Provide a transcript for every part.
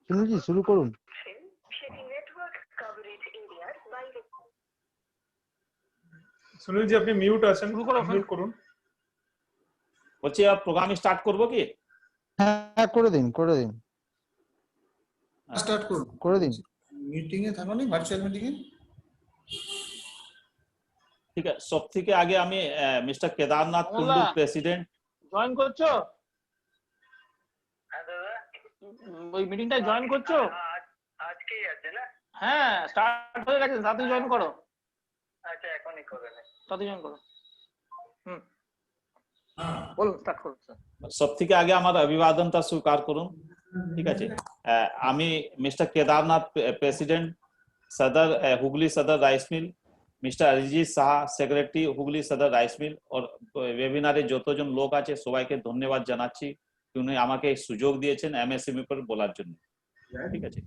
সুনীলজি শুরু করুন। সুনীল জি আপনি মিউট আছেন, মিউট করুন। বলছি আর প্রোগ্রাম স্টার্ট করব কি? হ্যাঁ করে দিন স্টার্ট করুন, করে দিন। মিটিং এ থাকুন, ভার্চুয়াল মিটিং এ। ঠিক আছে, সব থেকে আগে আমি mister Kedarnath Kundu president join করছো? ওই মিটিংটা জয়েন করছো? আজকেই আছে না? হ্যাঁ স্টার্ট হয়ে গেছে, তাড়াতাড়ি জয়েন করো। আচ্ছা এখনই করে নে, তাড়াতাড়ি জয়েন করো। বলো, স্টার্ট করো। সব থেকে আগে আমার অভিবাদনটা স্বীকার করুন। ঠিক আছে, আমি mister Kedarnath president Sadar Hooghly Sadar rice mill, mister Arijit Saha secretary Hooghly Sadar rice মিল, और ওয়েবিনারে যতজন লোক আছে সবাইকে ধন্যবাদ জানাচ্ছি উনি আমাকে এই সুযোগ দিয়েছেন এমএসএমই पर বলার জন্য। ঠিক আছে,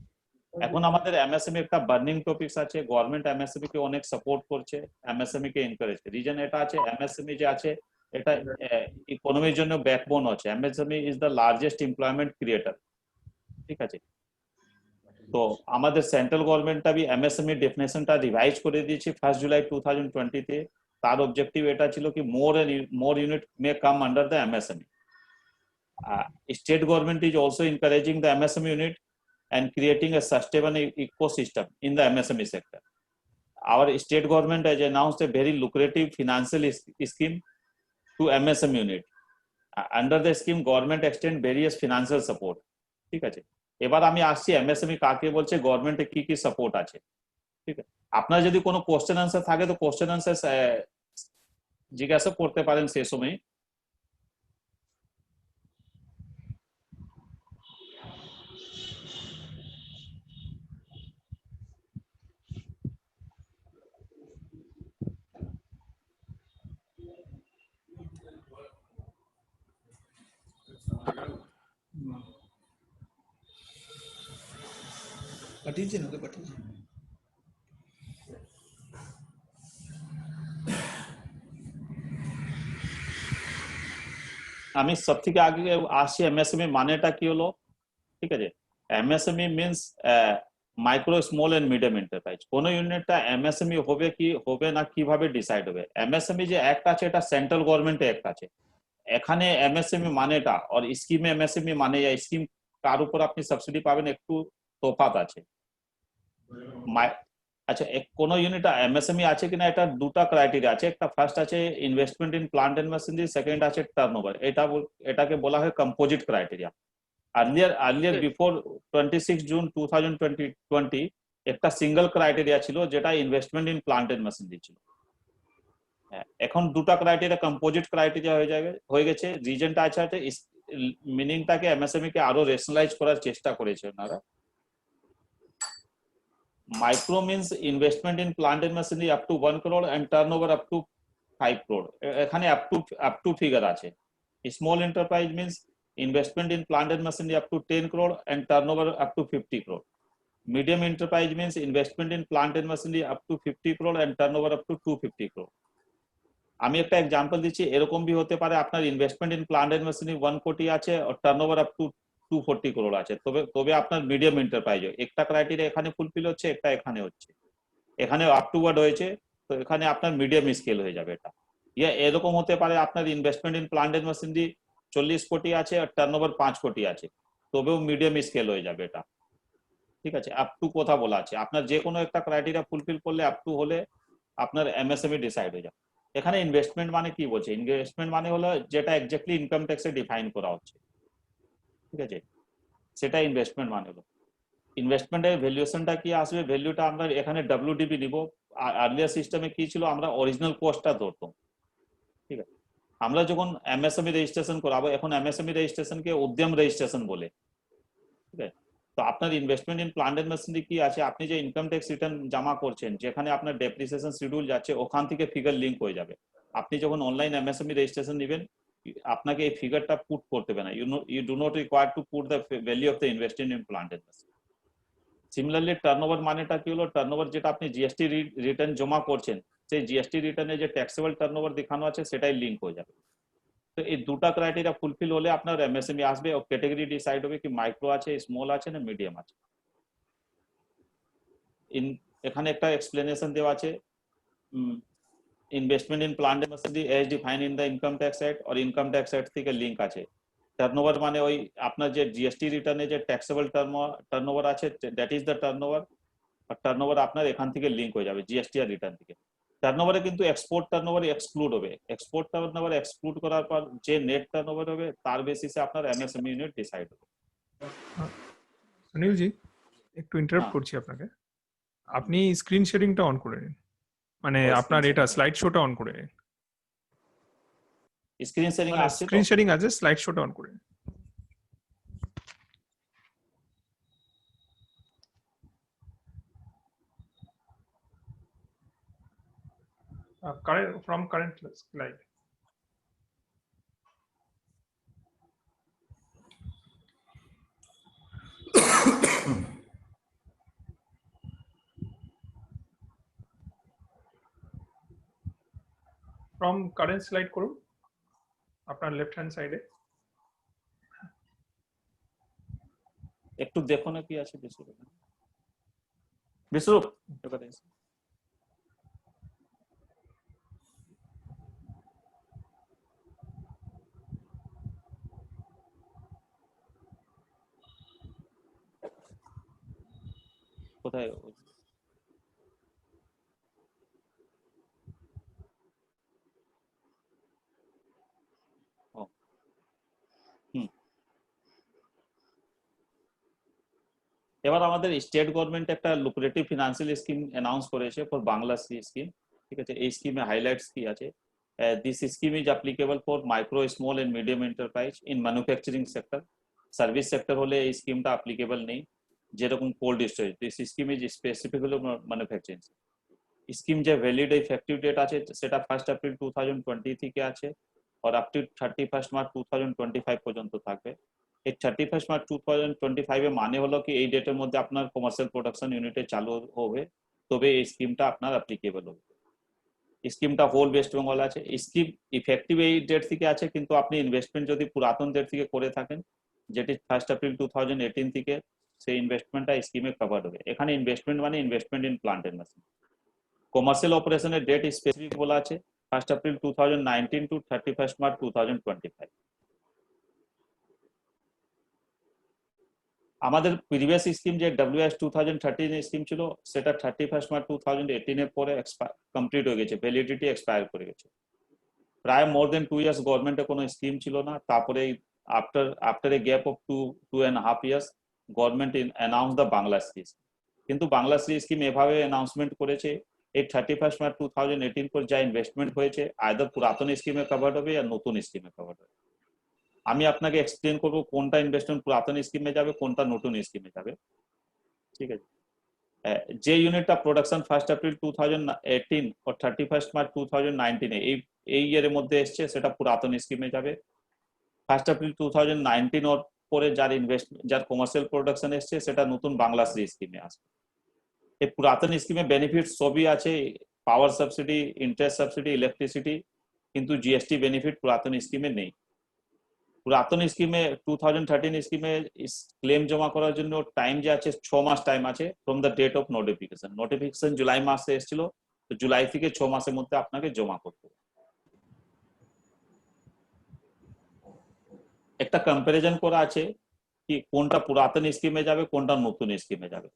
এখন আমাদের এমএসএমই একটা বার্নিং টপিকস আছে, গভর্নমেন্ট এমএসএমই কে অনেক সাপোর্ট করছে, এমএসএমই কে এনকারেজ করে। রিজন এটা আছে এমএসএমই যে আছে এটা ইকোনমির জন্য ব্যাকবোন আছে। MSME is the largest employment creator. ঠিক আছে, তো আমাদের সেন্ট্রাল গভর্নমেন্টটা भी এমএসএমই ডেফিনেশনটা রিভাইজ করে দিয়েছে 1 জুলাই 2020 তে। তার অবজেক্টিভ এটা ছিল কি more unit may come under the MSME. State government is also encouraging the MSME unit and creating a sustainable ecosystem in the MSME sector. Our state government has announced a very lucrative financial scheme to MSME unit. Under the scheme, government extend various financial support. ঠিক আছে, এবার আমি আসছি MSME কাকে বলছে, গভর্নমেন্টে কি কি support আছে। ঠিক আছে, আপনার যদি কোনো কোশ্চেন আনসার থাকে তো কোশ্চেন আনসার জিজ্ঞাসা করতে পারেন সেই সময়। পাঠিয়েছেন, ওকে পাঠিয়েছেন। আমি সব থেকে আগে আসছি এমএসএমই মানেটা কি হলো। ঠিক আছে, MSME means micro small and medium enterprise. কোন ইউনিটটা এমএসএমই হবে কি হবে না কিভাবে ডিসাইড হবে। এমএসএমই যে অ্যাক্ট আছে এটা সেন্ট্রাল গভর্নমেন্ট অ্যাক্ট আছে। এখানে এমএসএমই মানেটা আর স্কিমে এমএসএমই মানে স্কিম কার উপর আপনি সাবসিডি পাবেন একটু তফাৎ আছে। আচ্ছা, কোন ইউনিট এমএসএমই আছে কিনা এটা দুটো ক্রাইটেরিয়া আছে। একটা ফার্স্ট আছে investment in plant and machinery, second আছে টার্নওভার। এটাকে বলা হয় composite criteria. earlier before 26 June 2020 একটা সিঙ্গেল ক্রাইটেরিয়া ছিল যেটা investment in plant and machinery ছিল। এখন দুটো ক্রাইটেরিয়া কম্পোজিট ক্রাইটেরিয়া হয়ে গেছে। রিজনটা আছে মিনিংটাকে এমএসএমই কে আরো রেশনালাইজ করার চেষ্টা করেছে ওনারা। Micro means investment in plant and machinery up to 1 crore and turnover up to 5 crore। এখানে আপ টু ফিগার আছে। Small enterprise means investment in plant and machinery up to 10 crore and turnover up to 50 crore. Medium enterprise means investment in plant and machinery up to 50 crore and turnover up to 250 crore. আমি একটা example দিচ্ছি, এরকম भी হতে পারে আপনার investment in plant and machinery 1 কোটি আছে আর টার্নওভার আপ টু 240 crore আছে, তবে আপনার মিডিয়াম এন্টারপ্রাইজ। একটা ক্রাইটেরিয়া এখানে ফুলফিল হচ্ছে, একটা এখানে হচ্ছে। এখানে আপ টু ওয়ার্ড হয়েছে, তো এখানে আপনার মিডিয়াম স্কেল হয়ে যাবে এটা। এরকম হতে পারে আপনার investment in plant and machinery 40 কোটি আছে আর টার্নওভার 5 কোটি আছে, তবেও মিডিয়াম স্কেল হয়ে যাবে এটা। ঠিক আছে, আপ টু কথা বলা আছে। আপনার যে কোনো একটা ক্রাইটেরিয়া ফুলফিল করলে আপ টু হলে আপনার এমএসএমই ডিসাইড হয়ে যাবে। এখানে ইনভেস্টমেন্ট মানে কি বলছে, ইনভেস্টমেন্ট মানে হলো যেটা এক্স্যাক্টলি ইনকাম ট্যাক্সে ডিফাইন করা হচ্ছে। ঠিক আছে, সেটা ইনভেস্টমেন্ট মানে হলো। ইনভেস্টমেন্টের ভ্যালুয়েশনটা কি আসবে, ভ্যালুটা আমরা এখানে ডব্লিউডিপি নিব। আর্লিয়ার সিস্টেমে কি ছিল, আমরা অরিজিনাল কস্টটা ধরতাম। ঠিক আছে, আমরা যখন এমএসএমই রেজিস্ট্রেশন করাবো, এখন এমএসএমই রেজিস্ট্রেশনকে উদ্যম রেজিস্ট্রেশন বলে। ঠিক আছে, তো আপনার investment in plant and machinery কি আছে, আপনি যে ইনকাম ট্যাক্স রিটার্ন জমা করছেন যেখানে আপনার ডেপ্রিসিয়েশন শিডিউল যাচ্ছে ওখান থেকে ফিগার লিংক হয়ে যাবে। আপনি যখন অনলাইন এমএসএমই রেজিস্ট্রেশন নেবেন আপনাকে এই ফিগারটা পুট করতে হবে না। You do not required to put the value of the investment in plant and machinery. Similarly turnover মানেটা কি হলো, টার্নওভার যেটা আপনি জিএসটি রিটার্ন জমা করছেন সেই জিএসটি রিটার্নে যে ট্যাক্সেবল টার্নওভার দেখানো আছে সেটাই লিংক হয়ে যাবে। তো এই দুটা ক্রাইটেরিয়া ফুলফিল হলে আপনার এমএসএমই আসবে ও ক্যাটাগরি ডিসাইড হবে কি মাইক্রো আছে, স্মল আছে না মিডিয়াম আছে। এখানে একটা এক্সপ্লেনেশন দেওয়া আছে, investment in plant and machinery as defined in the income tax act আর ইনকাম ট্যাক্স অ্যাক্ট থেকে লিংক আছে। টার্নওভার মানে ওই আপনার যে জিএসটি রিটার্নে যে ট্যাক্সেবল টার্নওভার আছে দ্যাট ইজ দ্য টার্নওভার, আর টার্নওভার আপনার এখান থেকে লিংক হয়ে যাবে জিএসটি আর রিটার্ন থেকে। টার্নওভারে কিন্তু এক্সপোর্ট টার্নওভার এক্সক্লুড হবে, এক্সপোর্ট টার্নওভার এক্সক্লুড করার পর যে নেট টার্নওভার হবে তার বেসিসে আপনার এমএসএমই ইউনিট ডিসাইড হবে। সুনীল জি একটু ইন্টারাপ্ট হ্যাঁ। করছি আপনাকে, আপনি স্ক্রিন শেয়ারিংটা অন করে নিন, মানে ও, আপনার screen এটা sharing। স্লাইড শোটা অন করে নিন। স্ক্রিন শেয়ারিং মানে আসছে তো? স্ক্রিন শেয়ারিং আছে, স্লাইড শোটা অন করে নিন। Current slide. From current slide করুন আপনার লেফট হ্যান্ড সাইডে। একটু দেখো না কি আছে বিশ্বরূপ। বিশ্বরূপ এবারে এসো। কোথায় ও? ও, এবার আমাদের স্টেট গভর্নমেন্ট একটা লুক্রেটিভ ফিনান্সিয়াল স্কিম অ্যানাউন্স করেছে ফর বাংলা স্কিম, ঠিক আছে। এই স্কিমে হাইলাইটস কি আছে, this scheme is applicable for micro small and medium enterprise in manufacturing sector. Service sector হলে এই স্কিমটা অ্যাপ্লিকেবল নেই, যেরকম cold storage. This scheme is specifically manufacturing. Scheme যে ভ্যালিড ইফেক্টিভ ডেট আছে সেটা 1 এপ্রিল 2020 থেকে আছে আর আপ টু 31 মার্চ 2025 পর্যন্ত থাকবে। এই 31 মার্চ 2025 এ মানে হলো কি এই ডেটের মধ্যে আপনার কমার্শিয়াল প্রোডাকশন ইউনিটে চালু হবে, তবে এই স্কিমটা আপনার অ্যাপ্লিকেবল হবে। স্কিমটা হোল ওয়েস্ট বেঙ্গল আছে। স্কিম ইফেক্টিভ এই ডেট থেকে আছে, কিন্তু আপনি ইনভেস্টমেন্ট যদি পুরাতন ডেট থেকে করে থাকেন যেটি 1 এপ্রিল 2018 থেকে, সেই ইনভেস্টমেন্টটা স্কিমে কভার হবে। এখানে ইনভেস্টমেন্ট মানে investment in plant and machine. Commercial অপারেশনের ডেট স্পেসিফিক বলা আছে 1 এপ্রিল 2019 টু 31 মার্চ 2025। আমাদের প্রিভিয়াস স্কিম যে WS 2013 স্কিম ছিল সেটা 31 মার্চ 2018 এর পরে কমপ্লিট হয়ে গেছে, ভ্যালিডিটি এক্সপায়ার করে গেছে। প্রায় মোর দেন 2 ইয়ার্স গভর্নমেন্টে কোনো স্কিম ছিল না, তারপরে after a gap of 2.5 years government announce the Bangla Shri. কিন্তু বাংলা শ্রী স্কিম এভাবে অ্যানাউন্সমেন্ট করেছে এই 31 মার্চ 2018 পর যা ইনভেস্টমেন্ট হয়েছে আইদার পুরাতন স্কিমে কভার্ড হবে আর নতুন স্কিমে কভার্ড হবে। আমি আপনাকে এক্সপ্লেন করবো কোনটা ইনভেস্টমেন্ট পুরাতন স্কিমে যাবে, কোনটা নতুন স্কিমে যাবে, ঠিক আছে। যে ইউনিটটা প্রোডাকশন 1 এপ্রিল 2018 আর 31 মার্চ 2019 এই ইয়ারের মধ্যে এসছে সেটা পুরাতন স্কিমে যাবে। 1 এপ্রিল 2019 ওর পরে যার কমার্শিয়াল প্রোডাকশন এসছে সেটা নতুন বাংলা শ্রী স্কিমে আসবে। এই পুরাতন স্কিমে বেনিফিট সবই আছে, power subsidy, interest subsidy, electricity, কিন্তু জিএসটি বেনিফিট পুরাতন স্কিমে নেই। পুরাতন স্কিমে 2013 স্কিমে ক্লেম জমা করার জন্য টাইম যে আছে 6 মাস টাইম আছে from the date of notification. Notification July মাসে এসেছিল, তো জুলাই থেকে 6 মাসের মধ্যে আপনাকে জমা করতে হবে। একটা কম্পারিজন করা আছে কি কোনটা পুরাতন স্কিমে যাবে কোনটা নতুন স্কিমে যাবে।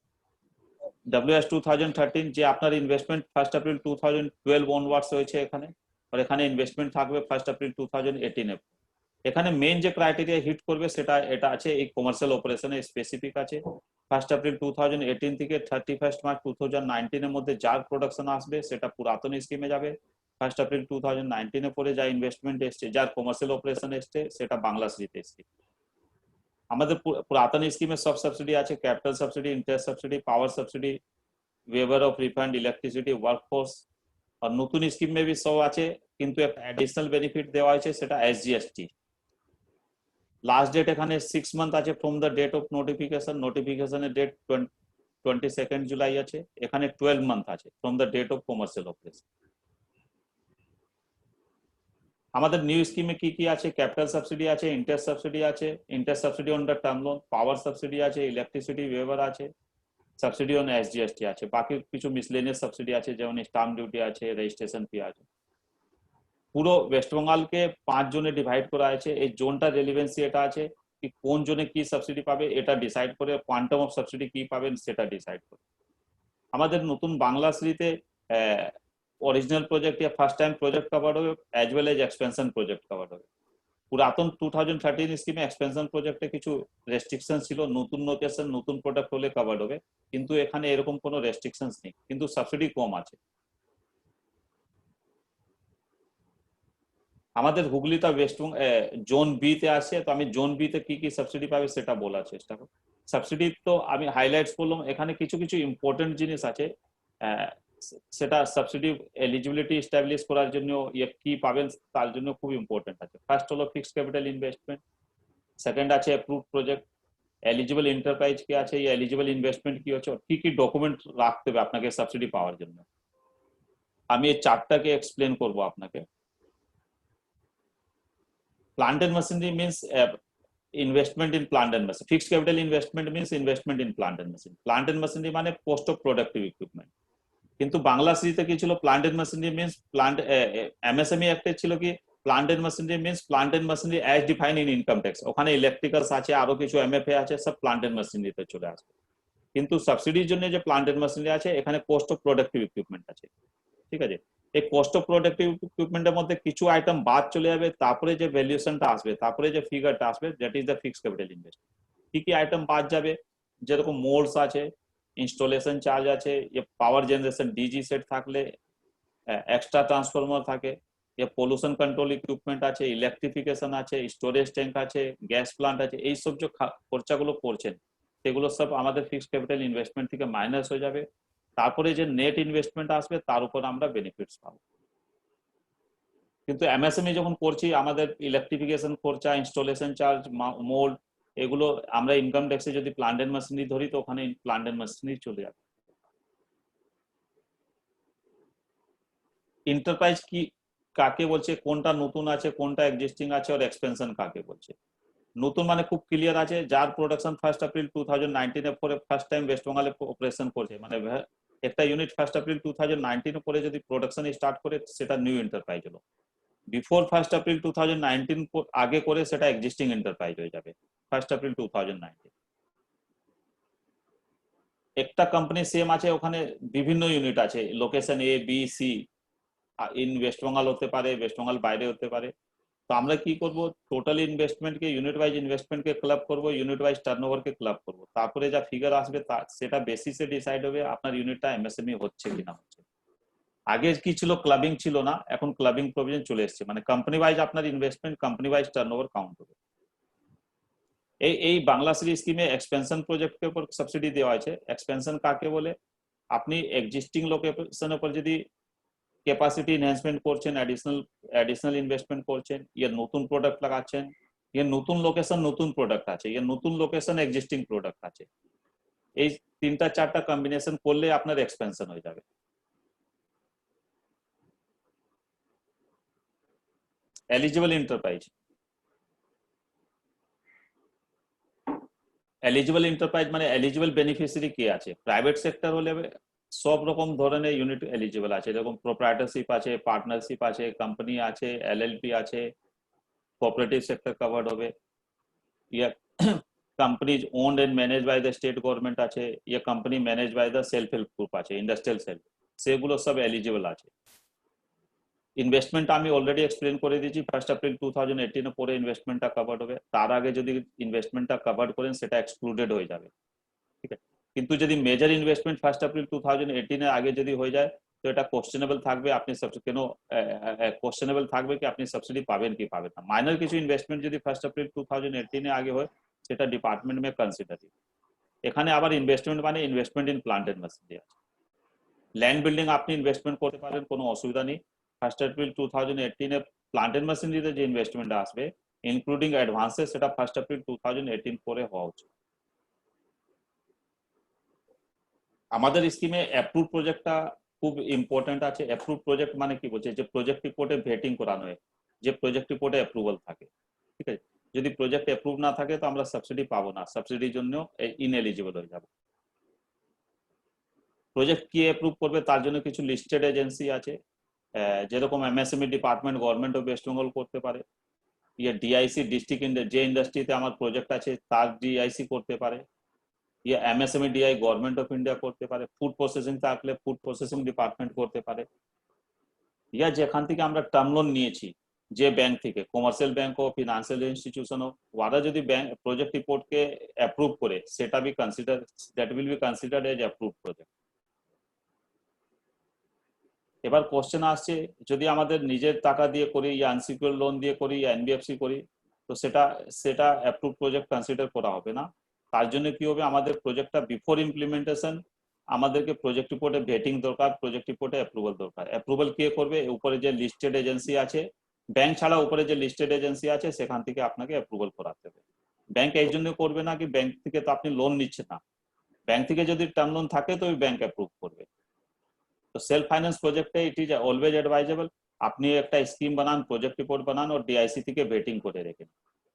WS 2013 যে আপনার ইনভেস্টমেন্ট 1 এপ্রিল 2012 অনওয়ার্ডস হয়েছে এখানে, আর এখানে ইনভেস্টমেন্ট থাকবে 1 এপ্রিল 2018 এ। এখানে মেইন যে ক্রাইটেরিয়া হিট করবে সেটা এটা আছে, এই কমার্শিয়াল অপারেশনে স্পেসিফিক আছে 1 এপ্রিল 2018 থেকে 31 মার্চ 2019 এর মধ্যে যার প্রোডাকশন আসবে সেটা পুরাতন স্কিমে যাবে। 1 এপ্রিল 2019 এর পরে যা ইনভেস্টমেন্ট এসছে যার কমার্শিয়াল অপারেশন এসছে সেটা বাংলা শ্রীতে এসছে। আমাদের পুরাতন স্কিমে সব সাবসিডি আছে, capital subsidy, interest subsidy, power subsidy, waiver of refund, electricity, workforce. আর নতুন স্কিমে भी সব আছে, কিন্তু একটা অ্যাডিশনাল বেনিফিট দেওয়া হয়েছে সেটা এসজিএসটি। লাস্ট ডেট এখানে 6 মান্থ আছে from the date of notification. নোটিফিকেশনের ডেট 22 জুলাই আছে, এখানে 12 মান্থ আছে from the date of commercial operation. আমাদের নিউ স্কিমে কি কি আছে? ক্যাপিটাল সাবসিডি আছে, interest subsidy on the term loan, power subsidy আছে, ইলেকট্রিসিটি ওয়েভার আছে, সাবসিডি অন এসজিএসটি আছে, বাকি কিছু মিসলেনিয়াস সাবসিডি আছে যেমন স্টাম্প ডিউটি আছে, রেজিস্ট্রেশন ফি আছে। পুরো ওয়েস্ট বেঙ্গলকে 5 জোনে ডিভাইড করা আছে। এই জোনটা রেলিভেন্সি এটা আছে কি কোন জোনে কি সাবসিডি পাবে এটা ডিসাইড করে, কোয়ান্টাম অফ সাবসিডি কি পাবেন সেটা ডিসাইড করে। আমাদের নতুন বাংলাশ্রীতে অরিজিনাল প্রজেক্ট या ফার্স্ট টাইম প্রজেক্ট কভার হবে, as well as expansion project cover হবে। পুরাতন 2013 স্কিমে এক্সপেনশন প্রজেক্টে কিছু রেস্ট্রিকশন ছিল, নতুন লোকেশন নতুন প্রোডাক্ট হলে কভার হবে, কিন্তু এখানে এরকম কোনো রেস্ট্রিকশনস নেই, কিন্তু সাবসিডি কম আছে। আমাদের হুগলিটা ওয়েস্ট জোন বি তে আছে, তো আমি জোন বি তে কি কি সাবসিডি পাবে সেটা বলার চেষ্টা করব। সাবসিডি তো আমি হাইলাইটস করলাম, এখানে কিছু কিছু ইম্পর্টেন্ট জিনিস আছে, সেটা সাবসিডি এলিজিবিলিটি এস্টাবলিশ করার জন্য কি পাবেন তার জন্য খুব ইম্পর্টেন্ট আছে। ফার্স্ট হলো ফিক্সড ক্যাপিটাল ইনভেস্টমেন্ট, সেকেন্ড আছে অ্যাপ্রুভড প্রজেক্ট, এলিজিবল এন্টারপ্রাইজ কি আছে, এই এলিজিবল ইনভেস্টমেন্ট কি হচ্ছে, কি কি ডকুমেন্ট রাখতে হবে আপনাকে সাবসিডি পাওয়ার জন্য। আমি এই চারটাকে এক্সপ্লেন করব আপনাকে। Plant and machinery means investment in plant and machinery. Fixed capital investment means investment in plant and machinery. Plant and machinery মানে cost of productive equipment. কিন্তু বাংলাশ্রীতে কি ছিল? Plant and machinery means plant MSME অ্যাক্টে ছিল কি plant and machinery means plant and machinery as defined in income tax. ওখানে electricals আছে, আরো কিছু MFA আছে, সব plant and machinery তে চলে আসবে। কিন্তু সাবসিডির জন্য যে plant and machinery আছে এখানে cost of productive equipment আছে, ঠিক আছে? এই কস্ট অফ প্রোডাক্টিভ ইকুইপমেন্টের মধ্যে কিছু আইটেম বাদ চলে যাবে, তারপরে যে ভ্যালুয়েশনটা আসবে, তারপরে যে ফিগারটা আসবে, that is the fixed capital investment. কি কি আইটেম বাদ যাবে? যেরকম মোল্ডস আছে, ইনস্টলেশন চার্জ আছে, পাওয়ার জেনারেশন ডিজি সেট থাকলে, এক্সট্রা ট্রান্সফরমার থাকে, পলিউশন কন্ট্রোল ইকুইপমেন্ট আছে, ইলেকট্রিফিকেশন আছে, স্টোরেজ ট্যাঙ্ক আছে, গ্যাস প্লান্ট আছে, এই সব যে খরচাগুলো করছেন সেগুলো সব আমাদের ফিক্সড ক্যাপিটাল ইনভেস্টমেন্ট থেকে মাইনাস হয়ে যাবে। তারপরে যে নেট ইনভেস্টমেন্ট আসবে তার উপর আমরা বেনিফিটস পাবো। কিন্তু এমএসএমই যখন করছি আমাদের ইলেকট্রিফিকেশন খরচা, ইনস্টলেশন চার্জ, মোল্ড, এগুলো আমরা ইনকাম ট্যাক্সে যদি প্লান্ট এন্ড মেশিনারি ধরি তো ওখানে প্লান্ট এন্ড মেশিনারি চলে যাবে। এন্টারপ্রাইজ কি কাকে বলছে, কোনটা নতুন আছে, কোনটা এক্সিস্টিং আছে, আর এক্সপেনশন কাকে বলছে? নতুন মানে খুব ক্লিয়ার আছে, যার প্রোডাকশন 1 এপ্রিল 2019 এর পরে ফার্স্ট টাইম ওয়েস্ট বেঙ্গলে অপারেশন করছে, মানে একটা ইউনিট 1 এপ্রিল 2019 এর পরে যদি প্রোডাকশন স্টার্ট করে সেটা নিউ এন্টারপ্রাইজ হলো। বিফোর 1 এপ্রিল 2019 আগে করে সেটা এক্সিস্টিং এন্টারপ্রাইজ হয়ে যাবে 1 এপ্রিল 2019। একটা কোম্পানি সেম আছে, ওখানে বিভিন্ন ইউনিট আছে, location A B C, in West Bengal হতে পারে, ওয়েস্ট বেঙ্গল বাইরে হতে পারে। তো আমরা কি করব? টোটাল ইনভেস্টমেন্টকে ইউনিট ওয়াইজ ইনভেস্টমেন্টকে ক্লাব করব, ইউনিট ওয়াইজ টার্নওভারকে ক্লাব করব, তারপরে যা ফিগার আসবে সেটা বেসিসে ডিসাইড হবে আপনার ইউনিটটা এমএসএমই হচ্ছে কিনা হচ্ছে। আগে কি ছিল? ক্লাবিং ছিল না, এখন ক্লাবিং প্রভিশন চলে এসেছে, মানে কোম্পানি ওয়াইজ আপনার investment, company wise turnover count হবে। এই বাংলাশ্রী স্কিমে এক্সপেনশন প্রজেক্টের উপর সাবসিডি দেওয়া আছে। এক্সপেনশন কাকে বলে? আপনি এক্সিস্টিং লোকেশনের উপর যদি ক্যাপাসিটি এনহ্যান্সমেন্ট করছেন, অ্যাডিশনাল ইনভেস্টমেন্ট করছেন, ইয়ার নতুন প্রোডাক্ট লাগাচ্ছেন, ইয়ার নতুন লোকেশন নতুন প্রোডাক্ট আছে, ইয়ার নতুন লোকেশন এক্সিস্টিং প্রোডাক্ট আছে, এই 3-4টা কম্বিনেশন করলে আপনার এক্সপেনশন হয়ে যাবে। এলিজিবল এন্টারপ্রাইজ, এলিজিবল এন্টারপ্রাইজ মানে এলিজিবল বেনিফিশিয়ারি কে আছে? প্রাইভেট সেক্টর হলে সব রকম ধরনের ইউনিট এলিজিবল আছে, যেরকম প্রোপ্রাইটারশিপ আছে, পার্টনারশিপ আছে, কোম্পানি আছে, এলএলপি আছে, কোঅপারেটিভ সেক্টর কভার্ড হবে, ইয়া companies owned and managed by the state government আছে, ইয়া company managed by the self help group আছে, ইন্ডাস্ট্রিয়াল সেলফ, সেগুলো সব এলিজিবল আছে। ইনভেস্টমেন্ট আমি অলরেডি এক্সপ্লেন করে দিয়েছি, 1 এপ্রিল 2018 এর পরে ইনভেস্টমেন্টটা কভার্ড হবে, তার আগে যদি ইনভেস্টমেন্টটা কভার্ড করেন সেটা এক্সক্লুডেড হয়ে যাবে, ঠিক আছে? কিন্তু যদি মেজর ইনভেস্টমেন্ট 1 এপ্রিল 2018 এর আগে যদি হয়ে যায় তো এটা কোশ্চেনেবল থাকবে, আপনি কেন কোশ্চেনেবল থাকবে কি আপনি সাবসিডি পাবেন কি পাবেন না। মাইনর কিছু ইনভেস্টমেন্ট যদি 1 এপ্রিল 2018 এর আগে হয় সেটা ডিপার্টমেন্ট মে কনসিডার। এখানে আবার ইনভেস্টমেন্ট মানে investment in plant and machinery আছে। ল্যান্ড বিল্ডিং আপনি ইনভেস্টমেন্ট করতে পারেন, কোনো অসুবিধা নেই। 1 এপ্রিল 2018 এ প্লান্ট এন্ড মেশিনারিতে যে ইনভেস্টমেন্ট আসবে ইনক্লুডিং অ্যাডভান্সেস সেটা 1 এপ্রিল 2018 পরে হওয়া উচিত। আমাদের স্কিমে অ্যাপ্রুভ প্রজেক্টটা খুব ইম্পর্টেন্ট আছে। অ্যাপ্রুভ প্রজেক্ট মানে কি বলছে? যে প্রজেক্ট রিপোর্টে ভেটিং করানো হয়, যে প্রজেক্ট রিপোর্টে অ্যাপ্রুভাল থাকে, ঠিক আছে। যদি প্রজেক্ট অ্যাপ্রুভ না থাকে তো আমরা সাবসিডি পাবো না, সাবসিডির জন্য ইনএলিজিবল হয়ে যাব। প্রজেক্ট কি অ্যাপ্রুভ করবে তার জন্য কিছু লিস্টেড এজেন্সি আছে, যেরকম MSME department government of West Bengal করতে পারে, ইয়ে ডিআইসি ডিস্ট্রিক্ট যে ইন্ডাস্ট্রিতে আমার প্রজেক্ট আছে তার ডিআইসি করতে পারে, ইয়ে MSME DI government of India করতে পারে, ফুড প্রসেসিং থাকলে ফুড প্রসেসিং ডিপার্টমেন্ট করতে পারে, ইয়া যেখান থেকে আমরা টার্ম লোন নিয়েছি যে ব্যাংক থেকে, কমার্শিয়াল ব্যাংক ও ফিনান্সিয়াল ইনস্টিটিউশন ও, ওরা যদি ব্যাংক প্রজেক্ট রিপোর্টকে অ্যাপ্রুভ করে সেটা be consider, that will be considered age approve project. এবার কোশ্চেন আসছে যদি আমাদের নিজের টাকা দিয়ে করি ইয়া আনসিকিউরড লোন দিয়ে করি ইয়া এনবিএফসি করি তো সেটা অ্যাপ্রুভ প্রজেক্ট কনসিডার করা হবে না। তার জন্য কি হবে, আমাদের প্রজেক্টটা বিফোর ইমপ্লিমেন্টেশন আমাদেরকে প্রজেক্ট রিপোর্টে ভেটিং দরকার, প্রজেক্ট রিপোর্টে অ্যাপ্রুভাল দরকার। অ্যাপ্রুভাল কে করবে, উপরে যে লিস্টেড এজেন্সি আছে, ব্যাংক ছাড়া উপরে যে লিস্টেড এজেন্সি আছে সেখান থেকে আপনাকে অ্যাপ্রুভাল করাতে হবে। ব্যাংক এই জন্য করবে না কি ব্যাংক থেকে তো আপনি লোন নিচ্ছেন না, ব্যাংক থেকে যদি টার্ম লোন থাকে তো ওই ব্যাংক অ্যাপ্রুভ করবে। তো সেলফ ফাইন্যান্স প্রজেক্টে ইট ইজ অলওয়েজ অ্যাডভাইজেবল আপনি একটা স্কিম বানান, প্রজেক্ট রিপোর্ট বানান और ডিআইসি থেকে ভেটিং করে রেখেন।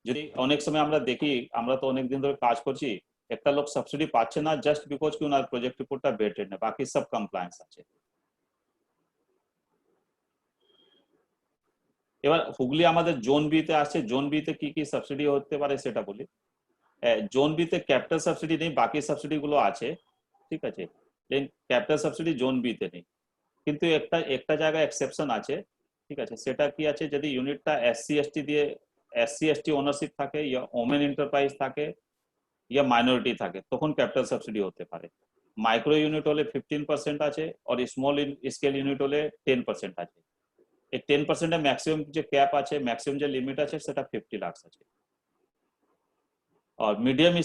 যদি অনেক সময় আমরা দেখি, আমরা তো অনেক দিন ধরে কাজ করছি, একটা লোক সাবসিডি পাচ্ছে না জাস্ট বিকজ কি ওনার প্রজেক্ট রিপোর্টটা ভেটেড না, বাকি সব কমপ্লায়েন্স আছে। এবার হুগলি আমাদের জোন বি তে আছে, জোন বি তে কি কি সাবসিডি হতে পারে সেটা বলি। জোন বি তে ক্যাপিটাল সাবসিডি নেই, বাকি সাবসিডি গুলো আছে, ঠিক আছে। ক্যাপিটাল সাবসিডি জোন বি তে নেই, কিন্তু একটা জায়গায় এক্সেপশন আছে, ঠিক আছে। সেটা কি আছে, যদি ইউনিটটা এসসি এসটি ওনারশিপ থাকে ইয়া ওমেন এন্টারপ্রাইজ থাকে ইয়া মাইনরিটি থাকে তখন ক্যাপিটাল সাবসিডি হতে পারে। মাইক্রো ইউনিট হলে 15% আছে আর স্মল স্কেল ইউনিট হলে 10% আছে। এই 10% এর ম্যাক্সিমাম যে ক্যাপ আছে, ম্যাক্সিমাম যে লিমিট আছে সেটা 50 লাখ আছে। আর মিডিয়াম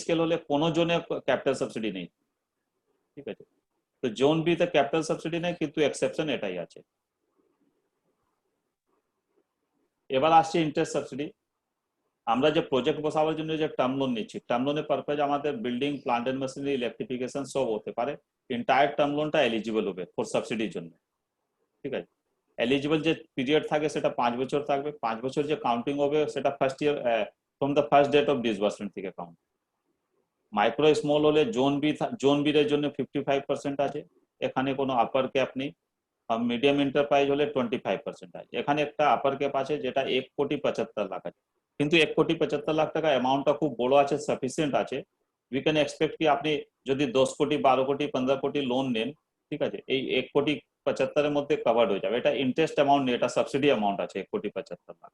স্কেল হলে কোনো জোনে ক্যাপিটাল সাবসিডি নেই, ঠিক আছে। তো জোন বি তে ক্যাপিটাল সাবসিডি নেই, কিন্তু এক্সেপশন এটাই আছে। এবার আসছে ইন্টারেস্ট সাবসিডি। আমরা যে প্রজেক্ট বসাবার জন্য যে টার্ম লোন নিচ্ছি, টার্ম লোনের পারপাস আমাদের building plant and machinery electrification সব হতে পারে, এন্টায়ার টার্ম লোনটা এলিজিবল হবে ফর সাবসিডির জন্য, ঠিক আছে। এলিজিবল যে পিরিয়ড থাকে সেটা 5 বছর থাকবে, 5 বছর যে কাউন্টিং হবে সেটা first year from the first date of disbursement থেকে কাউন্ট। মাইক্রো স্মল হলে জোন বি এর জন্য 55% আছে, এখানে কোনো আপার ক্যাপ নেই। আর মিডিয়াম এন্টারপ্রাইজ হলে 25% আছে। এখানে একটা আপার ক্যাপ আছে যেটা 1,75,00,000 আছে, কিন্তু 1,75,00,000 টাকা অ্যামাউন্টটা খুব বড় আছে, সাফিসিয়েন্ট আছে। উই ক্যান এক্সপেক্ট কি আপনি যদি 10 কোটি 12 কোটি 15 কোটি লোন নেন, ঠিক আছে, এই 1,75,00,000 এর মধ্যে কভার্ড হয়ে যাবে। এটা ইন্টারেস্ট অ্যামাউন্ট নেই, এটা সাবসিডি অ্যামাউন্ট আছে 1,75,00,000।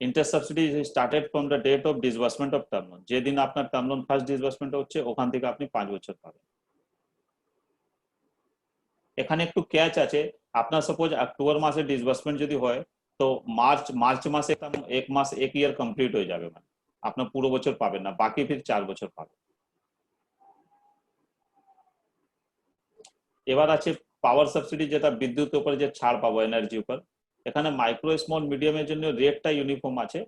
Interest subsidy started from the date of disbursement of term loan, যেদিন আপনার টার্ম লোন ফার্স্ট ডিসবার্সমেন্ট হচ্ছে ওখান থেকে আপনি 5 বছর পাবেন। এখানে একটু ক্যাচ আছে, আপনার সাপোজ অক্টোবর মাসে ডিসবার্সমেন্ট যদি হয় তো মার্চ মাসে এক ইয়ার কমপ্লিট হয়ে যাবে, মানে আপনার পুরো বছর পাবেন না, বাকি ফির 4 বছর পাবেন। এবার আছে পাওয়ার সাবসিডি, যেটা বিদ্যুতের উপরে যে ছাড় পাবো এনার্জি উপর। এখানে মাইক্রো স্মল মিডিয়ামের জন্য রেটটা ইউনিফর্ম আছে,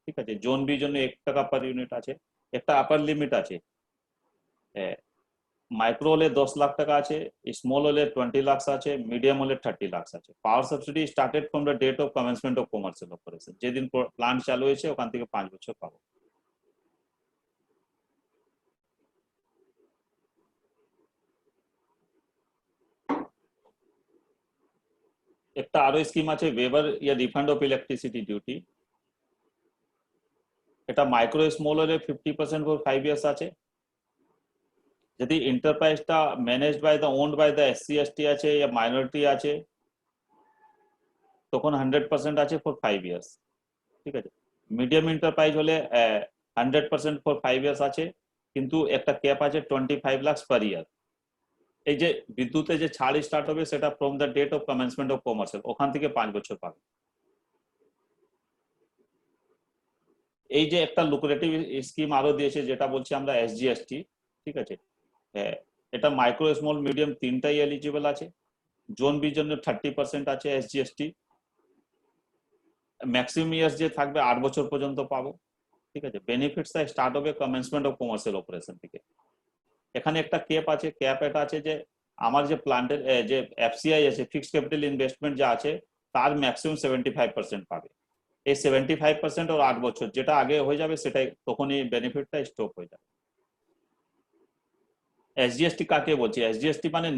ঠিক আছে। জোন বি জন্য 1 টাকা পার ইউনিট আছে, একটা আপার লিমিট আছে। মাইক্রো হলে 10 লাখ টাকা আছে, স্মল হলে 20 লাখ আছে, মিডিয়াম হলে 30 লাখ আছে। Power subsidy started from the date of commencement of commercial operation, যেদিন প্লান্ট চালু হয়েছে ওখান থেকে 5 বছর পাবো। একটা আরো স্কিম আছে ওয়েভার ইয়া রিফান্ড অফ ইলেকট্রিসিটি ডিউটি। এটা মাইক্রো স্মল হলে 50% ফর 5 ইয়ার্স আছে। যদি এন্টারপ্রাইজটা managed by the owned by the SC ST আছে या মাইনরিটি আছে তখন 100% আছে ফর 5 ইয়ার্স, ঠিক আছে। মিডিয়াম এন্টারপ্রাইজ হলে 100% ফর 5 ইয়ার্স আছে, কিন্তু একটা ক্যাপ আছে 25 লাখ পার ইয়ার। এই যে বিদ্যুতে যে ছাড় স্টার্ট হবে সেটা from the date of commencement of commercial, ওখান থেকে 5 বছর পাবে। এই যে একটা লুক্রেটিভ স্কিম আরো দিয়েছে যেটা বলছি আমরা এসজিএসটি, ঠিক আছে। এটা মাইক্রো স্মল মিডিয়াম তিনটাই এলিজিবল আছে। জোন বি জন্য 30% আছে এসজিএসটি। ম্যাক্সিমাম ইয়ার্স যে থাকবে 8 বছর পর্যন্ত পাবো, ঠিক আছে। বেনিফিটসটা স্টার্ট হবে কমেন্সমেন্ট অফ কমার্শিয়াল অপারেশন থেকে। এখানে একটা ক্যাপ আছে, ক্যাপ এটা আছে যে আমার যে প্ল্যান্টের যে এফসিআই আছে, ফিক্সড ক্যাপিটাল ইনভেস্টমেন্ট যা আছে তার ম্যাক্সিমাম 75% পাবে। এই 75% ওর 8 বছর যেটা আগে হয়ে যাবে সেটাই তখনই বেনিফিটটা স্টপ হয়ে যাবে। এসজিএসটি কাকে বলছি? এসজিএসটি মানে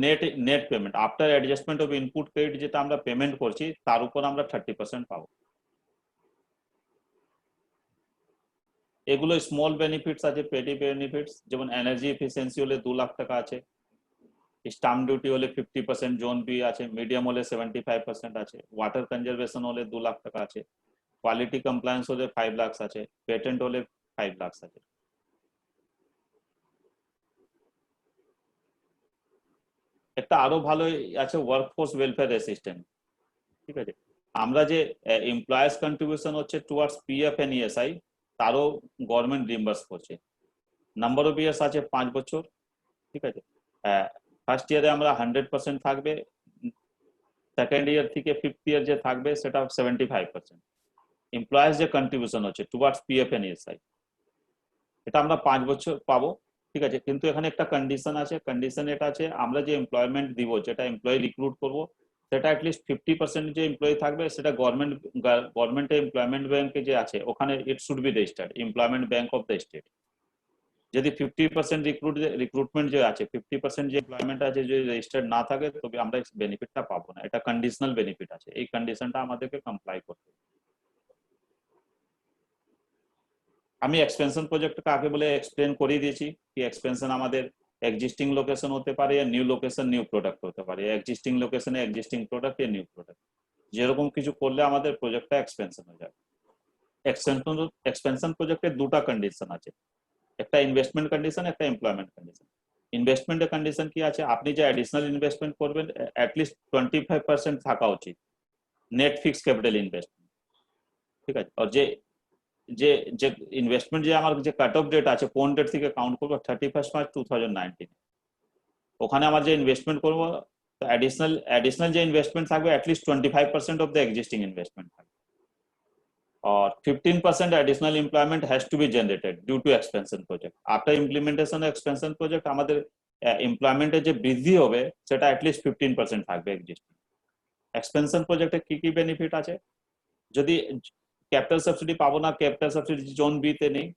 net payment after adjustment of input credit, যেটা আমরা পেমেন্ট করছি তার উপর আমরা 30% পাবো। এগুলো স্মল বেনিফিটস আছে, পেটি বেনিফিটস, যেমন এনার্জি এফিসিয়েন্সি হলে 2 লাখ টাকা আছে, স্টাম্প ডিউটি হলে 50% জোন বি আছে, মিডিয়াম হলে 75% আছে, ওয়াটার কনজারভেশন হলে 2 লাখ টাকা আছে, কোয়ালিটি কমপ্লায়েন্স হলে 5 লাখ আছে, পেটেন্ট হলে 5 লাখ আছে। একটা আরো ভালো আছে ওয়ার্কফোর্স ওয়েলফেয়ার অ্যাসিস্ট্যান্ট। ঠিক আছে, আমরা যে এমপ্লয়ার্স কন্ট্রিবিউশন হচ্ছে টুয়ার্ডস পিএফ এন্ড ইএসআই তারও গভর্নমেন্ট রিইম্বার্স করছে। নাম্বার অফ ইয়ার্স আছে 5 বছর। ঠিক আছে, ফার্স্ট ইয়ারে আমরা 100% থাকবে, সেকেন্ড ইয়ার থেকে ফিফথ ইয়ার যে থাকবে সেটা 75%। এমপ্লয়ার্স যে কন্ট্রিবিউশন হচ্ছে টুয়ার্ডস পিএফ এন্ড ইএসআই এটা আমরা 5 বছর পাবো। ঠিক আছে, কিন্তু এখানে একটা কন্ডিশন আছে। কন্ডিশন এটা আছে, আমরা যে এমপ্লয়মেন্ট দিব, যেটা এমপ্লয়ি রিক্রুট করবো, সেটা অ্যাটলিস্ট 50% যে এমপ্লয়ি থাকবে সেটা গভর্নমেন্টের এমপ্লয়মেন্ট ব্যাংকে যে আছে ওখানে it should be registered employment bank of the state. যদি 50% রিক্রুটমেন্ট যে আছে, 50% যে এমপ্লয়মেন্ট আছে যদি রেজিস্টার্ড না থাকে তবে আমরা বেনিফিটটা পাবো না। এটা কন্ডিশনাল বেনিফিট আছে, এই কন্ডিশনটা আমাদেরকে কমপ্লাই করতে হবে। আমি এক্সপেনশন প্রজেক্ট কাকে বলে এক্সপ্লেন করে দিয়েছি কি এক্সপেনশন আমাদের এক্সিস্টিং লোকেশন হতে পারে, নিউ লোকেশন নিউ প্রোডাক্ট হতে পারে, এক্সিস্টিং লোকেশনে এক্সিস্টিং প্রোডাক্ট নিউ প্রোডাক্ট, যেরকম কিছু করলে আমাদের প্রজেক্টটা এক্সপেনশন হয়ে যাবে। এক্সপেনশন প্রজেক্টের দুটো কন্ডিশন আছে, একটা ইনভেস্টমেন্ট কন্ডিশন, একটা এমপ্লয়মেন্ট কন্ডিশন। ইনভেস্টমেন্টের কন্ডিশন কি আছে? আপনি যে অ্যাডিশনাল ইনভেস্টমেন্ট করবেন অ্যাটলিস্ট 25% থাকা উচিত নেট ফিক্সড ক্যাপিটাল ইনভেস্টমেন্ট। ঠিক আছে, আর যে যে যে ইনভেস্টমেন্ট যে আমার যে কাট অফ ডেট আছে কোন ডেট থেকে কাউন্ট করবো 31 মার্চ 2019, ওখানে আমার যে ইনভেস্টমেন্ট করবো অ্যাডিশনাল যে ইনভেস্টমেন্ট থাকবে at least 25% of the existing investment থাকবে, और 15% additional employment has to be generated due to expansion project. After implementation of expansion project আমাদের employment এর যে বৃদ্ধি হবে সেটা at least 15% থাকবে existing। expansion project এ কি কি বেনিফিট আছে? যদি ক্যাপিটাল সাবসিডি পাবো না, ক্যাপিটাল সাবসিডি জোন বি তে নেই,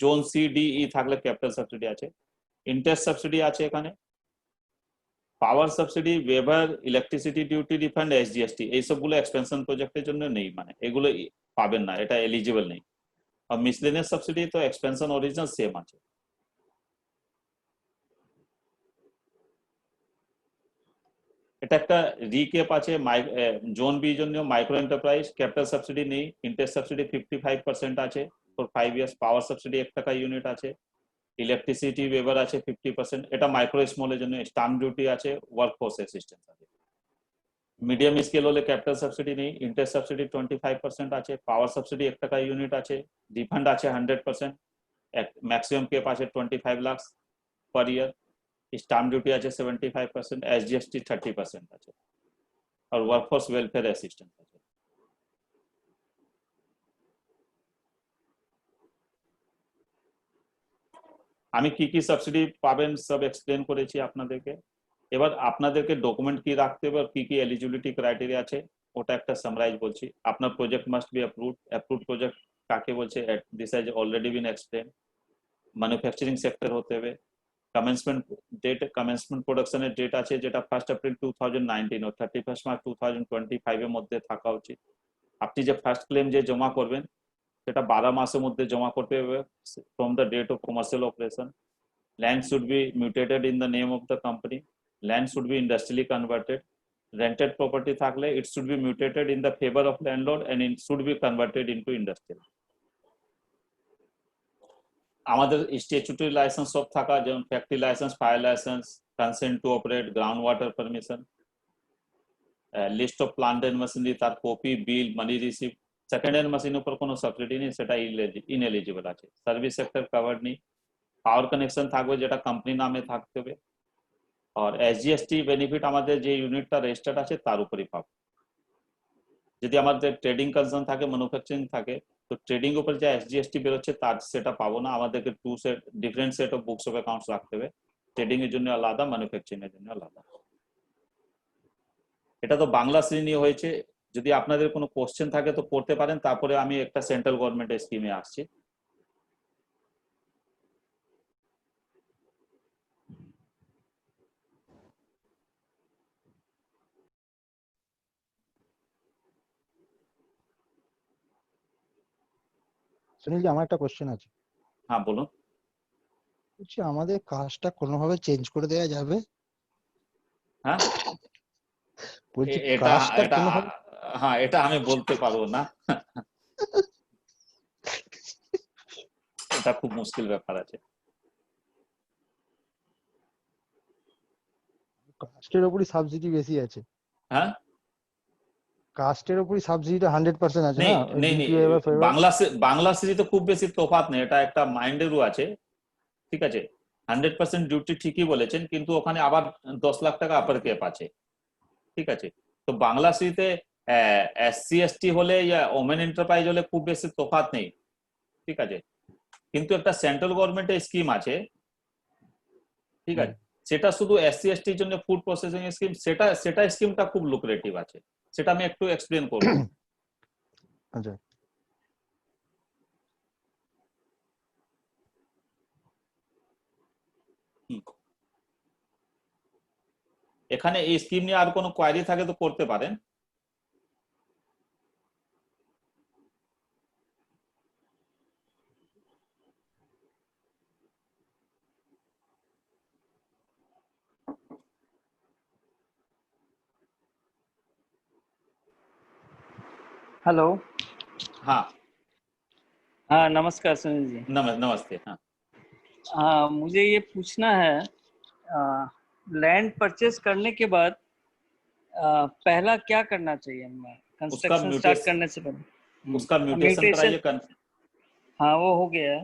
জোন সি ডি ই থাকলে ক্যাপিটাল সাবসিডি আছে, ইন্টারেস্ট সাবসিডি আছে এখানে, power subsidy, waiver, electricity duty refund, SGST, এই সবগুলো এক্সপেনশন প্রজেক্টের জন্য নেই, মানে এগুলো পাবেন না, এটা এলিজিবল নেই। আর মিসলেনিয়াস সাবসিডি তো এক্সপেনশন অরিজিনাল সেম আছে। এটা একটা রিক্যাপ আছে। জোন বি জন্য মাইক্রো এন্টারপ্রাইজ ক্যাপিটাল সাবসিডি নেই, ইন্টারেস্ট সাবসিডি 55% আছে ফর 5 ইয়ার্স, পাওয়ার সাবসিডি 1 টাকা ইউনিট আছে, ইলেকট্রিসিটি ওয়েভার আছে 50%, এটা মাইক্রো স্মলের জন্য, স্টাম্প ডিউটি আছে, ওয়ার্কফোর্স অ্যাসিস্ট্যান্স আছে। মিডিয়াম স্কেল হলে ক্যাপিটাল সাবসিডি নেই, ইন্টারেস্ট সাবসিডি 25% আছে, পাওয়ার সাবসিডি 1 টাকা ইউনিট আছে, রিফান্ড আছে 100%, ম্যাক্সিমাম কেপ আছে 25 লাখ পার ইয়ার, স্টাম্প ডিউটি আছে 75%, এসজিএসটি 30% আছে, আর ওয়ার্কফোর্স ওয়েলফেয়ার অ্যাসিস্ট্যান্স আছে। আমি কি কি সাবসিডি পাবেন সব এক্সপ্লেন করেছি আপনাদেরকে। এবার আপনাদেরকে ডকুমেন্ট কি রাখতে হবে আর কি কি এলিজিবিলিটি ক্রাইটেরিয়া আছে ওটা একটা সামারাইজ বলছি। আপনার project must be approved project কাকে বলছে this has already been explain. Manufacturing sector হতে হবে, কমেন্সমেন্ট প্রোডাকশনের ডেট আছে যেটা 1 এপ্রিল 2019 ও 31 মার্চ 2025 এর মধ্যে থাকা উচিত। আপনি যে ফার্স্ট ক্লেম যে জমা করবেন সেটা 12 মাসের মধ্যে জমা করতে হবে from the date of commercial operation. Land should be mutated in the name of the company. Land should be industrially converted. Rented property থাকলে it should be mutated in the favor of landlord and it should be converted into industrial. আমাদের statutory license সব থাকা, যেমন factory license, fire license, consent to operate, ground water permission, list of plant and machinery, তার copy, bill, money receipt. Second hand মেশিনের উপর কোনো subsidy নেই, সেটা ইনএলিজিবল আছে। সার্ভিস সেক্টর কভার্ড নেই। পাওয়ার কানেকশন থাকবে যেটা কোম্পানি নামে থাকতে হবে, আর এসজিএসটি বেনিফিট আমাদের যে ইউনিটটা রেজিস্টার্ড আছে তার উপরই পাবো। যদি আমাদের ট্রেডিং কনসার্ন থাকে, ম্যানুফ্যাকচারিং থাকে, তো ট্রেডিং উপর যে এসজিএসটি বেরোচ্ছে তার সেটা পাবো না, আমাদেরকে different set of books of accounts রাখতে হবে। ট্রেডিং এর জন্য আলাদা, ম্যানুফ্যাকচারিং এর জন্য আলাদা। এটা তো বাংলা শ্রেণী হয়েছে, যদি আপনাদের কোনো কোশ্চেন থাকে তো করতে পারেন, তারপরে আমি একটা সেন্ট্রাল গভর্নমেন্টের স্কিমে আসছি। সুনীলজি, আমার একটা কোশ্চেন আছে। হ্যাঁ বলুন। বলছি, আমাদের কাজটা কোনোভাবে চেঞ্জ করে দেওয়া যাবে? হ্যাঁ, বলছি এটা কাজটা এটা কোনোভাবে, হ্যাঁ, এটা আমি বলতে পারবো না। এটা খুব মুশকিল ব্যাপার আছে। কাস্টের উপরই সাবসিডি বেশি আছে। হ্যাঁ, কাস্টের উপরই সাবসিডিটা 100% আছে নেই না? নেই নেই, ডিপিও এবার ফেভার। বাংলা সিরি তো খুব বেশি তফাৎ নেই, এটা একটা মাইন্ডেরও আছে। ঠিক আছে, 100% ডিউটি ঠিকই বলেছেন, কিন্তু ওখানে আবার 10 লাখ টাকা আপার ক্যাপ আছে। ঠিক আছে, তো বাংলা সিরিতে SC ST হলে ইয়া ওমেন এন্টারপ্রাইজ হলে খুব বেশি তফাৎ নেই। ঠিক আছে, কিন্তু একটা সেন্ট্রাল গভর্নমেন্টের স্কিম আছে, ঠিক আছে, সেটা শুধু SC ST এর জন্য ফুড প্রসেসিং স্কিম, সেটা স্কিমটা খুব লুক্রেটিভ আছে, সেটা আমি একটু এক্সপ্লেন করব। আচ্ছা, এখানে এই স্কিম নিয়ে আর কোনো কোয়ারি থাকে তো করতে পারেন। हेलो। हाँ हाँ नमस्कार सुनील जी। नमस्ते। हाँ हाँ मुझे ये पूछना है, लैंड परचेस करने के बाद पहला क्या करना चाहिए हमें कंस्ट्रक्शन स्टार्ट करने से पहले? उसका म्यूटेशन कराइए, हाँ वो हो गया है,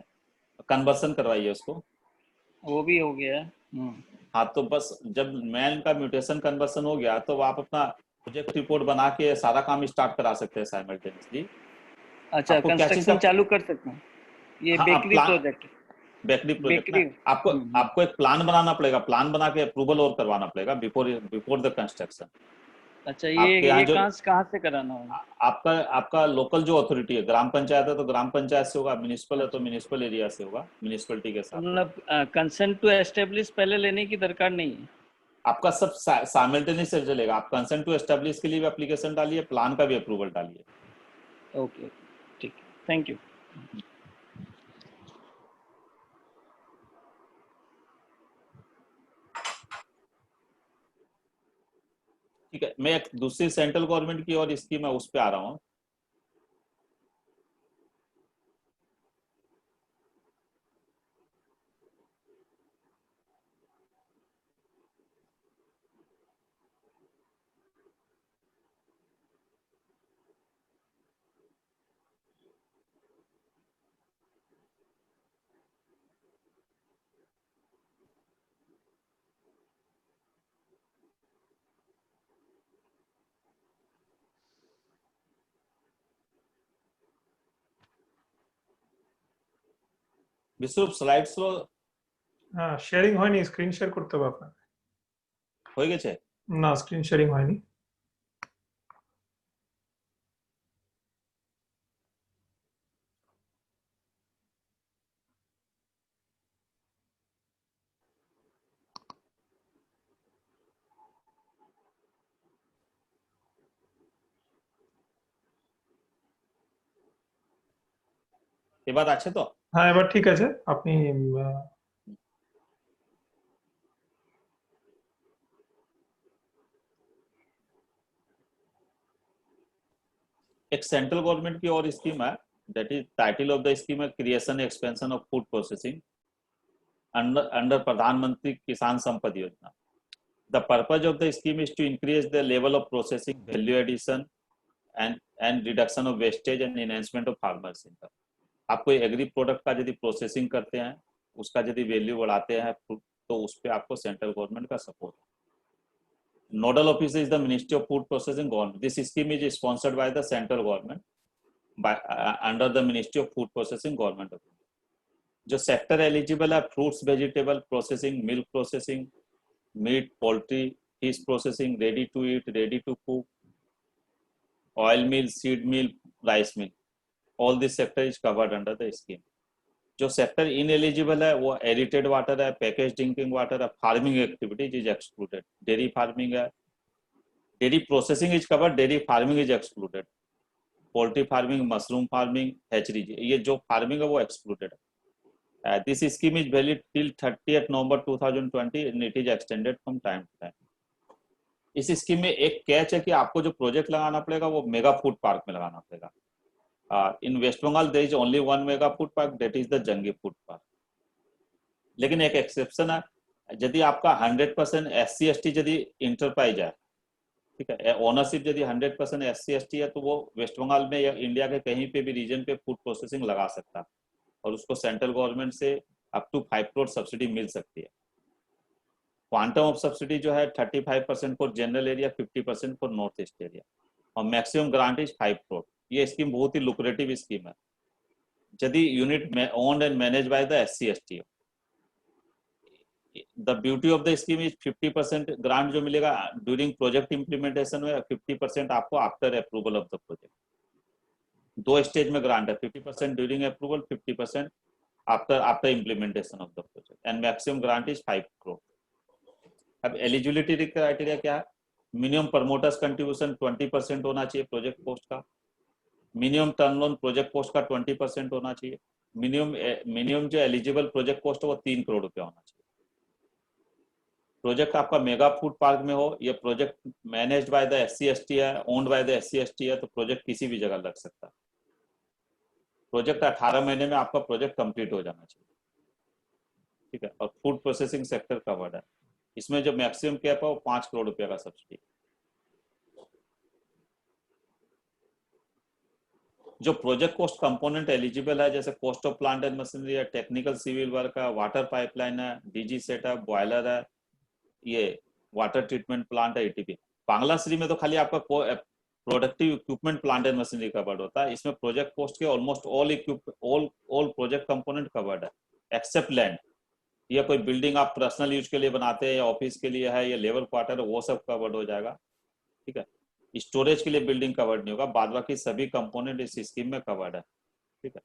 कन्वर्सन करवाइए उसको। वो भी हो गया है। हाँ, तो बस जब मैन का म्यूटेशन कन्वर्सन हो गया तो आप अपना प्रोजेक्ट रिपोर्ट बना के सारा काम स्टार्ट करा सकते हैं साइमल्टेनियसली। अच्छा, कंस्ट्रक्शन चालू कर सकते हैं? ये हाँ, बेकरी प्रोजेक्ट, बेकरी प्रोजेक्ट ना, आपको एक प्लान बनाना पड़ेगा, प्लान बना के अप्रूवल और करवाना पड़ेगा बिफोर द कंस्ट्रक्शन। अच्छा, ये कहाँ से कराना होगा? आपका लोकल जो अथॉरिटी है, ग्राम पंचायत है तो ग्राम पंचायत से होगा, म्युनिसिपल है तो म्युनिसिपल एरिया से होगा, म्युनिसिपलिटी के साथ। मतलब कंसेंट टू एस्टेब्लिश पहले लेने की दरकार नहीं है? आपका सब साइमल्टेनियस से चलेगा। आप कंसेंट टू एस्टेब्लिश के लिए भी एप्लीकेशन डालिए, प्लान का भी अप्रूवल डालिए। ओके, ठीक है, थैंक यू। ठीक है, मैं एक दूसरी सेंट्रल गवर्नमेंट की और स्कीम है उस पे आ रहा हूँ। বিশ্বরূপ স্লাইডস হ্যাঁ, শেয়ারিং হয়নি, স্ক্রিন শেয়ার করতে হবে আপনাকে। হয়ে গেছে? না, স্ক্রিন শেয়ারিং হয়নি। এবার আছে তো? হ্যাঁ, এবার ঠিক আছে। আপনি एक सेंट्रल गवर्नमेंट की और स्कीम है, that is title of the scheme है creation expansion of food processing under Pradhan Mantri Kisan Sampada Yojana. The purpose of the scheme is to increase the level of processing value addition and reduction of wastage and enhancement of farmers income. आप कोई agree product का यदि processing करते हैं, उसका यदि value बढ़ाते हैं तो उस पर आपको सेंट्रल गवर्नमेंट का support. Nodal office is the Ministry of Food Processing Government. This scheme is sponsored by the central government by under the Ministry of Food Processing Government of India. जो sector eligible है fruits vegetable processing, milk processing, meat, poultry, fish processing, ready to eat, ready to cook, oil mill, seed mill, rice mill, all this sector is covered under the scheme. जो sector ineligible है वो aerated water है, package drinking water है, farming activities is excluded, dairy farming है, dairy processing is covered, dairy farming is excluded, poultry farming, mushroom farming, hatchery, ये जो farming है वो एक्सक्लूडेड है। This scheme is valid till 30th November 2020 and it is extended from time to time। इस scheme में एक catch है कि आपको जो प्रोजेक्ट लगाना पड़ेगा वो मेगा फूड पार्क में लगाना पड़ेगा। In West Bengal there is only one mega food park, that is the Jangi food park. लेकिन एक एक्सेप्शन है, यदि आपका 100% SC/ST यदि इंटरप्राइज है, ठीक है, ओनरशिप यदि 100% SC/ST है तो वो वेस्ट बंगाल में या इंडिया के कहीं पे भी रीजन पे फूड प्रोसेसिंग लगा सकता है और उसको सेंट्रल गवर्नमेंट से अप टू 5 करोड़ सब्सिडी मिल सकती है। क्वांटम ऑफ सब्सिडी जो है 35% for general area, 50% for north east area और मैक्सिमम ग्रांट इज 5 करोड़। ये स्कीम बहुत ही लुक्रेटिव स्कीम है यदि unit owned and manage by the SC/ST। The beauty of the scheme is 50% grant जो मिलेगा ड्यूरिंग प्रोजेक्ट इम्प्लीमेंटेशन में, 50% आपको after approval of the project. दो स्टेज में ग्रांट है, 50% during approval, 50% after implementation of the project and maximum grant is 5 crore. अब eligibility criteria क्या है? मिनिमम प्रमोटर्स कंट्रीब्यूशन 20% होना चाहिए प्रोजेक्ट कॉस्ट का, minimum turn loan project cost का 20% होना चाहिए, मिनिमम जो एलिजिबल प्रोजेक्ट कॉस्ट है वो 3 करोड़ रुपया होना चाहिए। प्रोजेक्ट आपका मेगा फूड पार्क में हो, ये project managed by the SC/ST है, ओन्ड बाय द SC/ST है, तो प्रोजेक्ट किसी भी जगह लग सकता है। प्रोजेक्ट 18 महीने में आपका प्रोजेक्ट कंप्लीट हो जाना चाहिए, ठीक है, और फूड प्रोसेसिंग सेक्टर कवर्ड है। इसमें जो मैक्सिमम कैप है वो 5 करोड़ रुपया का सब्सिडी। जो प्रोजेक्ट कॉस्ट कंपोनेंट एलिजिबल है जैसे cost of plant and machinery है, टेक्निकल सिविल वर्क है, वाटर पाइपलाइन है, DG सेटअप, बॉयलर है, ये वाटर ट्रीटमेंट प्लांट है, ETP। बांग्लाश्री में तो खाली आपका productive equipment plant and machinery covered होता है। इसमें प्रोजेक्ट कॉस्ट के almost all project component covered है एक्सेप्ट लैंड। या कोई बिल्डिंग आप पर्सनल यूज के लिए बनाते हैं या ऑफिस के लिए है या लेबर क्वार्टर है, वो सब कवर्ड हो जाएगा, ठीक है। स्टोरेज के लिए बिल्डिंग कवर्ड नहीं होगा, बाद बाकी सभी कंपोनेंट इस स्कीम में कवर्ड है, ठीक है।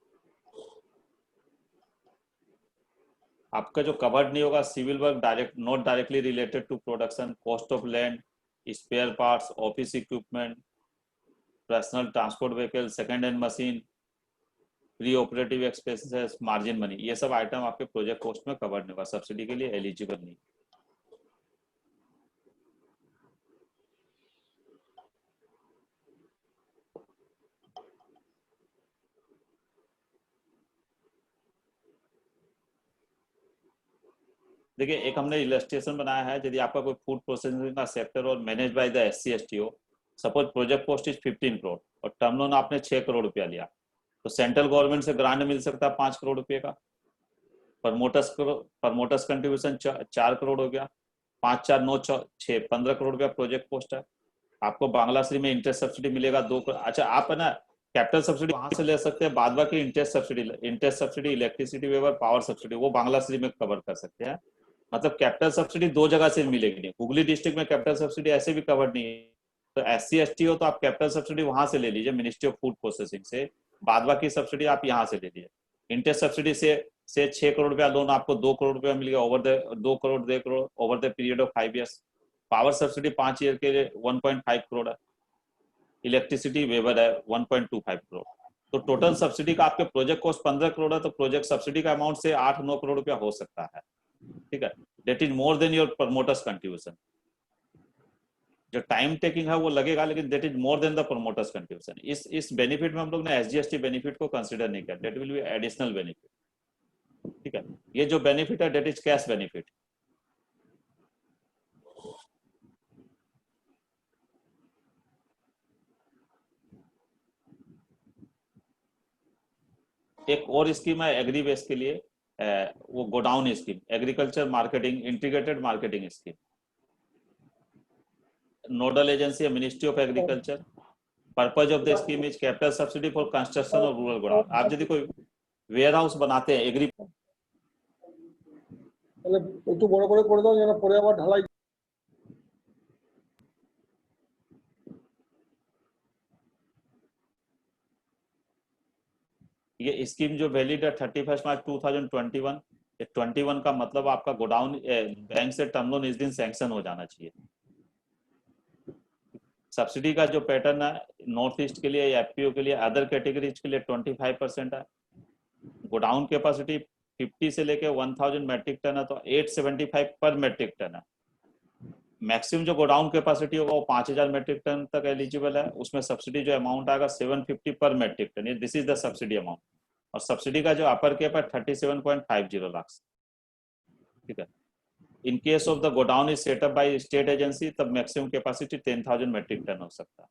आपका जो कवर्ड नहीं होगा civil work not directly related to production, cost of land, spare parts, office equipment, personal transport vehicle, second hand machine, pre operative expenses, margin money, ये सब आइटम आपके प्रोजेक्ट कॉस्ट में कवर्ड नहीं होगा, सब्सिडी के लिए एलिजिबल नहीं। देखिए एक हमने इलस्ट्रेशन बनाया है, यदि आपका कोई फूड प्रोसेसिंग का सेक्टर और मैनेज बाय द SC/ST हो, suppose project cost is 15 crore और टर्म लोन आपने 6 करोड़ रुपया लिया, तो सेंट्रल गवर्नमेंट से ग्रांट मिल सकता है 5 करोड़ रुपए का। प्रमोटर्स कंट्रीब्यूशन 4 करोड़ हो गया, 5 4 9 6 15 करोड़ रुपया प्रोजेक्ट कॉस्ट है। आपको बांग्लाश्री में इंटरेस्ट सब्सिडी मिलेगा 2 करोड़। अच्छा, आप है ना कैपिटल सब्सिडी वहां से ले सकते हैं, बाद बाकी interest subsidy, electricity waiver, power subsidy वो बांग्लाश्री में कवर कर सकते हैं। मतलब कैपिटल सब्सिडी 2 जगह से मिलेगी नहीं। हुगली डिस्ट्रिक्ट में कैपिटल सब्सिडी ऐसे भी कवर नहीं है, तो SC/ST हो तो आप कैपिटल सब्सिडी वहां से ले लीजिए मिनिस्ट्री ऑफ फूड प्रोसेसिंग से, बाद बाकी सब्सिडी आप यहाँ से ले लीजिए। इंटरेस्ट सब्सिडी से 6 करोड़ रुपया लोन आपको 2 करोड़ रुपया मिल गया over the period of 5 years. Power subsidy 5 year के लिए 1.5 करोड़ है, इलेक्ट्रिसिटी वेवर है 1.25 करोड़। तो टोटल सब्सिडी का आपके प्रोजेक्ट कॉस्ट 15 करोड़ है, तो प्रोजेक्ट सब्सिडी का अमाउंट से 8-9 करोड़ रुपया हो सकता है, ठीक है। That is more than your promoters contribution. जो टाइम टेकिंग है वो लगेगा, लेकिन that is more than the promoters contribution. इस बेनिफिट में हम लोग ने SG/ST बेनिफिट को कंसीडर नहीं किया, that will be additional benefit, ठीक है। ये जो बेनिफिट है दैट इज कैश बेनिफिट। एक और स्कीम है एग्री बेस के लिए, वो godown scheme, agriculture marketing integrated marketing scheme. Nodal agency है ministry of agriculture. Purpose of the scheme is capital subsidy for construction of rural godown. आप यदि कोई वेयर हाउस बनाते हैं, তাহলে একটু বড় করে দাও যেন পরে আবার ঢালাই। ये स्कीम जो वैलिड है 31 मार्च 2021, 21 का मतलब आपका गोडाउन बैंक से टर्म लोन इस दिन सैंक्शन हो जाना चाहिए। सब्सिडी का जो पैटर्न है नॉर्थ ईस्ट के लिए, एफपीओ के लिए, अदर कैटेगरीज के लिए 25% है। गोडाउन कैपेसिटी 50 से लेके 1000 मेट्रिक टन है तो 875 पर मेट्रिक टन है। मैक्सिमम जो गोडाउन कैपेसिटी होगा वो 5000 मेट्रिक टन तक एलिजिबल है। उसमें सब्सिडी जो अमाउंट आएगा 750 पर metric ton, this is the subsidy amount. और सब्सिडी का जो अपर कैप है 37.50 लाख। ठीक है। In case of the godown is setup by state agency तब मैक्सिमम कैपेसिटी 10,000 मेट्रिक टन हो सकता है।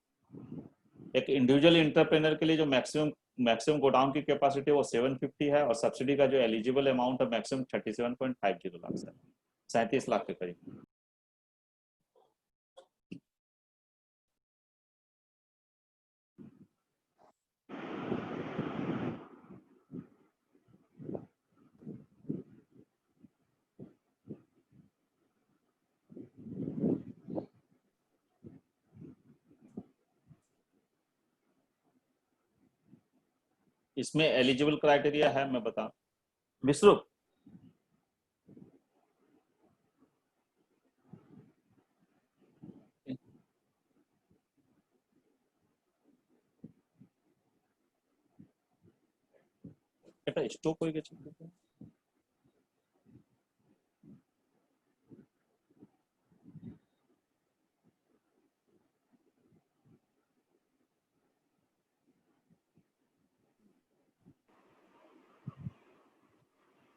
एक इंडिविजुअल एंटरप्रेन्योर के लिए जो मैक्सिमम गोडाउन की कैपेसिटी वो 750 है और सब्सिडी का जो एलिजिबल अमाउंट है मैक्सिमम 37.50 लाख है, 37 लाख के करीब। इसमें एलिजिबल क्राइटेरिया है, मैं बताऊं विश्रुप এটা স্টক হয়ে গেছে।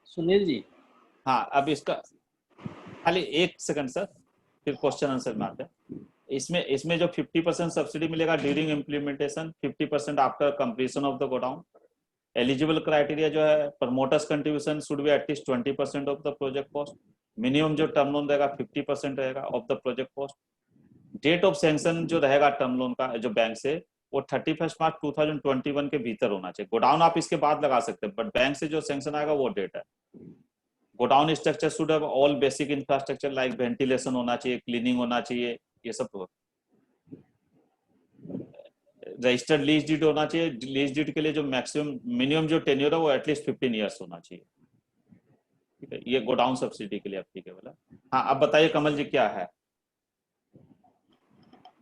सुनील जी, हाँ अब इसका खाली एक सेकंड सर, फिर क्वेश्चन आंसर में आते हैं। इसमें जो 50% सब्सिडी मिलेगा during implementation, 50% after completion of the godown. Eligible criteria जो है promoters contribution should be at least 20% of the project cost. Minimum जो टर्म लोन रहेगा 50% रहेगा of the project cost. Date of sanction जो रहेगा टर्म लोन का जो बैंक से वो 31 मार्च 2021 के भीतर होना चाहिए। गोडाउन आप इसके बाद लगा सकते हैं बट बैंक से जो सैंक्शन आएगा वो डेट है। Godown structure should have all basic infrastructure like ventilation होना चाहिए, क्लीनिंग होना चाहिए, ये सब तो। रजिस्टर्ड लीज डीड होना चाहिए। लीज डीड के लिए जो मैक्सिमम मिनिमम जो टेन्योर है वो एटलीस्ट 15 ईयर्स होना चाहिए। ठीक है, ये गोडाउन सब्सिडी के लिए एप्लीकेबल है। हाँ अब बताइए कमल जी क्या है।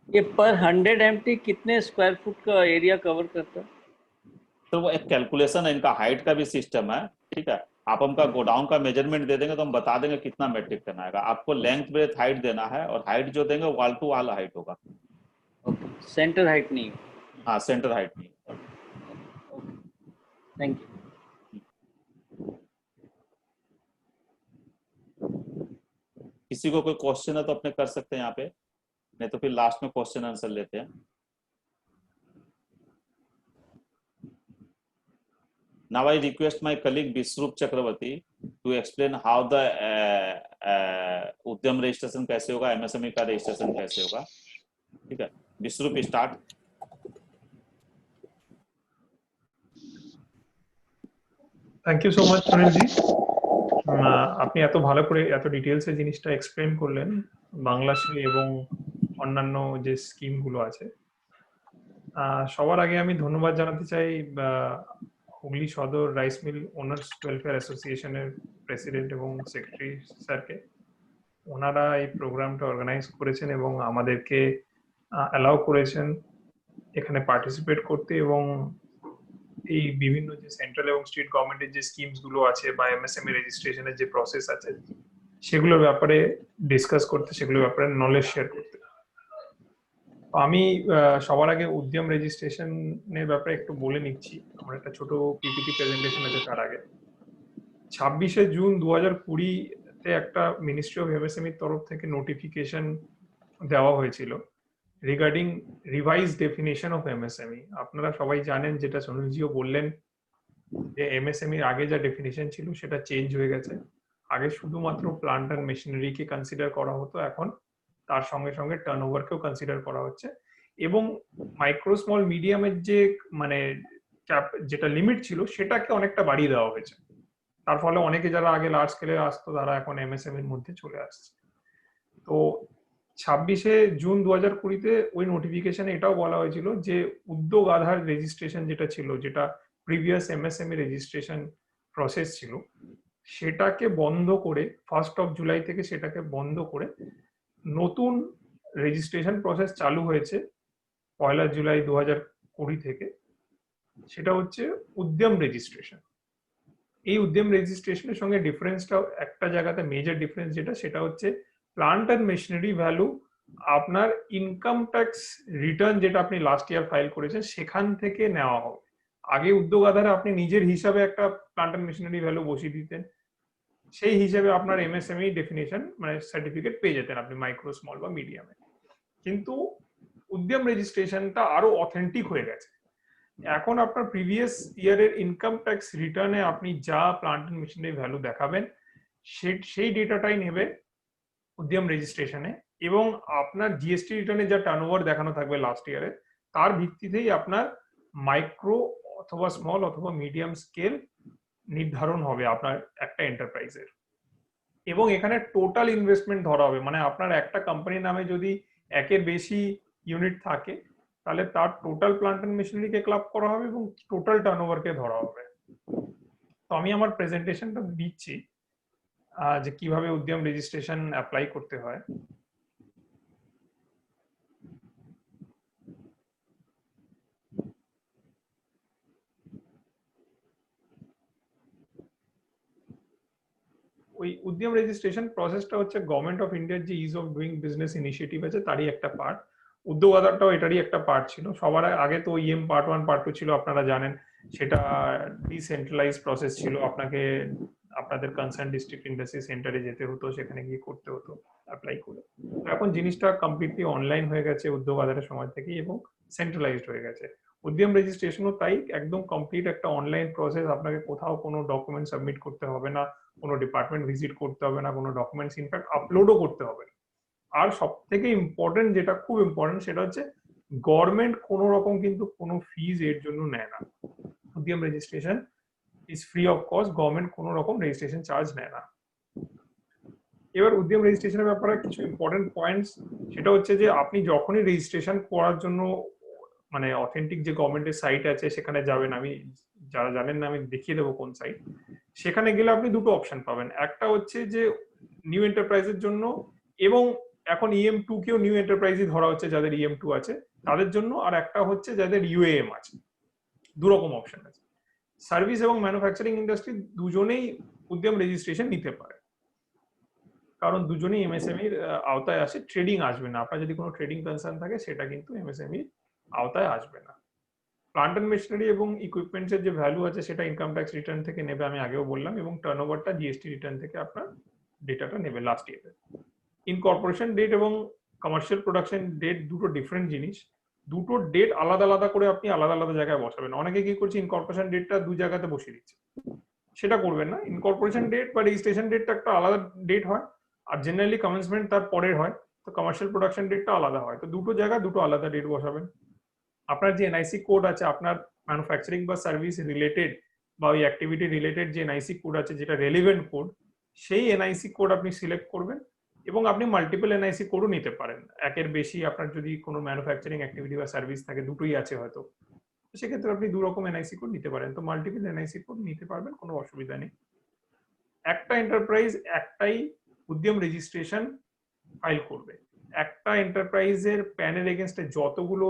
ये पर 100 एमटी कितने स्क्वायर फुट का एरिया कवर करता है? तो वो एक कैलकुलेशन है, इनका हाइट का भी सिस्टम है। ठीक है, आप हमका गोडाउन का मेजरमेंट दे देंगे तो हम बता देंगे कितना मेट्रिक टन आएगा। आपको लेंथ ब्रेथ हाइट देना है और हाइट जो देंगे वॉल टू वॉल हाइट होगा। ओके, सेंटर हाइट नहीं। हाँ सेंटर हाइट नहीं। Thank you. किसी को कोई क्वेश्चन है तो अपने कर सकते हैं यहाँ पे, नहीं तो फिर लास्ट में क्वेश्चन आंसर लेते हैं। Now I request my colleague Bisrup Chakravarti to explain how the Udyam registration कैसे होगा, एमएसएमई का रजिस्ट्रेशन कैसे होगा। ठीक है, Biswarup start. Thank you so much Sunil ji, আপনি এত ভালো করে এত ডিটেইলসে জিনিসটা এক্সপ্লেন করলেন বাংলাশ্রী এবং অন্যান্য যে স্কিমগুলো আছে। সবার আগে আমি ধন্যবাদ জানাতে চাই হুগলি সদর রাইস মিল ওনার্স ওয়েলফেয়ার অ্যাসোসিয়েশনের প্রেসিডেন্ট এবং সেক্রেটারি স্যারকে। ওনারা এই প্রোগ্রামটা অর্গানাইজ করেছেন এবং আমাদেরকে অ্যালাউ করেছেন এখানে পার্টিসিপেট করতে এবং এই বিভিন্ন যে সেন্ট্রাল এবং স্টেট গভর্নমেন্টের যে স্কিমস গুলো আছে বা এমএসএমই রেজিস্ট্রেশনের যে প্রসেস আছে সেগুলোর ব্যাপারে ডিসকাস করতে, সেগুলোর ব্যাপারে নলেজ শেয়ার করতে। আমি সবার আগে উদ্যম রেজিস্ট্রেশনের ব্যাপারে একটু বলে নিচ্ছি। আমার একটা ছোট পিপিটি প্রেজেন্টেশন আছে তার আগে। 26শে জুন 2020-তে একটা মিনিস্ট্রি অফ এমএসএমইর তরফ থেকে নোটিফিকেশন দেওয়া হয়েছিল regarding revise definition of MSME. আপনারা সবাই জানেন, যেটা সুনীলজিও বললেন, যে এমএসএমইর আগে যা ডেফিনেশন ছিল সেটা চেঞ্জ হয়ে গেছে। আগে শুধুমাত্র প্লান্ট অ্যান্ড মেশিনারিকে কনসিডার করা হতো, এখন তার সঙ্গে সঙ্গে টার্নওভারকেও কনসিডার করা হচ্ছে এবং মাইক্রো স্মল মিডিয়ামের যে মানে যেটা লিমিট ছিল সেটাকে অনেকটা বাড়িয়ে দেওয়া হয়েছে। তার ফলে অনেকে যারা আগে লার্জ স্কেলে আসতো তারা এখন এমএসএমই এর মধ্যে চলে আসছে। তো 26শে জুন 2020-তে ওই নোটিফিকেশনে এটাও বলা হয়েছিল যে উদ্যোগ আধার রেজিস্ট্রেশন যেটা ছিল, যেটা প্রিভিয়াস এমএসএমই রেজিস্ট্রেশন প্রসেস ছিল, সেটাকে বন্ধ করে 1 জুলাই থেকে সেটাকে বন্ধ করে নতুন রেজিস্ট্রেশন প্রসেস চালু হয়েছে 1 জুলাই 2020 থেকে। সেটা হচ্ছে উদ্যম রেজিস্ট্রেশন। এই উদ্যম রেজিস্ট্রেশনের সঙ্গে ডিফারেন্সটা একটা জায়গাতে মেজর ডিফারেন্স যেটা, সেটা হচ্ছে প্লান্ট অ্যান্ড মেশিনারি ভ্যালু আপনার ইনকাম ট্যাক্স রিটার্ন যেটা আপনি লাস্ট ইয়ার ফাইল করেছেন সেখান থেকে নেওয়া হবে। আগে উদ্যোগ আধারে আপনি নিজের হিসাবে একটা প্লান্ট অ্যান্ড মেশিনারি ভ্যালু বসিয়ে দিতেন, সেই হিসাবে আপনার এমএসএমই ডেফিনেশন মানে সার্টিফিকেট পেয়ে যেতেন আপনি মাইক্রো, স্মল বা মিডিয়ামে। কিন্তু উদ্যম রেজিস্ট্রেশনটা আরো অথেন্টিক হয়ে গেছে। এখন আপনার প্রিভিয়াস ইয়ারের ইনকাম ট্যাক্স রিটার্নে আপনি যা প্লান্ট এন্ড মেশিনারি ভ্যালু দেখাবেন সেই ডেটাটাই নেবে উদ্যম রেজিস্ট্রেশনে, এবং আপনার জিএসটি রিটার্নে যা টার্নওভার দেখানো থাকবে লাস্ট ইয়ারে তার ভিত্তিতেই আপনার মাইক্রো অথবা স্মল অথবা মিডিয়াম স্কেল নির্ধারণ হবে আপনার একটা এন্টারপ্রাইজের। এবং এখানে টোটাল ইনভেস্টমেন্ট ধরা হবে, মানে আপনার একটা কোম্পানির নামে যদি একের বেশি ইউনিট থাকে তাহলে তার টোটাল প্লান্ট এন্ড মেশিনারিকে ক্লাব করা হবে এবং টোটাল টার্নওভারকে ধরা হবে। তো আমি আমার প্রেজেন্টেশনটা দিচ্ছি যে কিভাবে উদ্যম রেজিস্ট্রেশন অ্যাপ্লাই করতে হয়। ওই উদ্যম রেজিস্ট্রেশন প্রসেসটা হচ্ছে গভর্নমেন্ট অফ ইন্ডিয়ার যে is of doing business initiative আছে তারই একটা পার্ট। উদ্যোগ আধারটাও এটারই একটা পার্ট ছিল। সবার আগে তো ইএম পার্ট 1 পার্ট 2 ছিল, আপনারা জানেন। সেটা ডিসেন্ট্রালাইজ প্রসেস ছিল, আপনাকে আপনাদের কনসার্ন ডিস্ট্রিক্ট ইন্ডাস্ট্রি সেন্টারে যেতে হতো, সেখানে গিয়ে করতে হতো অ্যাপ্লাই করে। এখন জিনিসটা কমপ্লিটলি অনলাইন হয়ে গেছে উদ্যোগ আধারের সময় থেকে এবং সেন্ট্রালাইজড হয়ে গেছে। উদ্যম রেজিস্ট্রেশনও তাই, একদম কমপ্লিট একটা অনলাইন প্রসেস। আপনাকে কোথাও কোনো ডকুমেন্ট সাবমিট করতে হবে না, কোনো ডিপার্টমেন্ট ভিজিট করতে হবে না, কোনো ডকুমেন্টস ইনফ্যাক্ট আপলোডও করতে হবে না। আর সব থেকে ইম্পর্টেন্ট, যেটা খুব ইম্পর্টেন্ট, সেটা হচ্ছে গভর্নমেন্ট কোনো রকম কিন্তু কোনো ফিজ এর জন্য নেয় না। উদ্যম registration is free of cost, government কোনো রকম রেজিস্ট্রেশন চার্জ নেয় না। এবার উদ্যম রেজিস্ট্রেশনের ব্যাপারে কিছু ইম্পর্টেন্ট পয়েন্টস, সেটা হচ্ছে যে আপনি যখনই রেজিস্ট্রেশন করার জন্য মানে অথেন্টিক যে গভর্নমেন্টের সাইট আছে সেখানে যাবেন, আমি যারা জানেন না আমি দেখিয়ে দেবো কোন সাইট। সেখানে গেলে আপনি দুটো অপশন পাবেন, একটা হচ্ছে যে নিউ এন্টারপ্রাইজের জন্য, এবং এখন EM2 কেও নিউ এন্টারপ্রাইজই ধরা হচ্ছে যাদের EM2 আছে তাদের জন্য, আর একটা হচ্ছে যাদের UAM আছে। দু রকম অপশন আছে। সার্ভিস এবং ম্যানুফ্যাকচারিং ইন্ডাস্ট্রি দুজনেই উদ্যম রেজিস্ট্রেশন নিতে পারে, কারণ দুজনেই এমএসএমইর আওতায় আসে, ট্রেডিং আসবে না। আপনার যদি কোনো ট্রেডিং কনসার্ন থাকে সেটা কিন্তু এমএসএমইর আওতায় আসবে না। প্লান্ট এন্ড মেশিনারি এবং ইকুইপমেন্টস এর যে ভ্যালু আছে সেটা ইনকাম ট্যাক্স রিটার্ন থেকে নেবে, আমি আগেও বললাম, এবং টার্নওভারটা জিএসটি রিটার্ন থেকে আপনার ডেটাটা নেবে লাস্ট ইয়ারে। ইনকর্পোরেশন ডেট এবং কমার্শিয়াল প্রোডাকশন ডেট দুটো ডিফারেন্ট জিনিস। দুটো ডেট আলাদা আলাদা করে আপনি আলাদা আলাদা জায়গায় বসাবেন। অনেকে কি করছে, ইনকর্পোরেশন ডেটটা দু জায়গাতে বসিয়ে দিচ্ছে, সেটা করবেন না। ইনকর্পোরেশন ডেট বা রেজিস্ট্রেশন ডেটটা একটা আলাদা ডেট হয়, আর জেনারেলি কমেন্সমেন্ট তার পরের হয়, তো কমার্শিয়াল প্রোডাকশন ডেটটা আলাদা হয়। তো দুটো জায়গা দুটো আলাদা ডেট বসাবেন। আপনার যে এনআইসি কোড আছে, আপনার ম্যানুফ্যাকচারিং বা সার্ভিস রিলেটেড বা ওই অ্যাক্টিভিটি রিলেটেড যে এনআইসি কোড আছে, যেটা রেলিভেন্ট কোড, সেই এনআইসি কোড আপনি সিলেক্ট করবেন। এবং আপনি মাল্টিপল এনআইসি কোডও নিতে পারেন, একের বেশি। আপনার যদি কোনো ম্যানুফ্যাকচারিং অ্যাক্টিভিটি বা সার্ভিস থাকে, দুটোই আছে হয়তো, সেক্ষেত্রে আপনি দু রকম এনআইসি কোড নিতে পারেন। তো মাল্টিপল এনআইসি কোড নিতে পারবেন, কোনো অসুবিধা নেই। একটা এন্টারপ্রাইজ একটাই উদ্যম রেজিস্ট্রেশন ফাইল করবে। একটা এন্টারপ্রাইজের প্যানের এগেনস্টে যতগুলো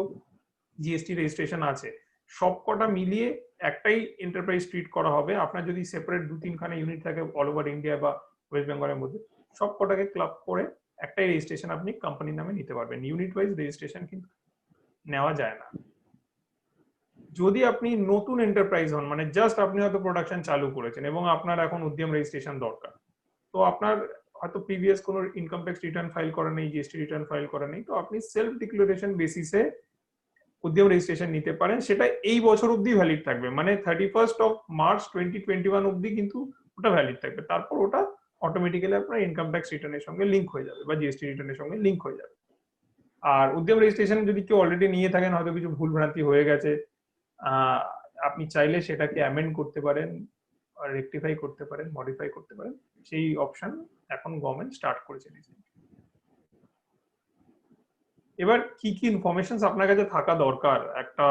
জিএসটি রেজিস্ট্রেশন আছে সব কটা মিলিয়ে একটাই এন্টারপ্রাইজ ট্রিট করা হবে। আপনার যদি সেপারেট 2-3খানা ইউনিট থাকে অল ওভার ইন্ডিয়া বা ওয়েস্ট বেঙ্গলের মধ্যে, সব কটাকে ক্লাব করে একটাই রেজিস্ট্রেশন আপনি কোম্পানির নামে নিতে পারবেন। ইউনিট ওয়াইজ রেজিস্ট্রেশন কিন্তু নেওয়া যায় না। যদি আপনি নতুন এন্টারপ্রাইজ হন, মানে জাস্ট আপনি হয়তো প্রোডাকশন চালু করেছেন এবং আপনার এখন উদ্যম রেজিস্ট্রেশন দরকার, তো আপনার হয়তো প্রিভিয়াস কোনো ইনকাম ট্যাক্স রিটার্ন ফাইল করা নেই, জিএসটি রিটার্ন ফাইল করা নেই, তো আপনি সেলফ ডিক্লারেশন বেসিসে উদ্যম রেজিস্ট্রেশন নিতে পারেন। সেটা এই বছর অবধি ভ্যালিড থাকবে, মানে 31 মার্চ 2021 অবধি কিন্তু ওটা ভ্যালিড থাকবে। তারপর ওটা অটোমেটিক্যালি আপনার ইনকাম ট্যাক্স রিটার্নের সঙ্গে লিঙ্ক হয়ে যাবে বা জিএসটি রিটার্নের সঙ্গে লিঙ্ক হয়ে যাবে। আর উদ্যম রেজিস্ট্রেশন যদি কেউ অলরেডি নিয়ে থাকেন, হয়তো কিছু ভুল ভ্রান্তি হয়ে গেছে, আপনি চাইলে সেটাকে অ্যামেন্ড করতে পারেন রেকটিফাই করতে পারেন, মডিফাই করতে পারেন, সেই অপশন এখন গভর্নমেন্ট স্টার্ট করেছে। এবার কি কি ইনফরমেশন আপনার কাছে থাকা দরকার একটা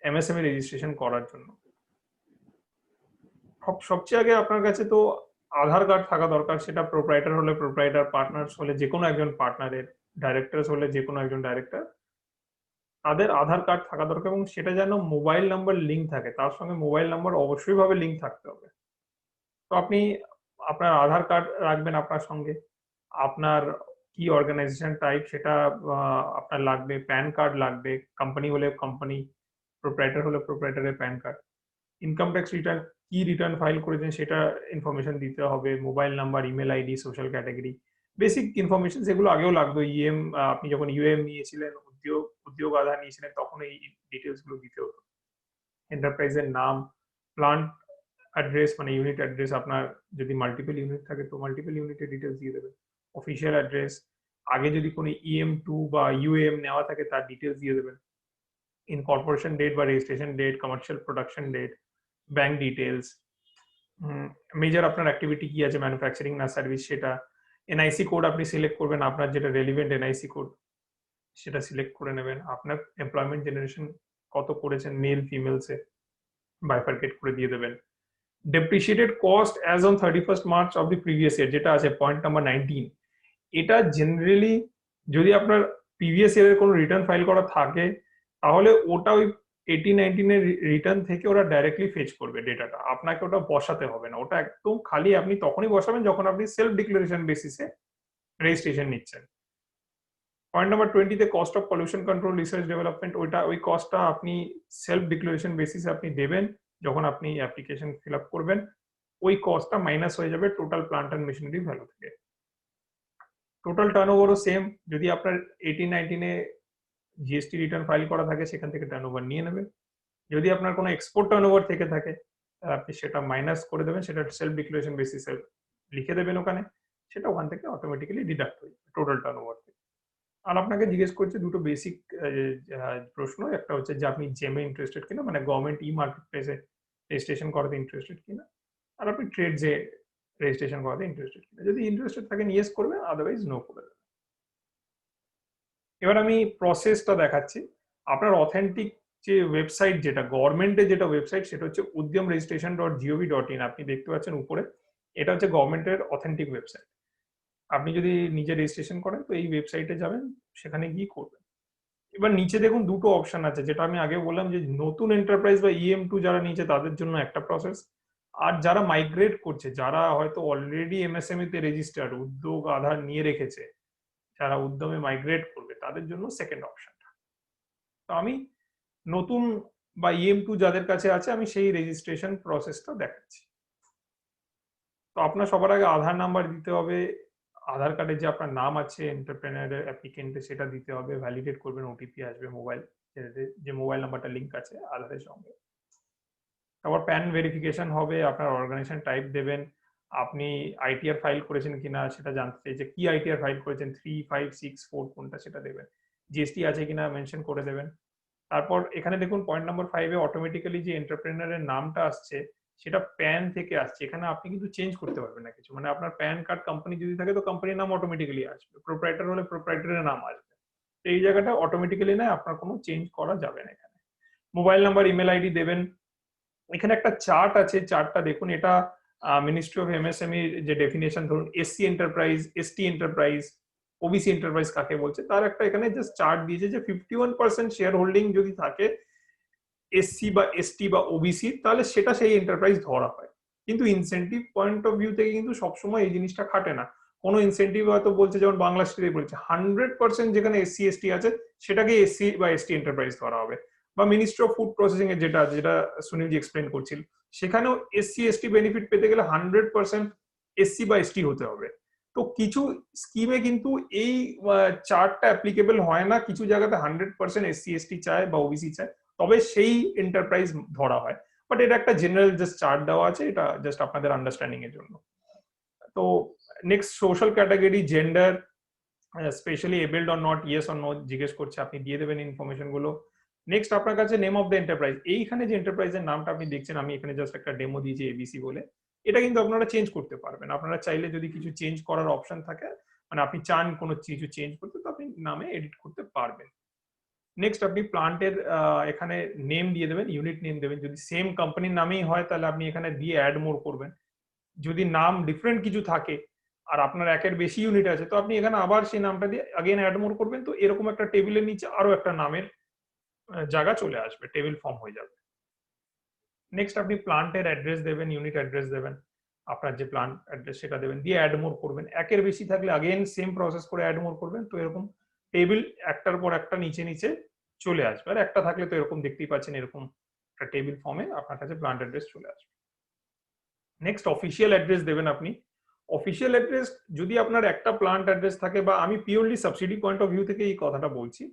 এমএসএমই রেজিস্ট্রেশন করার জন্য? সবচেয়ে আগে আপনার কাছে তো আধার কার্ড থাকা দরকার, সেটা প্রোপ্রাইটার হলে প্রোপ্রাইটার, পার্টনার্স হলে যে কোনো একজন পার্টনারের, ডাইরেক্টরস হলে যে কোনো একজন ডাইরেক্টর, তাদের আধার কার্ড থাকা দরকার এবং সেটা যেন মোবাইল নাম্বার লিঙ্ক থাকে, তার সঙ্গে মোবাইল নাম্বার অবশ্যই ভাবে লিঙ্ক থাকতে হবে। তো আপনি আপনার আধার কার্ড রাখবেন আপনার সঙ্গে, আপনার কি অর্গানাইজেশন টাইপ সেটা আপনার লাগবে, প্যান কার্ড লাগবে, কোম্পানি হলে কোম্পানি, প্রোপ্রাইটার হলে প্রোপ্রাইটারের PAN card, income tax return কি রিটার্ন ফাইল করেছেন সেটা ইনফরমেশন দিতে হবে, mobile number, email ID, social category, basic information যেগুলো আগেও লাগতো। আপনি যখন ইউএম নিয়েছিলেন, উদ্যোগ আধার নিয়েছিলেন, তখন এই ডিটেলস গুলো দিতে হতো। এন্টারপ্রাইজের নাম, প্লান্ট অ্যাড্রেস মানে ইউনিট অ্যাড্রেস, আপনার যদি মাল্টিপল ইউনিট থাকে তো মাল্টিপল ইউনিটের ডিটেলস দিয়ে দেবেন, অফিসিয়াল অ্যাড্রেস, আগে যদি কোনো EM2 বা UAM নেওয়া থাকে তার ডিটেলস দিয়ে দেবেন, ইনকর্পোরেশন ডেট বা registration date, commercial production date, bank details, major আপনার অ্যাক্টিভিটি কি আছে, ম্যানুফ্যাকচারিং না সার্ভিস সেটা, এনআইসি কোড আপনি সিলেক্ট করবেন, আপনার যেটা রেলিভেন্ট এনআইসি কোড সেটা সিলেক্ট করে নেবেন, আপনার এমপ্লয়মেন্ট জেনারেশন কত করেছেন, মেল ফিমেলসে বাইফার্কেট করে দিয়ে দেবেন, depreciated cost as on 31st March of the previous year যেটা আছে পয়েন্ট নাম্বার 19, এটা জেনারেলি যদি আপনার প্রিভিয়াস ইয়ারের কোনো রিটার্ন ফাইল করা থাকে তাহলে ওটা ওই 18-19 এর রিটার্ন থেকে ওরা ডাইরেক্টলি ফেচ করবে ডেটাটা, আপনাকে ওটা বসাতে হবে না, ওটা একদম খালি আপনি তখনই বসাবেন যখন আপনি সেলফ ডিক্লারেশন বেসিসে রেজিস্ট্রেশন নিচ্ছেন। পয়েন্ট নাম্বার 20 তে cost of pollution control research development, ওই কস্টটা আপনি সেলফ ডিক্লারেশন বেসিসে আপনি দেবেন যখন আপনি অ্যাপ্লিকেশন ফিল আপ করবেন, ওই কস্টটা মাইনাস হয়ে যাবে total plant and machinery value থেকে। টোটাল টার্নওভারও সেম, যদি আপনার 18-19 এ জিএসটি রিটার্ন ফাইল করা থাকে সেখান থেকে টার্নওভার নিয়ে নেবেন, যদি আপনার কোনো এক্সপোর্ট টার্নওভার থেকে থাকে আপনি সেটা মাইনাস করে দেবেন, সেটা সেলফ ডিক্লারেশন বেসিসে লিখে দেবেন ওখানে, সেটা ওখান থেকে অটোমেটিক্যালি ডিডাক্ট হয়ে যাবে টোটাল টার্নওভার থেকে। আর আপনাকে জিজ্ঞেস করছে দুটো বেসিক প্রশ্ন, একটা হচ্ছে যে আপনি জেমে ইন্টারেস্টেড কিনা, মানে গভর্নমেন্ট মার্কেট প্লেসে রেজিস্ট্রেশন করাতে ইন্টারেস্টেড কিনা, আর আপনি ট্রেড যে রেজিস্ট্রেশন করাতে ইন্টারেস্টেড কিনা। যদি ইন্টারেস্টেড থাকেন ইয়েস করবেন, আদারওয়াইজ নো করে দেবেন। এবার আমি প্রসেসটা দেখাচ্ছি। আপনার অথেন্টিক যে ওয়েবসাইট, যেটা গভর্নমেন্টের যেটা ওয়েবসাইট, সেটা হচ্ছে udyamregistration.gov.in, আপনি দেখতে পাচ্ছেন উপরে, এটা হচ্ছে গভর্নমেন্টের অথেন্টিক ওয়েবসাইট। আপনি যদি নিজে রেজিস্ট্রেশন করেন তো এই ওয়েবসাইটে যাবেন, সেখানে গিয়ে করবেন। এবার নিচে দেখুন দুটো অপশন আছে, যেটা আমি আগে বললাম যে নতুন এন্টারপ্রাইজ বা EM2 যারা নিয়েছে তাদের জন্য একটা প্রসেস, আর যারা মাইগ্রেট করছে, যারা হয়তো অলরেডি MSME তে রেজিস্টার্ড, উদ্যোগ আধার নিয়ে রেখেছে, যারা উদ্যমে মাইগ্রেট করবে তাদের জন্য সেকেন্ড অপশনটা। তো আমি নতুন বা EM2 যাদের কাছে আছে আমি সেই রেজিস্ট্রেশন প্রসেসটা দেখাচ্ছি। তো আপনার সবার আগে আধার নাম্বার দিতে হবে, আধার কার্ডে যে আপনার নাম আছে এন্টারপ্রেনারের অ্যাপ্লিকেন্টে সেটা দিতে হবে, ভ্যালিডেট করবেন, ওটিপি আসবে মোবাইল, যে মোবাইল নাম্বারটা লিংক আছে আধারের সঙ্গে। তারপর প্যান ভেরিফিকেশন হবে, আপনার অর্গানাইজেশন টাইপ দেবেন, আপনি ITR ফাইল করেছেন কিনা সেটা জানতে চাইছে, কি ITR ফাইল করেছেন, 3, 5, 6, 4 কোনটা সেটা দেবেন, GST আছে কিনা মেনশন করে দেবেন। তারপর এখানে দেখুন পয়েন্ট নাম্বার 5 এ অটোমেটিক্যালি যে এন্টারপ্রেনারের নামটা আসছে সেটা প্যান থেকে আসছে, এখানে আপনি কিন্তু চেঞ্জ করতে পারবেন না কিছু, মানে আপনার প্যান কার্ড কোম্পানি যদি থাকে তো কোম্পানির নাম অটোমেটিক্যালি আসবে, প্রোপ্রাইটার হলে প্রোপ্রাইটারের নাম আসবে, তো এই জায়গাটা অটোমেটিক্যালি না, আপনার কোনো চেঞ্জ করা যাবে না। এখানে মোবাইল নাম্বার, ইমেল আইডি দেবেন। এখানে একটা চার্ট আছে, চার্টটা দেখুন, এটা মিনিস্ট্রি অফ MSME যে ডেফিনেশন, ধরুন SC enterprise, ST enterprise, OBC enterprise কাকে বলছে তার একটা এখানে জাস্ট চার্ট দিয়েছে যে 51% শেয়ার হোল্ডিং যদি থাকে SC বা ST বা OBC তাহলে সেটা সেই এন্টারপ্রাইজ ধরা হয়। কিন্তু ইনসেন্টিভ পয়েন্ট অফ ভিউ থেকে কিন্তু সবসময় এই জিনিসটা খাটে না, কোনো ইনসেন্টিভ হয়তো বলছে, যেমন বাংলা স্টেটে বলছে 100% যেখানে SC ST আছে সেটাকে SC বা ST এন্টারপ্রাইজ ধরা হবে, বা মিনিস্ট্রি অফ ফুড প্রসেসিং এর যেটা আছে, যেটা সুনীলজি এক্সপ্লেন করছিল, সেখানেও SC ST বেনিফিট পেতে গেলে 100% SC বা ST হতে হবে। তো কিছু স্কিমে কিন্তু এই চার্টটা অ্যাপ্লিকেবল হয় না, কিছু জায়গাতে 100% SC ST চায় বা OBC চায়, তবে সেই এন্টারপ্রাইজ ধরা হয়। বাট এটা একটা জেনারেল জাস্ট চার্ট দেওয়া আছে, এটা জাস্ট আপনাদের আন্ডারস্ট্যান্ডিং এর জন্য। তো next social category, gender, specially abled or not, yes or no জিজ্ঞেস করছে, আপনি দিয়ে দেবেন ইনফরমেশন গুলো। নেক্সট আপনার কাছে নেম অফ দ্য এন্টারপ্রাইজ, এইখানে যে এন্টারপ্রাইজের নামটা আপনি দেখছেন, আমি এখানে জাস্ট একটা ডেমো দিয়েছি এবিসি বলে, এটা কিন্তু আপনারা চেঞ্জ করতে পারবেন। আপনারা চাইলে যদি কিছু চেঞ্জ করার অপশন থাকে, মানে আপনি চান কোনো কিছু চেঞ্জ করতে, তো আপনি নামে এডিট করতে পারবেন। নেক্সট আপনি প্লান্টের এখানে নেম দিয়ে দেবেন, ইউনিট নেম দেবেন। যদি সেম কোম্পানির নামেই হয় তাহলে আপনি এখানে দিয়ে অ্যাড মোর করবেন। যদি নাম ডিফারেন্ট কিছু থাকে আর আপনার একের বেশি ইউনিট আছে, তো আপনি এখানে আবার সেই নামটা দিয়ে আগেন অ্যাড মোর করবেন। তো এরকম একটা টেবিলের নিচে আরো একটা নামের জায়গা চলে আসবে, টেবিল ফর্ম হয়ে যাবে। নেক্সট আপনি প্লান্টের অ্যাড্রেস দেবেন, ইউনিট অ্যাড্রেস দেবেন, আপনার যে প্লান্ট অ্যাড্রেস সেটা দেবেন, দিয়ে অ্যাড মোর করবেন। একের বেশি থাকলে আগেন সেম প্রসেস করে অ্যাড মোর করবেন। তো এরকম টেবিল একটার পর একটা নিচে নিচে চলে আসবে। আর একটা থাকলে তো এরকম দেখতেই পাচ্ছেন, এরকম একটা টেবিল ফর্মে আপনার কাছে প্লান্ট অ্যাড্রেস চলে আসবে। নেক্সট অফিসিয়াল অ্যাড্রেস দেবেন আপনি। অফিসিয়াল অ্যাড্রেস যদি আপনার একটা প্লান্ট অ্যাড্রেস থাকে, বা আমি purely subsidy point of view থেকে এই কথাটা বলছি,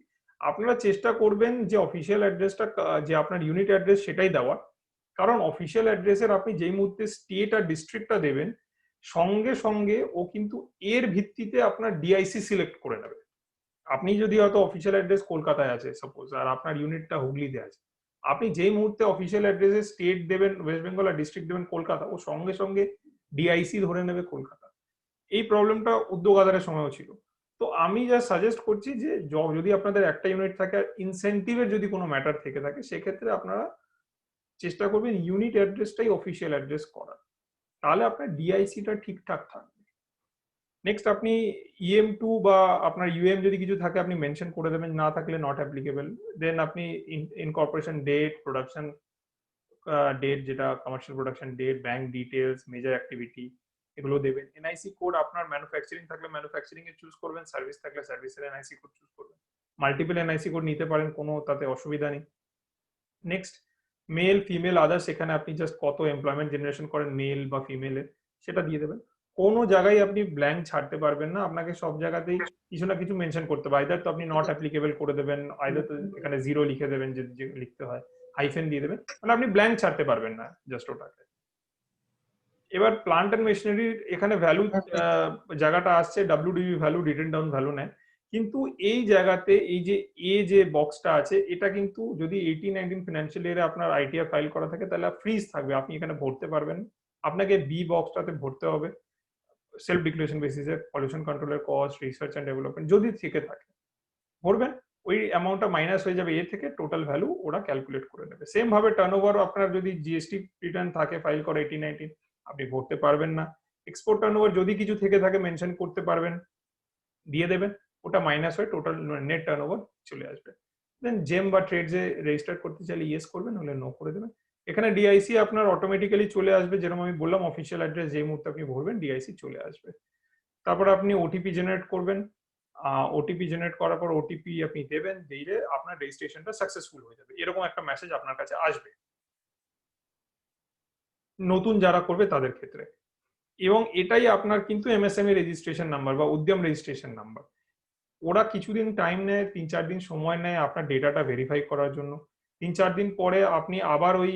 আপনারা চেষ্টা করবেন যে অফিসিয়াল অ্যাড্রেসটা যে আপনার ইউনিট অ্যাড্রেস সেটাই দেওয়ার। কারণ অফিসিয়াল অ্যাড্রেসের আপনি যেই মুহূর্তে স্টেট আর ডিস্ট্রিক্টটা দেবেন, সঙ্গে সঙ্গে ও কিন্তু এর ভিত্তিতে আপনার ডিআইসি সিলেক্ট করে নেবে। আপনি যদি হয়তো অফিসিয়াল অ্যাড্রেস কলকাতায় আছে সাপোজ, আর আপনার ইউনিটটা হুগলিতে আছে, আপনি যেই মুহূর্তে অফিসিয়াল অ্যাড্রেসে স্টেট দেবেন ওয়েস্ট বেঙ্গল আর ডিস্ট্রিক্ট দেবেন কলকাতা, ও সঙ্গে সঙ্গে ডিআইসি ধরে নেবে কলকাতা। এই প্রবলেমটা উদ্যোগ আধারের সময়ও ছিল। তো আমি যা সাজেস্ট করছি যে যদি আপনাদের একটা ইউনিট থাকে আর ইনসেন্টিভের যদি কোনো ম্যাটার থেকে থাকে, সেক্ষেত্রে আপনারা চেষ্টা করবেন ইউনিট অ্যাড্রেসটাই অফিসিয়াল অ্যাড্রেস করার, তাহলে আপনার ডিআইসিটা ঠিকঠাক থাকবে। নেক্সট আপনি EM2 বা আপনার UM যদি কিছু থাকে আপনি মেনশন করে দেবেন, না থাকলে নট অ্যাপ্লিকেবল। দেন আপনি ইনকর্পোরেশন ডেট, প্রোডাকশন ডেট যেটা commercial production date, bank details, major activity, এগুলো দেবেন। এনআইসি কোড আপনার ম্যানুফ্যাকচারিং থাকলে ম্যানুফ্যাকচারিং এর চুজ করবেন, সার্ভিস থাকলে সার্ভিসের এনআইসি কোড চুজ করবেন। মাল্টিপল এনআইসি কোড নিতে পারেন, কোনো তাতে অসুবিধা নেই। নেক্সট মেল ফিমেল আদার্স, এখানে আপনি জাস্ট কত এমপ্লয়মেন্ট জেনারেশন করেন মেল বা ফিমেলের সেটা দিয়ে দেবেন। কোনো জায়গায় আপনি ব্ল্যাঙ্ক ছাড়তে পারবেন না, আপনাকে সব জায়গাতেই কিছু না কিছু মেনশন করতে হবে। আইদার তো আপনি নট অ্যাপ্লিকেবল করে দেবেন, আইদার তো এখানে জিরো লিখে দেবেন, যে লিখতে হয় হাইফেন দিয়ে দেবেন, মানে আপনি ব্ল্যাঙ্ক ছাড়তে পারবেন না জাস্ট ওটাকে। এবার প্লান্ট এন্ড মেশিনারির এখানে ভ্যালু জায়গাটা আসছে, WDV value, written down value নেয়। কিন্তু এই জায়গাতে এই যে বক্সটা আছে, এটা কিন্তু যদি 18-19 ফিনান্সিয়াল ইয়ারে আপনার ITR ফাইল করা থাকে তাহলে ফ্রিজ থাকবে, আপনি এখানে ভরতে পারবেন। আপনাকে বি বক্সটাতে ভরতে হবে সেলফ ডিক্লারেশন বেসিসে, পলিউশন কন্ট্রোলের কস্ট, রিসার্চ এন্ড ডেভেলপমেন্ট যদি থেকে থাকে ভরবেন। ওই অ্যামাউন্টটা মাইনাস হয়ে যাবে এ থেকে, টোটাল ভ্যালু ওরা ক্যালকুলেট করে নেবে। সেম ভাবে টার্নওভার আপনার যদি জিএসটি রিটার্ন থাকে ফাইল করে 18-19, আপনি ভরতে পারবেন না। এক্সপোর্ট টার্নওভার যদি কিছু থেকে থাকে মেনশন করতে পারবেন, দিয়ে দেবেন, ওটা মাইনাস হয়ে টোটাল নেট টার্নওভার চলে আসবে। দেন জেম বা ট্রেডসে রেজিস্টার করতে চাইলে ইয়েস করবেন, হলে নো করে দেবেন। এখানে ডিআইসি আপনার অটোমেটিক্যালি চলে আসবে, যেরকম আমি বললাম অফিসিয়াল অ্যাড্রেস যেই মুহূর্তে আপনি ভরবেন ডিআইসি চলে আসবে। তারপর আপনি ওটিপি জেনারেট করবেন, ওটিপি জেনারেট করার পর ওটিপি আপনি দেবেন, দিলে আপনার রেজিস্ট্রেশনটা সাকসেসফুল হয়ে যাবে, এরকম একটা মেসেজ আপনার কাছে আসবে নতুন যারা করবে তাদের ক্ষেত্রে। এবং এটাই আপনার কিন্তু MSME রেজিস্ট্রেশন নাম্বার বা উদ্যম রেজিস্ট্রেশন নাম্বার। ওরা কিছুদিন টাইম নেয়, 3-4 দিন সময় নেয় আপনার ডেটাটা ভেরিফাই করার জন্য। 3-4 দিন পরে আপনি আবার ওই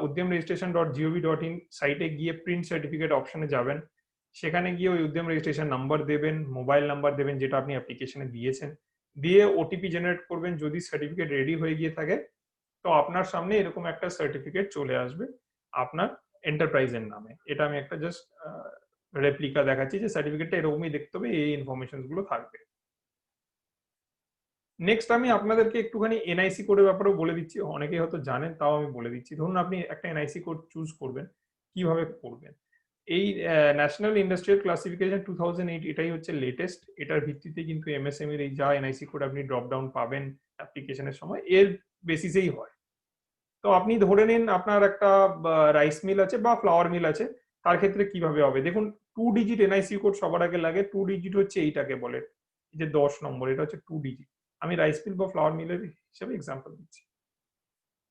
udyamregistration.gov.in সাইটে গিয়ে প্রিন্ট সার্টিফিকেট অপশনে যাবেন, সেখানে গিয়ে ওই উদ্যম রেজিস্ট্রেশন নাম্বার দেবেন, মোবাইল নাম্বার দেবেন যেটা আপনি অ্যাপ্লিকেশনে দিয়েছেন, দিয়ে ওটিপি জেনারেট করবেন। যদি সার্টিফিকেট রেডি হয়ে গিয়ে থাকে তো আপনার সামনে এরকম একটা সার্টিফিকেট চলে আসবে আপনার এন্টারপ্রাইজের নামে। এটা আমি একটা জাস্ট রেপ্লিকা দেখাচ্ছি যে সার্টিফিকেটটা এরকমই দেখতে হবে, এই ইনফরমেশন গুলো থাকবে। নেক্সট আমি আপনাদেরকে একটুখানি এনআইসি কোডের ব্যাপারেও বলে দিচ্ছি, অনেকেই হয়তো জানেন তাও আমি বলে দিচ্ছি। ধরুন আপনি একটা এনআইসি কোড চুজ করবেন, কিভাবে করবেন? এই ন্যাশনাল ইন্ডাস্ট্রিয়াল ক্লাসিফিকেশন 2008 এটাই হচ্ছে লেটেস্ট। এটার ভিত্তিতে কিন্তু MSME এর এই যা এনআইসি কোড আপনি ড্রপ ডাউন পাবেন অ্যাপ্লিকেশনের সময়, এর বেসিসেই হয়। তো আপনি ধরে নিন আপনার একটা রাইস মিল আছে বা ফ্লাওয়ার মিল আছে, তার ক্ষেত্রে কিভাবে হবে দেখুন। 2 ডিজিট এনআইসি কোড সবার আগে লাগে। 2 ডিজিট হচ্ছে এইটাকে বলে, এই যে 10 নম্বর, এটা হচ্ছে 2 ডিজিট। আমি রাইস মিল বা ফ্লাওয়ার মিলের হিসেবে এক্সাম্পল দিচ্ছি।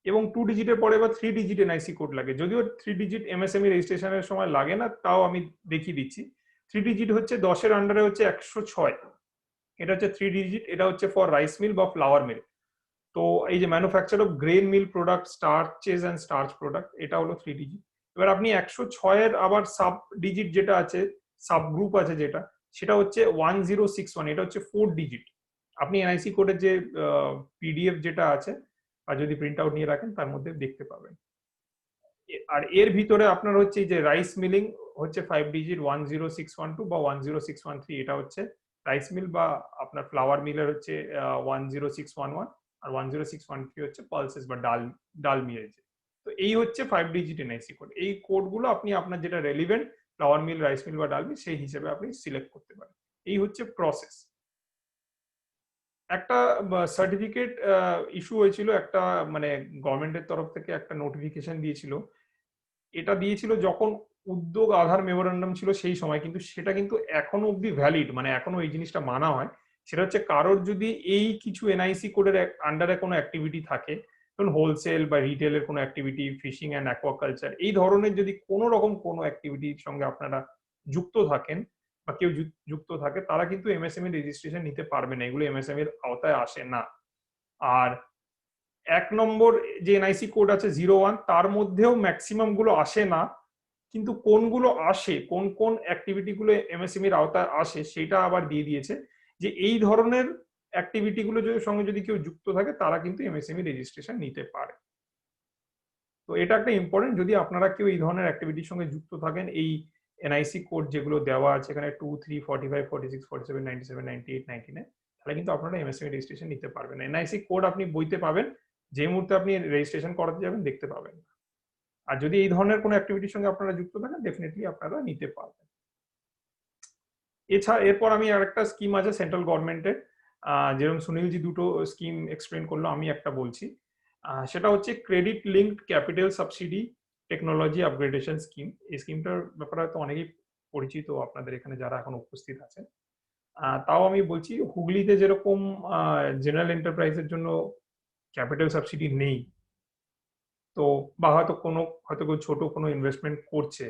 এবং 2 ডিজিটের পরে বা 3 ডিজিট এনআইসি কোড লাগে, যদিও 3 ডিজিট MSME রেজিস্ট্রেশনের সময় লাগে না, তাও আমি দেখিয়ে দিচ্ছি। 3 ডিজিট হচ্ছে 10-এর আন্ডারে হচ্ছে 106, এটা হচ্ছে 3 ডিজিট। এটা হচ্ছে ফর রাইস মিল বা ফ্লাওয়ার মিল। তো এই যে manufacture of grain mill product, starches and starch product, এটা হলো 3 ডিজিট। এবার আপনি 106-এর আবার সাব ডিজিট যেটা আছে, সাব গ্রুপ আছে যেটা, সেটা হচ্ছে 1061, এটা হচ্ছে 4 ডিজিট। আপনি এনআইসি কোডের যে PDF যেটা আছে আর যদি প্রিন্ট আউট নিয়ে রাখেন তার মধ্যে দেখতে পাবেন। আর এর ভিতরে আপনার হচ্ছে এই যে রাইস মিলিং হচ্ছে 5 ডিজিট 10612 বা 10613, এটা হচ্ছে রাইস মিল, বা আপনার ফ্লাওয়ার মিলের হচ্ছে 10611, আর 10613 হচ্ছে পালসেস বা ডাল মিলের। তো এই হচ্ছে 5 ডিজিট এনআইসি কোড। এই কোডগুলো আপনি আপনার যেটা relevant flour mill, rice mill বা ডাল মিল সেই হিসেবে আপনি সিলেক্ট করতে পারেন। এই হচ্ছে প্রসেস। একটা সার্টিফিকেট ইস্যু হয়েছিল, একটা মানে গভর্নমেন্টের তরফ থেকে একটা নোটিফিকেশন দিয়েছিল। এটা দিয়েছিল যখন উদ্যোগ আধার মেমোরেন্ডাম ছিল সেই সময়, কিন্তু সেটা কিন্তু এখনো অব্দি ভ্যালিড, মানে এখনো এই জিনিসটা মানা হয়। সেটা হচ্ছে কারোর যদি এই কিছু এনআইসি কোডের আন্ডারে কোনো অ্যাক্টিভিটি থাকে, ধরুন হোলসেল বা রিটেলের কোনো অ্যাক্টিভিটি, ফিশিং অ্যান্ড অ্যাকোয়াকালচার, এই ধরনের যদি কোনো রকম কোনো অ্যাক্টিভিটির সঙ্গে আপনারা যুক্ত থাকেন বা কেউ যুক্ত থাকে, তারা কিন্তু এমএসএমই রেজিস্ট্রেশন নিতে পারবে না, এগুলো এমএসএমই এর আওতায় আসে না। আর 1 নম্বর যে এনআইসি কোড আছে 01, তার মধ্যেও ম্যাক্সিমাম গুলো আসে না, কিন্তু কোনগুলো আসে, কোন কোন অ্যাক্টিভিটি গুলো এমএসএমই এর আওতায় আসে সেটা আবার দিয়ে দিয়েছে, যে এই ধরনের অ্যাক্টিভিটি গুলো সঙ্গে যদি কেউ যুক্ত থাকে তারা কিন্তু এমএসএমই রেজিস্ট্রেশন নিতে পারে। তো এটা একটা ইম্পর্টেন্ট, যদি আপনারা কেউ এই ধরনের অ্যাক্টিভিটির সঙ্গে যুক্ত থাকেন, এই এনআইসি কোড যেগুলো দেওয়া আছে এখানে 2, 3, 45, 46, 47, 97, 98, 99, তাহলে কিন্তু আপনারা এমএসএমই রেজিস্ট্রেশন নিতে পারবেন। এনআইসি কোড আপনি বইতে পাবেন, যে মুহূর্তে আপনি রেজিস্ট্রেশন করাতে যাবেন দেখতে পাবেন। আর যদি এই ধরনের কোনো অ্যাক্টিভিটির সঙ্গে আপনারা যুক্ত থাকেন ডেফিনেটলি আপনারা নিতে পারবেন। এছাড়া এরপর আমি আরেকটা স্কিম আছে সেন্ট্রাল গভর্নমেন্টের, যেরকম সুনীলজি দুটো স্কিম এক্সপ্লেন করলো, আমি একটা বলছি। সেটা হচ্ছে credit linked capital subsidy technology upgradation scheme. এই স্কিমটার ব্যাপারে হয়তো অনেকেই পরিচিত আপনাদের এখানে যারা এখন উপস্থিত আছেন। তাও আমি বলছি, হুগলিতে যেরকম জেনারেল এন্টারপ্রাইজের জন্য ক্যাপিটাল সাবসিডি নেই, তো বা হয়তো কেউ ছোট কোনো ইনভেস্টমেন্ট করছে,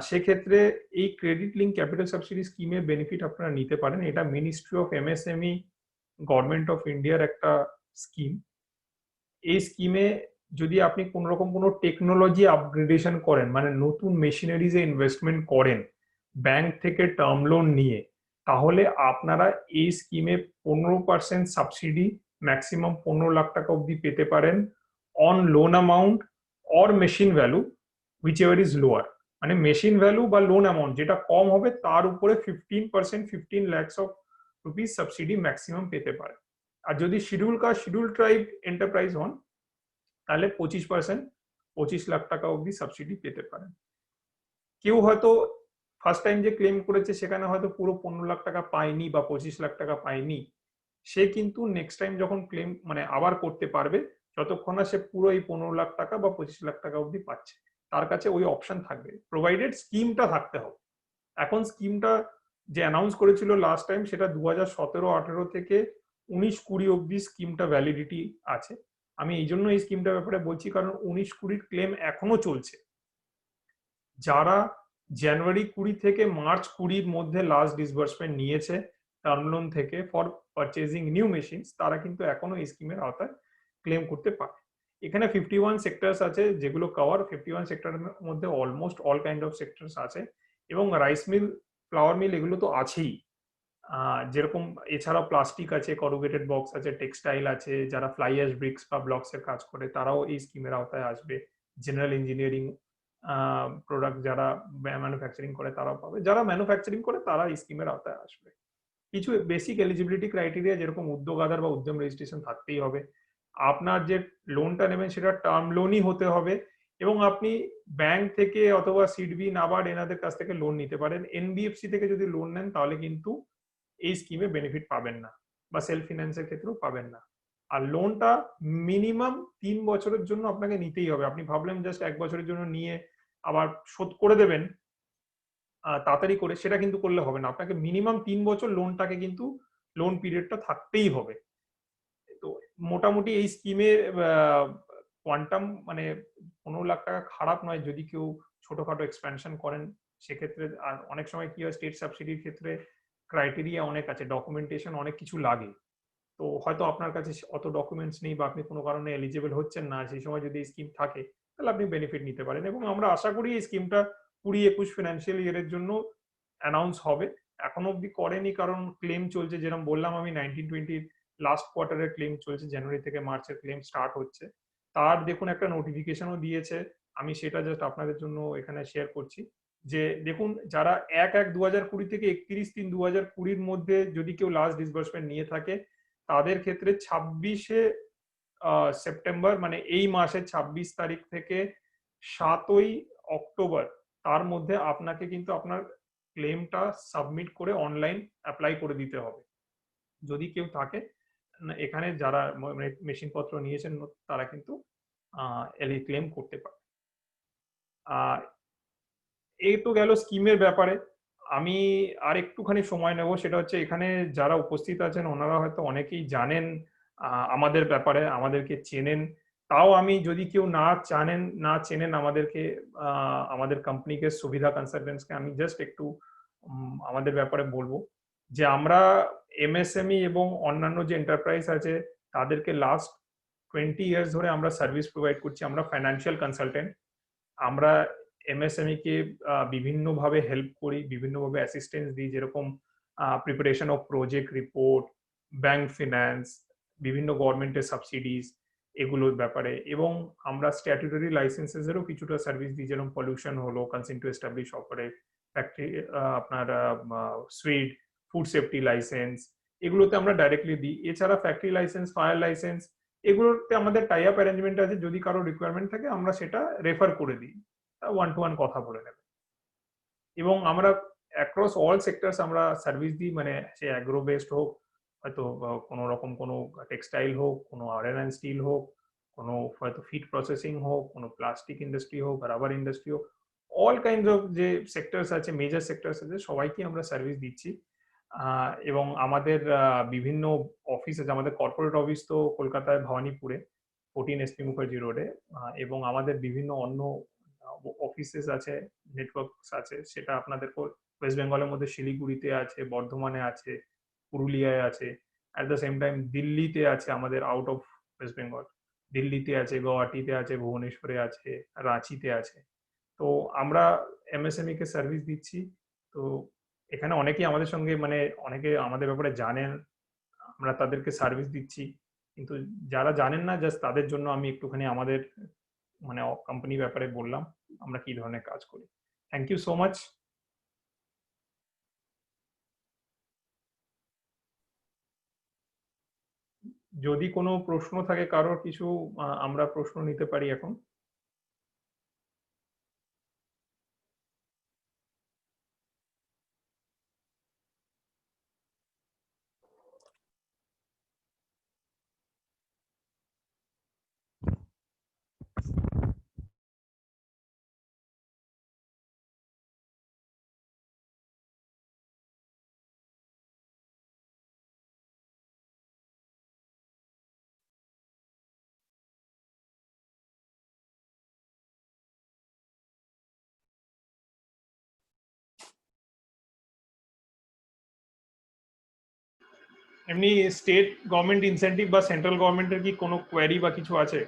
সেক্ষেত্রে এই ক্রেডিট লিঙ্ক ক্যাপিটাল সাবসিডি স্কিমের বেনিফিট আপনারা নিতে পারেন। এটা ministry of MSME, government of ইন্ডিয়ার একটা স্কিম। এই স্কিমে যদি আপনি কোন রকম কোনো টেকনোলজি আপগ্রেডেশন করেন, মানে নতুন মেশিনারিজে ইনভেস্টমেন্ট করেন ব্যাংক থেকে টার্ম লোন নিয়ে, তাহলে আপনারা এই স্কিমে 15% সাবসিডি, ম্যাক্সিমাম 15 লাখ টাকা অবধি পেতে পারেন on loan amount or machine value which ever is lower. মানে মেশিন ভ্যালু বা লোন অ্যামাউন্ট যেটা কম হবে তার উপরে 15%, 15 lakhs of rupees subsidy maximum পেতে পারে। আর যদি schedule caste, schedule tribe enterprise হন, তাহলে 25%, 25 লাখ টাকা অবধি সাবসিডি পেতে পারেন। কেউ হয়তো ফার্স্ট টাইম যে ক্লেম করেছে সেখানে হয়তো পুরো 15 লাখ টাকা পায়নি বা 25 লাখ টাকা পায়নি, সে কিন্তু নেক্সট টাইম যখন ক্লেম মানে আবার করতে পারবে, যতক্ষণ না সে পুরো এই 15 লাখ টাকা বা 25 লাখ টাকা অবধি পাচ্ছে, তার কাছে ওই অপশন থাকবে, প্রোভাইডেড স্কিমটা থাকতে হবে। এখন স্কিমটা যে অ্যানাউন্স করেছিল লাস্ট টাইম, সেটা 2017-18 থেকে 19-20 অবধি স্কিমটা ভ্যালিডিটি আছে। আমি এই জন্য এই স্কিমটার ব্যাপারে বলছি, কারণ 19-20 ক্লেম এখনো চলছে। যারা জানুয়ারি 20 থেকে মার্চ 20 মধ্যে লাস্ট ডিসবার্সমেন্ট নিয়েছে টার্ম লোন থেকে ফর পারচেজিং নিউ মেশিনস, তারা কিন্তু এখনো এই স্কিমের আওতায় ক্লেম করতে পারে। এখানে 51 সেক্টরস আছে যেগুলো কভার। 51 সেক্টরের মধ্যে almost all kind of sectors আছে, এবং রাইস মিল, ফ্লাওয়ার মিল এগুলো তো আছেই। যেরকম এছাড়াও প্লাস্টিক আছে, করুগেটেড বক্স আছে, টেক্সটাইল আছে, যারা ফ্লাই অ্যাশ ব্রিক্স বা ব্লকস এর কাজ করে তারাও এই স্কিমের আওতায় আসবে। জেনারেল ইঞ্জিনিয়ারিং প্রোডাক্ট যারা ম্যানুফ্যাকচারিং করে তারাও পাবে, যারা ম্যানুফ্যাকচারিং করে তারা এই স্কিমের আওতায় আসবে। কিছু বেসিক এলিজিবিলিটি ক্রাইটেরিয়া, যেরকম উদ্যোগ আধার বা উদ্যম রেজিস্ট্রেশন থাকতেই হবে, আপনার যে লোনটা নেবেন সেটা টার্ম লোনই হতে হবে, এবং আপনি ব্যাংক থেকে অথবা সিডবি, নাবার্ড এনাদের কাছ থেকে লোন নিতে পারেন। এনবিএফসি থেকে যদি লোন নেন তাহলে কিন্তু এই স্কিমে বেনিফিট পাবেন না, বা সেলফ ফিন্যান্সের ক্ষেত্রেও পাবেন না। আর লোনটা মিনিমাম 3 বছরের জন্য আপনাকে নিতেই হবে। আপনি ভাবলেন জাস্ট 1 বছরের জন্য নিয়ে আবার শোধ করে দেবেন তাড়াতাড়ি করে, সেটা কিন্তু করলে হবে না। আপনাকে মিনিমাম 3 বছর লোনটাকে কিন্তু লোন পিরিয়ডটা থাকতেই হবে। তো মোটামুটি এই স্কিমের কোয়ান্টাম মানে 15 লাখ টাকা খারাপ নয় যদি কেউ ছোটখাটো এক্সপ্যানশন করেন সেক্ষেত্রে। আর অনেক সময় কি হয়, স্টেট সাবসিডির ক্ষেত্রে ক্রাইটেরিয়া অনেক আছে, ডকুমেন্টেশন অনেক কিছু লাগে। তো হয়তো আপনার কাছে অত ডকুমেন্টস নেই বা আপনি কোনো কারণে এলিজিবল হচ্ছেন না, সেই সময় যদি স্কিম থাকে তাহলে আপনি বেনিফিট নিতে পারেন। এবং আমরা আশা করি এই স্কিমটা 20-21 ফিনান্সিয়াল ইয়ারের জন্য অ্যানাউন্স হবে। এখনো অব্দি করেনি কারণ ক্লেম চলছে। যেরকম বললাম আমি 19-20 লাস্ট কোয়ার্টারের ক্লেম চলছে, জানুয়ারি থেকে মার্চের ক্লেম স্টার্ট হচ্ছে, তার দেখুন একটা নোটিফিকেশনও দিয়েছে, আমি সেটা জাস্ট আপনাদের জন্য এখানে শেয়ার করছি। যে দেখুন, যারা 1/1/2020 থেকে 31/3/2020 মধ্যে যদি কেউ লাস্ট ডিসবার্সমেন্ট নিয়ে থাকে, তাদের ক্ষেত্রে 26শে সেপ্টেম্বর মানে এই মাসের 26 তারিখ থেকে 7ই অক্টোবর তার মধ্যে আপনাকে কিন্তু আপনার ক্লেমটা সাবমিট করে অনলাইন অ্যাপ্লাই করে দিতে হবে। যদি কেউ থাকে এখানে যারা মেশিনপত্র নিয়েছেন তারা কিন্তু এলই ক্লেম করতে পারে। এই তো গেল স্কিমের ব্যাপারে। আমি আর একটুখানি সময় নেব, সেটা হচ্ছে এখানে যারা উপস্থিত আছেন ওনারা হয়তো অনেকেই জানেন আমাদের ব্যাপারে, আমাদেরকে চেনেন, তাও আমি যদি কেউ না চেনেন আমাদেরকে, আমাদের কোম্পানিকে সুবিধা কনসালটেন্টসকে, আমি জাস্ট একটু আমাদের ব্যাপারে বলবো যে আমরা এমএসএমই এবং অন্যান্য যে এন্টারপ্রাইজ আছে তাদেরকে লাস্ট 20 ইয়ার্স ধরে আমরা সার্ভিস প্রোভাইড করছি। আমরা ফাইন্যান্সিয়াল কনসালটেন্ট, আমরা এমএসএমই কে বিভিন্নভাবে হেল্প করি, বিভিন্নভাবে অ্যাসিস্ট্যান্স দিই, যেরকম preparation of project report, bank finance, বিভিন্ন গভর্নমেন্টের সাবসিডিজ এগুলোর ব্যাপারে, এবং আমরা স্ট্যাটুটরি লাইসেন্সেসেরও কিছুটা সার্ভিস দিই, যেরকম পলিউশন হলো, consent to establish operate, factory আপনার সুইট, ফুড সেফটি লাইসেন্স, এগুলোতে আমরা ডাইরেক্টলি দিই। এছাড়া ফ্যাক্টরি লাইসেন্স, ফায়ার লাইসেন্স, এগুলোতে আমাদের টাই আপ অ্যারেঞ্জমেন্ট আছে, যদি কারো রিকোয়ারমেন্ট থাকে আমরা সেটা রেফার করে দিই, 1-to-1 কথা বলে নেবে। এবং আমরা অ্যাক্রস অল সেক্টরস আমরা সার্ভিস দিই, মানে সে অ্যাগ্রো বেসড হোক, হয়তো কোনো রকম কোনো টেক্সটাইল হোক, কোনো আয়রন অ্যান্ড স্টিল হোক, কোনো হয়তো ফিড প্রসেসিং হোক, কোনো প্লাস্টিক ইন্ডাস্ট্রি হোক, রাবার ইন্ডাস্ট্রি হোক, অল কাইন্ডস অফ যে সেক্টরস আছে, মেজর সেক্টরস আছে, সবাইকে আমরা সার্ভিস দিচ্ছি। এবং আমাদের বিভিন্ন অফিস আছে, আমাদের কর্পোরেট অফিস তো কলকাতায় ভবানীপুরে 14 এসপি মুখার্জি রোডে, এবং আমাদের বিভিন্ন অন্য অফিসেস আছে, নেটওয়ার্কস আছে, সেটা আপনাদের ওয়েস্ট বেঙ্গলের মধ্যে শিলিগুড়িতে আছে, বর্ধমানে আছে, পুরুলিয়ায় আছে, অ্যাট দ্য সেম টাইম দিল্লিতে আছে আমাদের, আউট অফ ওয়েস্ট বেঙ্গল দিল্লিতে আছে, গুয়াহাটিতে আছে, ভুবনেশ্বরে আছে, রাঁচিতে আছে। তো আমরা এমএসএমই কে সার্ভিস দিচ্ছি। তো এখানে অনেকেই আমাদের সঙ্গে, মানে অনেকে আমাদের ব্যাপারে জানেন, আমরা তাদেরকে সার্ভিস দিচ্ছি, কিন্তু যারা জানেন না জাস্ট তাদের জন্য আমি একটুখানি আমাদের মানে কোম্পানি ব্যাপারে বললাম, আমরা কি ধরনের কাজ করি। Thank you so much. যদি কোনো প্রশ্ন থাকে কারোর কিছু, আমরা প্রশ্ন নিতে পারি এখন। এমনি স্টেট গভর্নমেন্ট ইনসেন্টিভ বা সেন্ট্রাল গভর্নমেন্টের কি কোনো কোয়ারি বা কিছু আছে?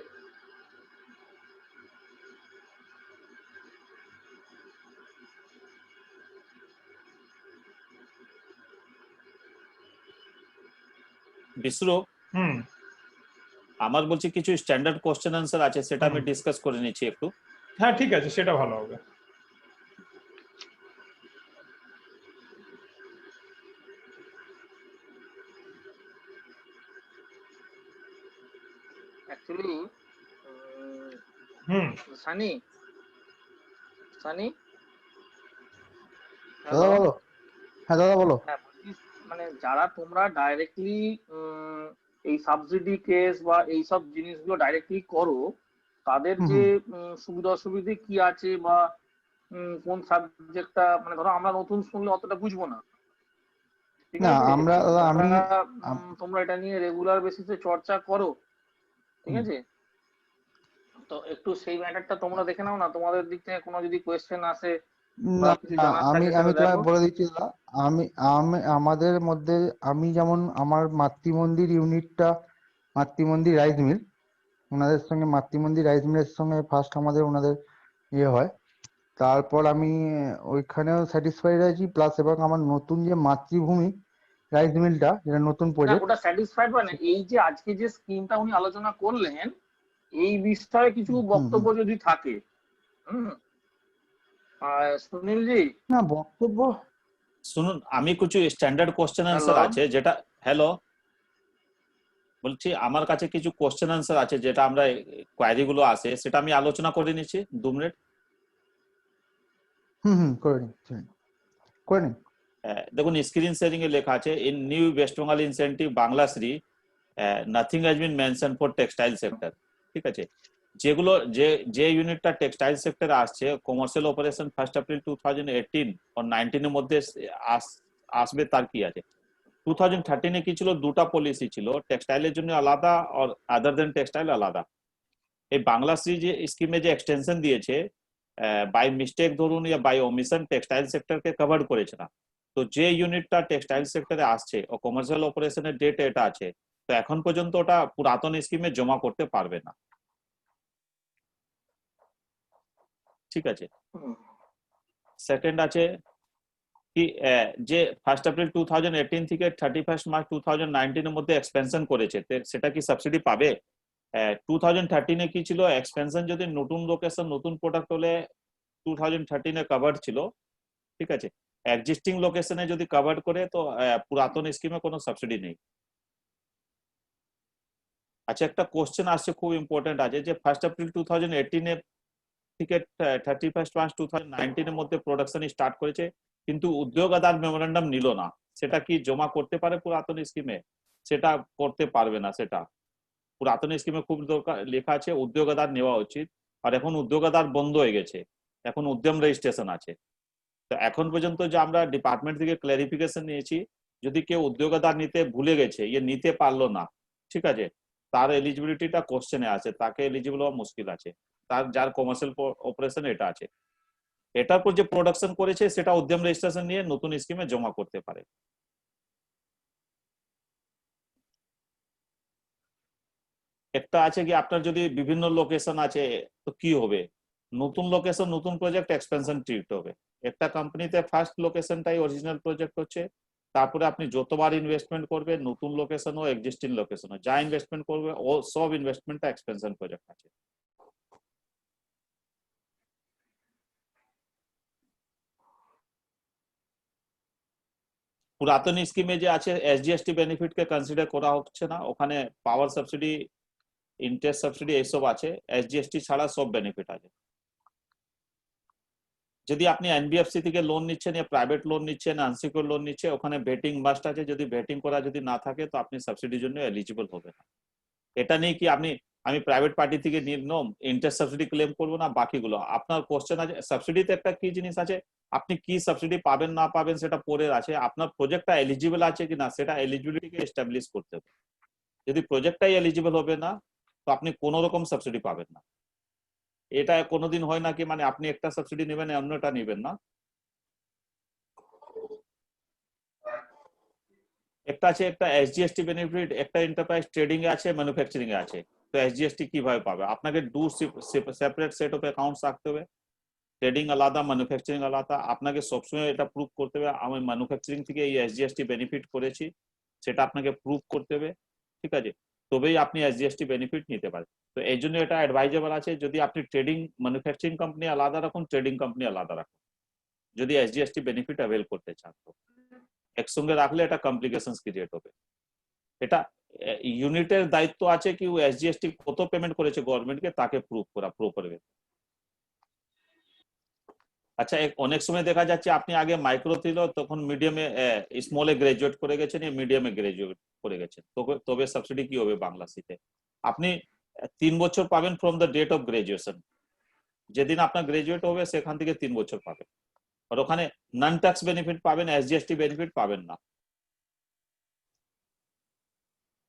বিষ্ণু, আমার বলছি কিছু স্ট্যান্ডার্ড কোশ্চেন আনসার আছে, সেটা আমি ডিসকাস করে নিচ্ছি একটু। হ্যাঁ ঠিক আছে, সেটা ভালো হবে। অ্যাকচুয়ালি সানি দাদা বলো। হ্যাঁ দাদা বলো। হ্যাঁ, মানে যারা তোমরা ডাইরেক্টলি এই সাবসিডি কেস বা এই সব জিনিসগুলো ডাইরেক্টলি করো, তাদের যে সুবিধা অসুবিধে কি আছে, বা কোন সাবজেক্টটা, মানে ধরো আমরা নতুন শুনলে অতটা বুঝবো না, ঠিক না আছে? আমরা তোমরা এটা নিয়ে রেগুলার বেসিসে চর্চা করো, ঠিক আছে? তো একটু সেই ম্যাটারটা তোমরা দেখে নাও না, তোমাদের দিক থেকে কোনো যদি কোয়েশ্চেন আসে বা কিছু জানার থাকে আমি সেটা তোমায় দেখো। বলে দিচ্ছি দাদা, আমাদের মধ্যে আমি যেমন আমার মাতৃমন্দির ইউনিটটা, মাতৃমন্দির রাইস মিল, ওনাদের সঙ্গে মাতৃমন্দির রাইস মিলের সঙ্গে ফার্স্ট আমাদের ওনাদের ইয়ে হয়, তারপর আমি ওইখানেও স্যাটিসফাইড আছি, প্লাস এবং আমার নতুন যে মাতৃভূমি রাইস মিলটা যেটা নতুন না প্রজেক্ট, ওটা স্যাটিসফাইড মানে এই যে আজকে যে স্কিমটা উনি আলোচনা করলেন এই বিষয়ে কিছু বক্তব্য যদি থাকে। সুনীল জি না বক্তব্য শুনুন, আমি কিছু স্ট্যান্ডার্ড কোশ্চেন অ্যান্সার Hello? আছে যেটা, হ্যালো বলছি, আমার কাছে কিছু কোশ্চেন অ্যান্সার আছে যেটা আমরা কোয়ারি গুলো আছে সেটা আমি আলোচনা করে নিচ্ছি 2 মিনিট। করে নিন করে নিন। দেখুন স্ক্রিন শেয়ারিং এ লেখা আছে, in new West Bengal incentive Banglashree nothing has been mention for textile sector. ঠিক আছে, যেগুলো যে ইউনিটটা টেক্সটাইল সেক্টরে আসছে, কমার্শিয়াল অপারেশন 1 এপ্রিল 2018 আর 19 এর মধ্যে আসবে, তার কি আছে? 2013 এ কি ছিল, দুটা পলিসি ছিল, টেক্সটাইলের জন্য আলাদা আর আদার দেন টেক্সটাইল আলাদা। এই বাংলাশ্রী যে স্কিমে যে এক্সটেনশন দিয়েছে, বাই মিস্টেক ধরুন ইয়া বাই ওমিশন টেক্সটাইল সেক্টরকে কভার করেছে না। তো যে ইউনিটটা টেক্সটাইল সেক্টরে আসছে ও কমার্শিয়াল অপারেশনের ডেট এটা আছে, তো এখন পর্যন্ত ওটা পুরাতন স্কিমে জমা করতে পারবে না। ঠিক আছে, সেকেন্ড আছে কি যে 1 এপ্রিল 2018 থেকে 31 মার্চ 2019 এর মধ্যে এক্সপেনশন করেছে, সেটা কি সাবসিডি পাবে? 2013 এ কি ছিল, এক্সপেনশন যদি নতুন লোকেশন নতুন প্রোডাক্ট হলে 2013 এ কভার ছিল। ঠিক আছে, এক্সিস্টিং লোকেশনে যদি কভার করে তো পুরাতন স্কিমে কোনো সাবসিডি নেই। আচ্ছা, একটা কোশ্চেন আসছে খুব ইম্পর্টেন্ট আছে যে 1 এপ্রিল 2018 এ থেকে 31 মার্চ 2019 এর মধ্যে প্রোডাকশন স্টার্ট করেছে কিন্তু উদ্যোগ আধার মেমোরেন্ডাম নিল না, সেটা কি জমা করতে পারে পুরাতন স্কিমে? সেটা করতে পারবে না। সেটা পুরাতন স্কিমে খুব দরকার লেখা আছে উদ্যোগ আধার নেওয়া উচিত, আর এখন উদ্যোগ আধার বন্ধ হয়ে গেছে, এখন উদ্যম রেজিস্ট্রেশন আছে। তো এখন পর্যন্ত যে আমরা ডিপার্টমেন্ট থেকে ক্লারিফিকেশন নিয়েছি, যদি কেউ উদ্যোগ আধার নিতে ভুলে গেছে, ইয়ে নিতে পারলো না, ঠিক আছে, তার এলিজিবিলিটিটা কোশ্চেনে আছে, তাকে এলিজিবল হওয়া মুশকিল আছে, তার যার কমার্শিয়াল অপারেশন এটা আছে, এটার পর যে প্রোডাকশন করেছে সেটা উদ্যম রেজিস্ট্রেশন নিয়ে নতুন স্কিমে জমা করতে পারে। একটা আছে কি আপনার যদি বিভিন্ন লোকেশন আছে তো কি হবে, নতুন লোকেশন নতুন প্রজেক্ট এক্সপেনশন ট্রিট হবে। একটা কোম্পানিতে ফার্স্ট লোকেশনটাই অরিজিনাল প্রজেক্ট হচ্ছে, তারপরে আপনি যতবার ইনভেস্টমেন্ট করবে নতুন লোকেশন ও এক্সিস্টিং লোকেশন ও যা ইনভেস্টমেন্ট করবে ও সব ইনভেস্টমেন্টটা এক্সপেনশন প্রজেক্ট আছে। পুরাতন স্কিমে যে আছে এসজিএসটি বেনিফিট কে কনসিডার করা হচ্ছে না, ওখানে পাওয়ার সাবসিডি ইন্টারেস্ট সাবসিডি এইসব আছে, এসজিএসটি ছাড়া সব বেনিফিট আছে। যদি আপনি এনবিএফসি থেকে লোন নিচ্ছেন या প্রাইভেট লোন নিচ্ছেন, আনসিকিউরড লোন নিচ্ছে, ওখানে বেটিং মাস্ট আছে, যদি বেটিং করা যদি না থাকে তো আপনি সাবসিডির জন্য এলিজিবল হবে না। এটা নেই কি আমি প্রাইভেট পার্টি থেকে নিলাম ইন্টারেস্ট সাবসিডি ক্লেম করবো না, বাকিগুলো আপনার কোশ্চেন আছে। সাবসিডিতে একটা কি জিনিস আছে, আপনি কি সাবসিডি পাবেন না পাবেন সেটা পরে আছে, আপনার প্রজেক্টটা এলিজিবল আছে কিনা সেটা এলিজিবিলিটিকে এস্টাবলিশ করতে হবে। যদি প্রজেক্টটাই এলিজিবল হবে না তো আপনি কোনো রকম সাবসিডি পাবেন না। এটা কোনোদিন হয় না কি মানে আপনি একটা সাবসিডি নেবেন অন্যটা নেবেন না। একটা আছে একটা এসজিএসটি বেনিফিট, একটা এন্টারপ্রাইজ ট্রেডিং এ আছে, ম্যানুফ্যাকচারিং এ আছে। তো এসজিএসটি কিভাবে পাবে, আপনাকে সেপারেট সেট অফ অ্যাকাউন্টস রাখতে হবে, ট্রেডিং আলাদা ম্যানুফ্যাকচারিং আলাদা। আপনাকে সবসময় এটা প্রুভ করতে হবে আমি ম্যানুফ্যাকচারিং থেকে এই এসজিএসটি বেনিফিট করেছি, সেটা আপনাকে প্রুভ করতে হবে। ঠিক আছে, তবেই আপনি এসজিএসটি বেনিফিট নিতে পারেন। তো এই জন্য এটা অ্যাডভাইজেবল আছে, যদি আপনি ট্রেডিং ম্যানুফ্যাকচারিং কোম্পানি আলাদা রাখুন, ট্রেডিং কোম্পানি আলাদা রাখুন, যদি এসজিএসটি বেনিফিট অ্যাভেল করতে চান। তো একসঙ্গে রাখলে এটা কমপ্লিকেশনস ক্রিয়েট হবে। এটা ইউনিটের দায়িত্ব আছে কি ও এসজিএসটি কত পেমেন্ট করেছে গভর্নমেন্টকে তাকে প্রুভ করা প্রপার ওয়ে। আচ্ছা, অনেক সময় দেখা যাচ্ছে আপনি আগে মাইক্রো ছিল তখন মিডিয়ামে স্মলে গ্রাজুয়েট করে গেছেন, মিডিয়ামে গ্রাজুয়েট করে গেছেন, তবে সাবসিডি কি হবে বাংলাদেশে? আপনি 3 বছর পাবেন from the date of graduation, যেদিন আপনার গ্রাজুয়েট হবে সেখান থেকে 3 বছর পাবেন, আর ওখানে নন ট্যাক্স বেনিফিট পাবেন, এসজিএসটি বেনিফিট পাবেন না।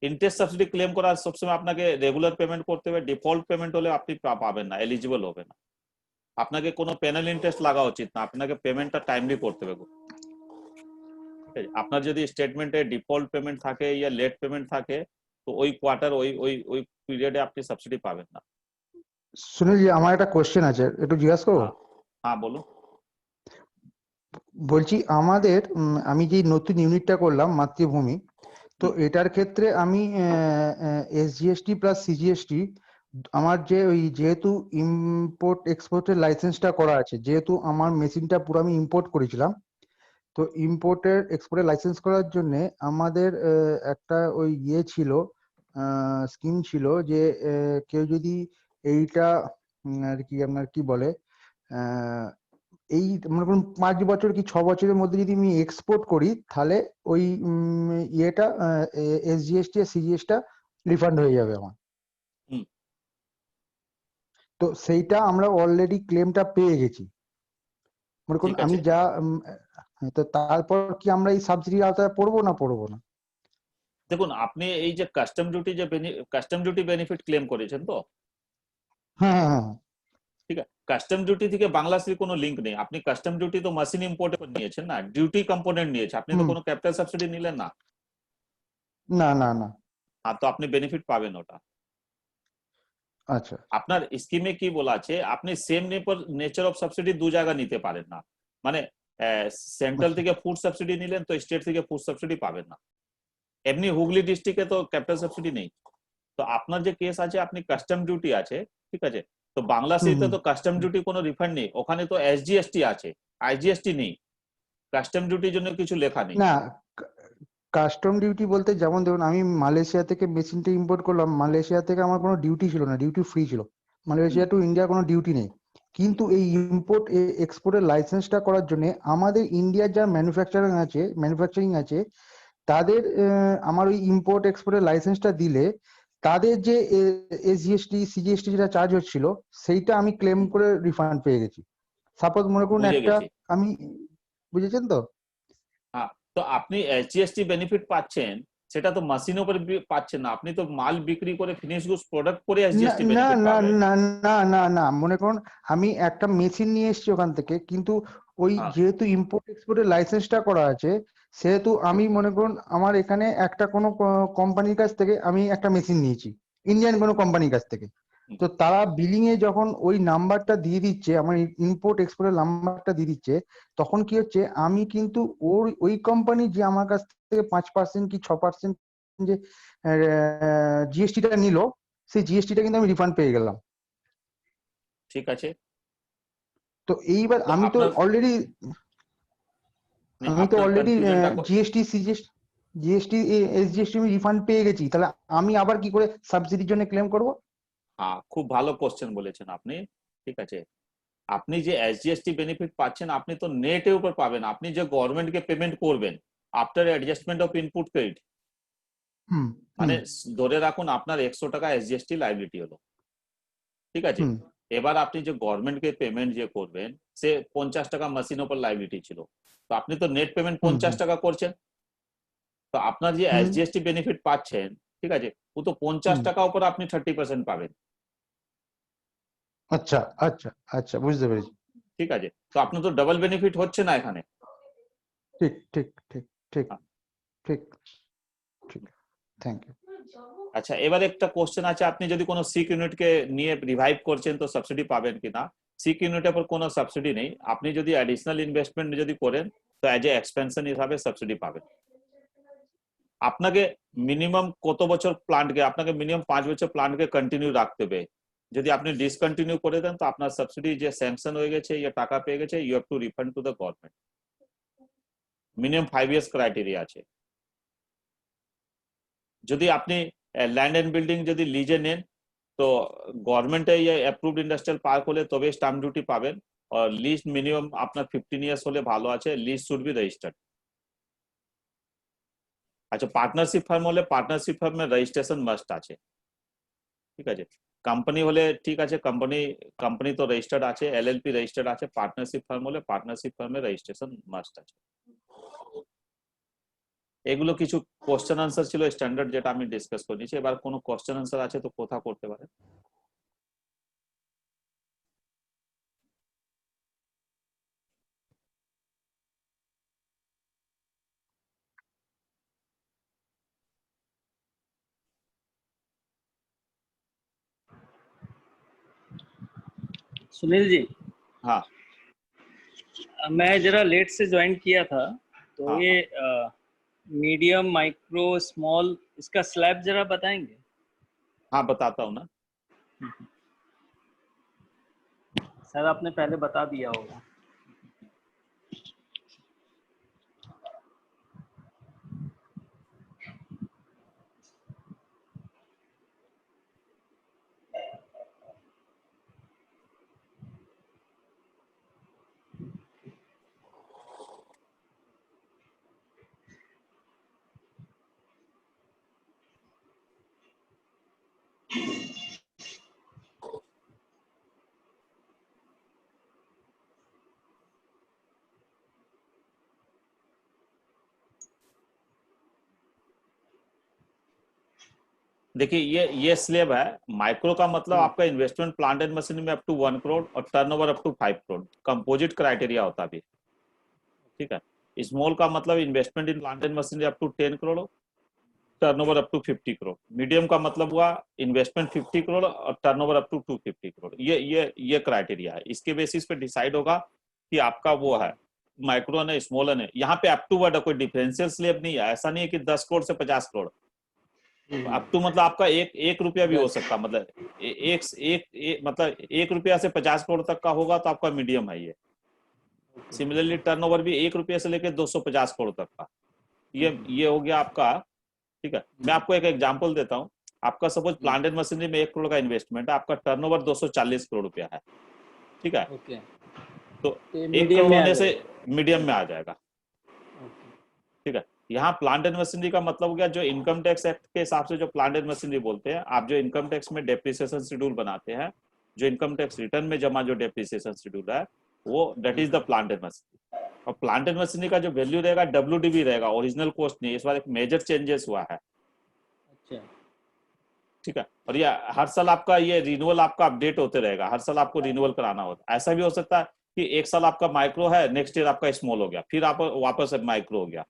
ইন্টারেস্ট সাবসিডি ক্লেম করার সবসময় আপনাকে রেগুলার পেমেন্ট করতে হবে, ডিফল্ট পেমেন্ট হলে আপনি পাবেন না, এলিজিবল হবে না। আপনাকে কোনো পেনাল ইন্টারেস্ট লাগা উচিত না, আপনাকে পেমেন্টটা টাইমলি করতে হবে। আপনার যদি স্টেটমেন্টে ডিফল্ট পেমেন্ট থাকে ইয়া লেট পেমেন্ট থাকে তো ওই কোয়ার্টার ওই পিরিয়ডে আপনি সাবসিডি পাবেন না। সুনীল জি, আমার একটা কোশ্চেন আছে, একটু জিজ্ঞাসা করবো? হ্যাঁ বলুন। বলছি আমাদের আমি যে নতুন ইউনিটটা করলাম মাতৃভূমি, তো এটার ক্ষেত্রে আমি এসজিএসটি প্লাস সিজিএসটি আমার যে ওই যেহেতু ইম্পোর্ট এক্সপোর্টের লাইসেন্সটা করা আছে, যেহেতু আমার মেশিনটা পুরো আমি ইম্পোর্ট করেছিলাম, তো ইম্পোর্টের এক্সপোর্টের লাইসেন্স করার জন্য আমাদের একটা ওই ইয়ে ছিল, স্কিম ছিল যে কেউ যদি এইটা আর কি আপনার কি বলে আহ, এই মনে করুন 5 বছর কি 6 বছরের মধ্যে যদি আমি এক্সপোর্ট করি, তাহলে ওই ইয়েটা এসজিএসটি আর সিজিএসটা রিফান্ড হয়ে যাবে আমার। হুম। তো সেইটা আমরা অলরেডি ক্লেমটা পেয়ে গেছি। মনে করুন ঠিক আমি আছে। যা তো তারপর কি আমরা এই সাবসিডির আওতায় পড়বো না পড়বো না? দেখুন, আপনি এই যে কাস্টম ডিউটি বেনিফিট ক্লেম করেছেন তো, হ্যাঁ হ্যাঁ হ্যাঁ। ঠিক আছে। কাস্টম ডিউটি থেকে বাংলাদেশের কোনো লিঙ্ক নেই। আপনি কাস্টম ডিউটি তো মেশিন ইম্পোর্টে নিয়েছেন না, ডিউটি কম্পোনেন্ট নিয়েছে, আপনি তো হুম। কোনো ক্যাপিটাল সাবসিডি নিলেন না। না না না। আর তো আপনি বেনিফিট পাবেন ওটা। আচ্ছা। আপনার স্কিমে কি বলা আছে, আপনি সেম নেচার অফ সাবসিডি দু জায়গা নিতে পারেন না। মানে সেন্ট্রাল আচ্ছা। থেকে ফুড সাবসিডি নিলেন তো স্টেট থেকে ফুড সাবসিডি পাবেন না। এমনি হুগলি ডিস্ট্রিক্টে তো ক্যাপিটাল সাবসিডি নেই। তো আপনার যে কেস আছে, আপনি কাস্টম ডিউটি আছে, ঠিক আছে। তো বাংলাদেশে তো কাস্টম ডিউটি কোনো রিফান্ড নেই, ওখানে তো এসজিএসটি আছে, আইজিএসটি নেই। কাস্টম ডিউটির জন্য কিছু লেখা নেই। না, কাস্টম ডিউটি বলতে যেমন ধরুন আমি মালয়েশিয়া থেকে মেশিনটা ইম্পোর্ট করলাম, মালয়েশিয়া থেকে আমার কোনো ডিউটি ছিল না, ডিউটি ফ্রি ছিল। মালয়েশিয়া টু ইন্ডিয়া কোনো ডিউটি নেই। কিন্তু এই ইম্পোর্ট এক্সপোর্টের লাইসেন্সটা করার জন্য আমাদের ইন্ডিয়ার যা ম্যানুফ্যাকচারিং আছে তাদের আমার ওই ইম্পোর্ট এক্সপোর্টের লাইসেন্সটা দিলে তাদের যে এসজিএসটি সিজিএসটি যেটা চার্জ হচ্ছিল সেইটা আমি ক্লেম করে রিফান্ড পেয়ে গেছি। সাপোজ মনে করুন বুঝে একটা গেছি। আমি, বুঝেছেন তো? হ্যাঁ, তো আপনি এসজিএসটি বেনিফিট পাচ্ছেন, সেটা তো মেশিন উপরে পাচ্ছেন না, আপনি তো মাল বিক্রি করে ফিনিশ গুডস প্রোডাক্ট করে না এসজিএসটি না বেনিফিট না পাবেন। না না না না, মনে করুন আমি একটা মেশিন নিয়ে এসেছি ওখান থেকে, কিন্তু ওই হ্যাঁ। যেহেতু ইম্পোর্ট এক্সপোর্টের লাইসেন্সটা করা আছে, সেহেতু আমি মনে করুন আমার এখানে একটা কোনো কোম্পানির কাছ থেকে আমি একটা মেশিন নিয়েছি, ইন্ডিয়ান কোনো কোম্পানির কাছ থেকে। তো তারা বিলিং এ যখন ওই নাম্বারটা দিয়ে দিচ্ছে, আমার ইম্পোর্ট এক্সপোর্টের নাম্বারটা দিয়ে দিচ্ছে, তখন কি হচ্ছে আমি কিন্তু ওই কোম্পানি যে আমার কাছ থেকে 5% কি 6% যে জিএসটিটা নিল, সেই জিএসটিটা কিন্তু আমি রিফান্ড পেয়ে গেলাম। ঠিক আছে। তো এইবার তো আমি তো আপনার অলরেডি কনফিউশনটা জিএসটি এসজিএসটি আমি রিফান্ড পেয়ে গেছি, তাহলে আমি আবার কি করে সাবসিডির জন্য ক্লেম করব? হ্যাঁ, খুব ভালো কোশ্চেন বলেছেন আপনি। ঠিক আছে, আপনি যে এসজিএসটি বেনিফিট পাচ্ছেন, আপনি তো নেটের উপর পাবেন। আপনি যে গভর্নমেন্টকে পেমেন্ট করবেন after adjustment of input credit, হুম মানে হুম ধরে রাখুন আপনার 100 টাকা এসজিএসটি লাইবিলিটি হলো, ঠিক আছে। হুম এবার আপনি যে গভর্নমেন্টকে পেমেন্ট যে করবেন, সে 50 টাকা মেশিন উপর লাইবিলিটি ছিল, তো আপনি তো নেট পেমেন্ট হুম 50 টাকা করছেন। তো আপনার যে হুম এসজিএসটি বেনিফিট পাচ্ছেন, ঠিক আছে, ও তো 50 হুম। টাকা উপর আপনি 30% পাবেন। আচ্ছা আচ্ছা আচ্ছা, বুঝতে পেরেছি। ঠিক আছে, তো আপনার তো ডাবল বেনিফিট হচ্ছে না এখানে। ঠিক ঠিক ঠিক ঠিক ঠিক ঠিক। Thank you. আচ্ছা, এবার একটা কোশ্চেন আছে, আপনি যদি কোনো সিক ইউনিটকে নিয়ে রিভাইভ করছেন তো সাবসিডি পাবেন কিনা। সিক ইউনিটের পর কোনো সাবসিডি নেই, আপনি যদি অ্যাডিশনাল ইনভেস্টমেন্ট যদি করেন তো অ্যাজ এ এক্সপেনশন হিসাবে সাবসিডি পাবেন। আপনাকে মিনিমাম কত বছর প্লান্টকে, আপনাকে মিনিমাম 5 বছর প্লান্টকে কন্টিনিউ রাখতে হবে। যদি আপনি ডিসকন্টিনিউ করে দেন তো আপনার সাবসিডি যে স্যাংশন হয়ে গেছে ইয়া টাকা পেয়ে গেছে, you have to refund to the government. Minimum 5 years criteria আছে। যদি আপনি ল্যান্ড এন্ড বিল্ডিং যদি লিজে নেন তো গভর্নমেন্টে অ্যাপ্রুভড ইন্ডাস্ট্রিয়াল পার্ক হলে তবে স্টাম্প ডিউটি পাবেন। আর লিস্ট মিনিমাম আপনার 15 ইয়ার্স হলে ভালো আছে, লিস্ট শুড বি রেজিস্টার্ড। আচ্ছা, পার্টনারশিপ ফার্ম হলে পার্টনারশিপ ফার্মের রেজিস্ট্রেশন মাস্ট আছে, ঠিক আছে। কোম্পানি হলে ঠিক আছে, কোম্পানি তো রেজিস্টার্ড আছে, এলএলপি রেজিস্টার্ড আছে। পার্টনারশিপ ফার্ম হলে পার্টনারশিপ ফার্মের রেজিস্ট্রেশন মাস্ট আছে। এগুলো কিছু কোশ্চেন আনসার ছিল স্ট্যান্ডার্ড, যেটা আমি ডিসকাস করে নিয়েছি। এবার কোনো কোশ্চেন আনসার আছে তো কোথা করতে পারেন। सुनील जी, हाँ। मैं जरा लेट से ज्वाइन किया था, तो हाँ, ये मीडियम, माइक्रो, स्मॉल, इसका स्लैब जरा बताएंगे? हाँ बताता हूँ ना। सर आपने पहले बता दिया होगा। देखिए ये स्लेब है। माइक्रो का मतलब आपका इन्वेस्टमेंट प्लांट एंड मशीनरी में अप टू 1 करोड़ और turnover up to 5 crore, composite criteria होता है अभी, ठीक है। स्मॉल का मतलब investment in plant and machinery up to 10 crore, turnover up to 50 crore. Medium का मतलब हुआ इन्वेस्टमेंट 50 करोड़ और टर्नओवर अप टू 250 करोड़। ये क्राइटेरिया है। इसके बेसिस पे डिसाइड होगा कि आपका वो है माइक्रो है स्मॉल है। यहाँ पे अप टू वर्ड कोई डिफरेंशियल स्लेब नहीं है। ऐसा नहीं है कि 10 करोड़ से 50 करोड़। अप टू मतलब आपका एक रुपया भी हो सकता, मतलब मतलब 1 रुपया से 50 करोड़ तक का होगा तो आपका मीडियम है ये। सिमिलरली टर्नओवर भी 1 रुपये से लेकर 250 करोड़ तक का, ये हो गया आपका, ठीक है। मैं आपको एक एग्जांपल देता हूँ। आपका सपोज प्लांट एंड मशीनरी में 1 करोड़ का इन्वेस्टमेंट है, आपका टर्नओवर 240 करोड़ रुपया है, ठीक है। ओके, तो ये 1 मीडियम करोड़ में आ होने से जाएगा। मीडियम में आ जाएगा, ओके, ठीक है। यहाँ प्लांट एंड मशीनरी का मतलब हो गया जो इनकम टैक्स एक्ट के हिसाब से जो प्लांट एंड मशीनरी बोलते हैं, आप जो इनकम टैक्स में डेप्रिसिएशन शेड्यूल बनाते हैं, जो इनकम टैक्स रिटर्न में जमा जो डेप्रिसिएशन शेड्यूल है, वो that is the plant and machinery. और प्लांट एंड मशीनरी का जो वैल्यू रहेगा WDV रहेगा, ओरिजिनल कॉस्ट नहीं। इस बार एक मेजर चेंजेस हुआ है, अच्छा, ठीक है। और ये हर साल आपका ये रिन्यूअल आपका अपडेट होते रहेगा, हर साल आपको रिन्यूअल कराना होता है। ऐसा भी हो सकता है कि एक साल आपका माइक्रो है, नेक्स्ट ईयर आपका स्मॉल हो गया, फिर आप वापस माइक्रो हो गया।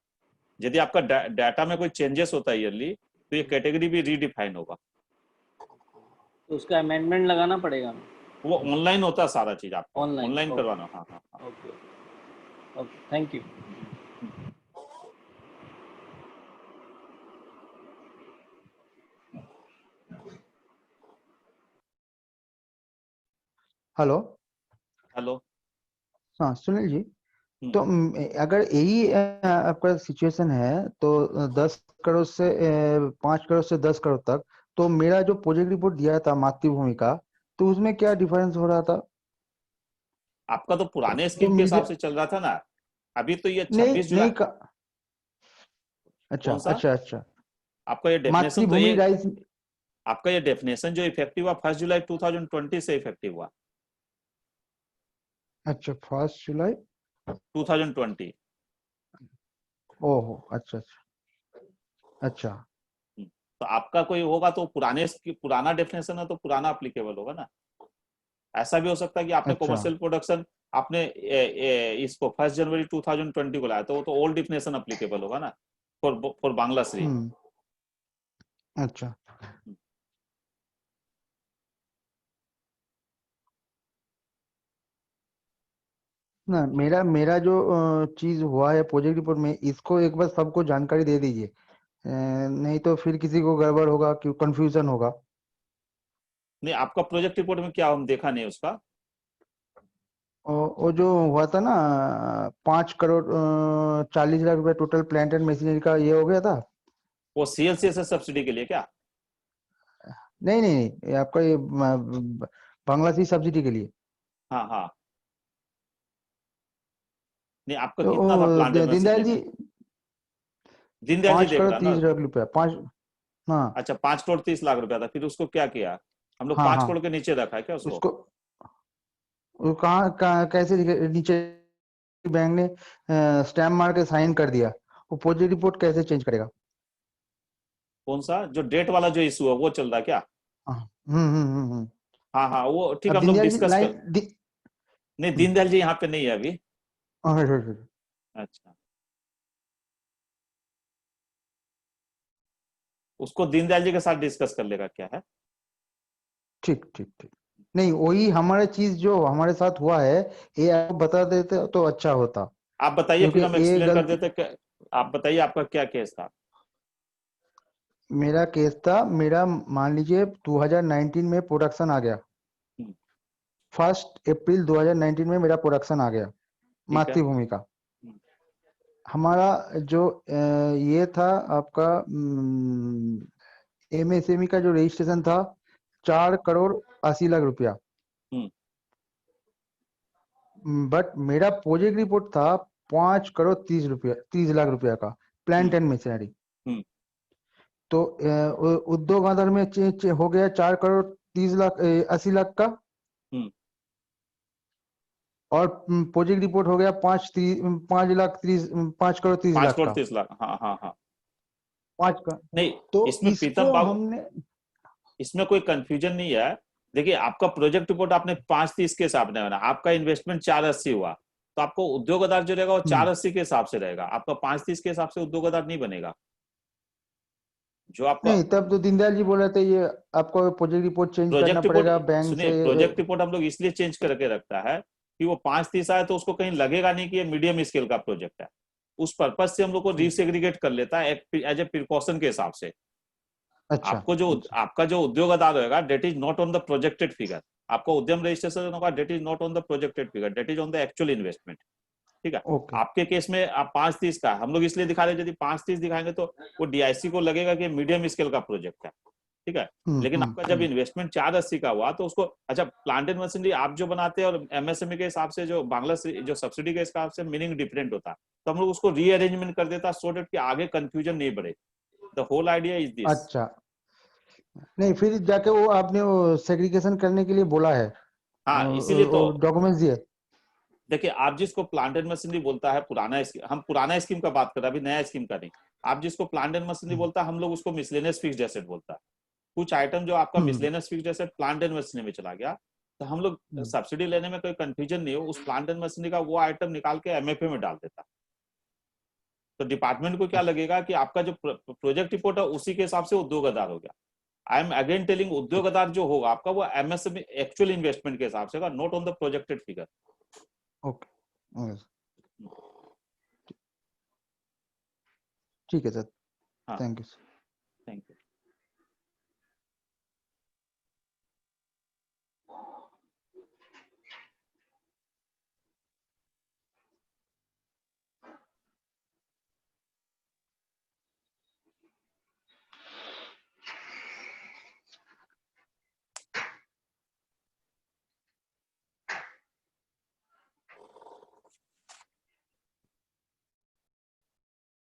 यदि आपका डाटा में कोई चेंजेस होता है ईयरली, तो ये कैटेगरी भी रीडिफाइन होगा। तो उसका अमेंडमेंट लगाना पड़ेगा? वो ऑनलाइन होता है सारा चीज, आपको ऑनलाइन? ऑनलाइन ओके, करवाना। हाँ हाँ हाँ। Okay, okay, thank you. Hello. Hello. हाँ सुनील जी, तो अगर यही आपका सिचुएशन है तो 10 करोड़ से 5 करोड़ से 10 करोड़ तक, तो मेरा जो प्रोजेक्ट रिपोर्ट दिया था मातृभूमि का, तो उसमें क्या डिफरेंस हो रहा था? आपका तो पुराने तो स्कीम के हिसाब मीडिया से चल रहा था ना। अभी तो ये नहीं 26 जुलाई। नहीं का, अच्छा कौन सा? अच्छा अच्छा। आपका ये डेफिनेशन तो मातृभूमि ये राइज, आपका ये डेफिनेशन जो इफेक्टिव हुआ 1 जुलाई 2020 से इफेक्टिव हुआ। अच्छा 1 जुलाई 2020। ओहो, अच्छा अच्छा अच्छा। तो आपका कोई होगा तो पुराना डेफिनेशन है तो पुराना अप्लीकेबल होगा ना। ऐसा भी हो सकता है कि आपने अच्छा कॉमर्शियल प्रोडक्शन आपने इसको 1 जनवरी 2020 को लाया, तो वो तो ओल्ड डिफिनेशन अप्लीकेबल होगा ना फॉर बांग्लाश्री। अच्छा। ना मेरा मेरा जो चीज हुआ है प्रोजेक्ट रिपोर्ट में, इसको एक बार सबको जानकारी दे दीजिए, नहीं तो फिर किसी को गड़बड़ होगा, क्यों कंफ्यूजन होगा। नहीं, आपका प्रोजेक्ट रिपोर्ट में क्या हम देखा नहीं उसका। वो जो हुआ था ना, 5 करोड़ 40 लाख रुपए टोटल प्लांट एंड मशीनरी का, ये हो गया था। वो CLCSS सब्सिडी के लिए क्या? नहीं नहीं नहीं, ये आपका ये बांग्लादेशी सब्सिडी के लिए। हाँ हाँ। नहीं, आपका तो कितना था प्लांट एंड दीनदयाल मशीनरी जी, में? दीनदयाल जी पाँच देख करोड़ रहा ना। तीस लाख रुपया पाँच हाँ अच्छा, 5 करोड़ 30 लाख रुपया था, फिर उसको क्या किया? हम लोग हाँ 5 हाँ। करोड़ के नीचे रखा है क्या उसको? उसको वो कैसे नीचे बैंक ने स्टैम्प मार के साइन कर दिया, वो प्रोजेक्ट रिपोर्ट कैसे चेंज करेगा? कौन सा जो डेट वाला जो इशू है वो चल रहा है क्या? हाँ, हम्म। हाँ हाँ, वो ठीक, अब हम लोग दीनदयाल जी डिस्कस कर। लाइन नहीं, दीनदयाल जी यहाँ पे नहीं है अभी। हाँ, अच्छा, उसको दीनदयाल जी के साथ डिस्कस कर लेगा क्या है। ठीक ठीक ठीक। नहीं, वही हमारे चीज जो हमारे साथ हुआ है, ये आपको बता देते तो अच्छा होता, आप बताइए, क्योंकि फिर हम ये एक्सप्लेन कर गलती। देते। आप बताइए आपका क्या केस था। मेरा केस था, मेरा मान लीजिए 2019 में प्रोडक्शन आ गया, हम्म, 1 अप्रैल 2019 में मेरा प्रोडक्शन आ गया ठीक है। मातृभूमि का। हम्म, हमारा जो ये था आपका एमएसएमई का जो रजिस्ट्रेशन था 4 करोड़ 80 लाख रुपया, हम्म, बट मेरा प्रोजेक्ट रिपोर्ट था 5 करोड़ 30 लाख रुपया का, प्लांट हम्म, एंड मशीनरी। हम्म, तो उद्योग आधार में हो गया 4 करोड़ 30 लाख 80 लाख का, हम्म, और प्रोजेक्ट रिपोर्ट हो गया 5 5 करोड़ 30 लाख करोड़ का। 30 लाख, हाँ हाँ हाँ। पांच का। नहीं, तो इसमें प्रीतम इसको बाबू, हमने, इसमें कोई कंफ्यूजन नहीं है। देखिए, आपका प्रोजेक्ट रिपोर्ट आपने 530 के हिसाब से बना, आपका इन्वेस्टमेंट 480 हुआ, तो आपको उद्योग आधार जो रहेगा वो 480 के हिसाब से रहेगा, आपका 530 के हिसाब से उद्योग आधार नहीं बनेगा। जो आपका नहीं, तब तो दीनदयाल जी बोल रहे थे ये आपको प्रोजेक्ट रिपोर्ट चेंज करना प्रोजेक्ट रिपोर्ट, पड़ेगा बैंक सुनिए, से। प्रोजेक्ट रिपोर्ट हम लोग इसलिए चेंज करके रखता है कि वो 530 आए तो उसको कहीं लगेगा नहीं कि ये मीडियम स्केल का प्रोजेक्ट है। उस पर्पज से हम लोग को रीसेग्रीगेट कर लेता है एज ए प्रिकॉशन के हिसाब से। अच्छा अच्छा। आपका जो उद्योग आधार होगा, date is not on the projected figure. आपका उद्यम रजिस्ट्रेशन होगा, date is not on the projected figure, date is on the actual investment. ठीक है। ओके। आपके केस में आप 530 का हम लोग इसलिए दिखा रहे हैं, यदि 530 दिखाएंगे तो वो डीआईसी को लगेगा कि मीडियम स्केल का प्रोजेक्ट है। ठीक है। लेकिन आपका जब इन्वेस्टमेंट 480 का हुआ तो उसको, अच्छा, प्लांट एंड मशीनरी आप जो बनाते हैं और एमएसएमई के हिसाब से जो बांग्ला से जो सब्सिडी के हिसाब से मीनिंग डिफरेंट होता है, तो हम लोग उसको रीअरेंजमेंट कर देता सो डेट कि आगे कंफ्यूजन नहीं बढ़े। The whole idea is this. अच्छा, नहीं फिर जाके वो आपने वो सेग्रीगेशन करने के लिए बोला है, हाँ, इसीलिए तो डॉक्यूमेंट्स दिए। देखिए, आप जिसको प्लांट एंड मशीनरी बोलता है, पुराना हम पुराना स्कीम का बात कर रहे हैं, अभी नया स्कीम का नहीं। आप जिसको प्लांट एंड मशीनरी बोलता है, हम लोग उसको मिसलेनियस फिक्स्ड एसेट बोलता है। कुछ आइटम जो आपका हम्म miscellaneous fixed asset plant and machinery में चला गया, तो हम लोग सब्सिडी लेने में कोई कंफ्यूजन नहीं हो, उस प्लांट एंड मशीनरी का वो आइटम निकाल के एमएफए में डाल देता। तो डिपार्टमेंट को क्या लगेगा कि आपका जो प्रोजेक्ट रिपोर्ट है उसी के हिसाब से उद्योग आधार हो गया। आई एम अगेन टेलिंग, उद्योग आधार जो होगा आपका वो एमएसएमई एक्चुअल इन्वेस्टमेंट के हिसाब से होगा, not on the projected figure. Okay, ठीक है सर, हाँ, थैंक यू। Thank you.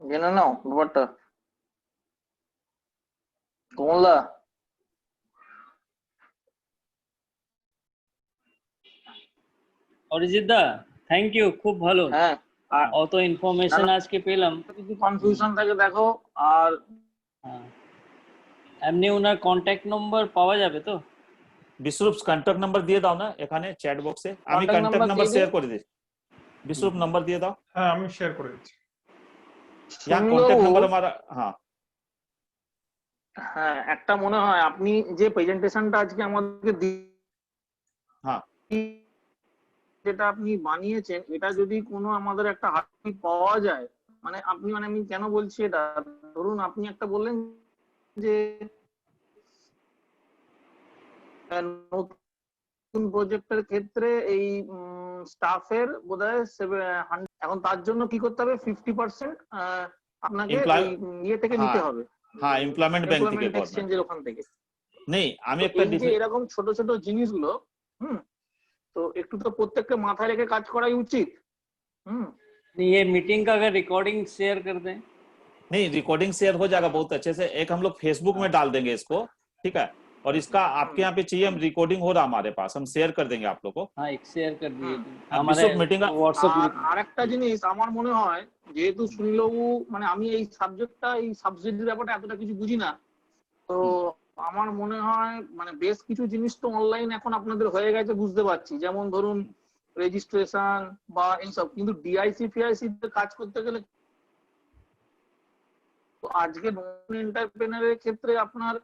জেনে নাও ব্যাপারটা। কমলদা, অরিজিৎ দা, থ্যাংক ইউ, খুব ভালো। হ্যাঁ আর অত না ইনফরমেশন না, আজকে পেলাম। কিছু কনফিউশন থাকে দেখো। আর হ্যাঁ, এমনি ওনার কন্ট্যাক্ট নম্বর পাওয়া যাবে তো? বিশ্বরূপ কন্ট্যাক্ট নাম্বার দিয়ে দাও না এখানে চ্যাট বক্সে, আমি কন্ট্যাক্ট কন্ট্যাক্ট নাম্বার নাম্বার দিয়ে শেয়ার দিই। করে দিচ্ছি। বিশ্বরূপ নাম্বার দিয়ে দাও। হ্যাঁ, আমি শেয়ার করে দিচ্ছি। यहाँ সুনীলবাবু, कॉन्टेक्ट नंबर हमारा, हाँ হ্যাঁ একটা মনে হয় আপনি যে প্রেজেন্টেশনটা আজকে আমাদেরকে हाँ যেটা আপনি বানিয়েছেন, এটা যদি কোনো আমাদের একটা হার্ড কপি পাওয়া যায়, মানে আপনি, মানে আমি কেন বলছি এটা, ধরুন আপনি একটা বললেন যে নতুন প্রজেক্টের ক্ষেত্রে এই স্টাফের বোধহয় 100, এখন তার জন্য কি করতে হবে, 50% আপনাকে এমপ্লয়, এই ইয়ে থেকে নিতে হবে, हाँ एम्प्लॉयमेंट बैंक থেকে এমপ্লয়মেন্ট গভর্নমেন্ট। এক্সচেঞ্জের ওখান থেকে। नहीं আমি তো একটা এই যে এরকম ছোট ছোট জিনিসগুলো, তো একটু তো প্রত্যেককে মাথায় রেখে কাজ করাই উচিত। ये मीटिंग का अगर रिकॉर्डिंग शेयर कर दें। नहीं, रिकॉर्डिंग शेयर हो जाएगा बहुत अच्छे से। एक हम लोग फेसबुक में डाल देंगे इसको, ठीक है। और इसका आपके यहाँ पे चाहिए, हम रिकॉर्डिंग हो रहा हमारे पास, हम शेयर कर देंगे आप लोग को। हाँ, एक शेयर कर दिए अब हमारे विश्व मीटिंग का व्हाट्सएप আর ग्रुप। আরেকটা জিনিস আমার মনে হয়, যেহেতু সুনীলবাবু, মানে আমি এই সাবজেক্টটা, এই সাবসিডির ব্যাপারটা এতটা কিছু বুঝি না, তো আমার মনে হয় মানে বেশ কিছু জিনিস তো অনলাইন এখন আপনাদের হয়ে গেছে বুঝতে পারছি, যেমন ধরুন রেজিস্ট্রেশন বা এইসব, কিন্তু ডিআইসি ফিআইসি কাজ করতে গেলে আজকে নতুন এন্টারপ্রেনারের ক্ষেত্রে আপনার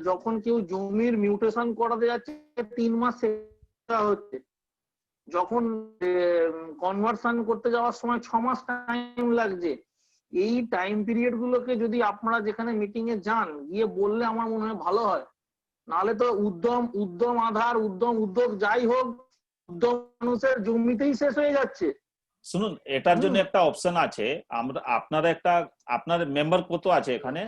যখন কেউ জমির মিউটেশন করাতে যাচ্ছে 3 মাস সেটা হচ্ছে, যখন কনভার্সন করতে যাওয়ার সময় 6 মাস টাইম লাগছে। এই টাইম পিরিয়ড গুলোকে যদি আপনারা যেখানে মিটিং এ যান গিয়ে বললে আমার মনে হয় ভালো হয়। নাহলে তো উদ্যম আধার উদ্যোগ যাই হোক, উদ্যম মানুষের জমিতেই শেষ হয়ে যাচ্ছে। শুনুন, এটার জন্য একটা অপশন আছে। আমরা আপনার মেম্বার কত আছে এখানে?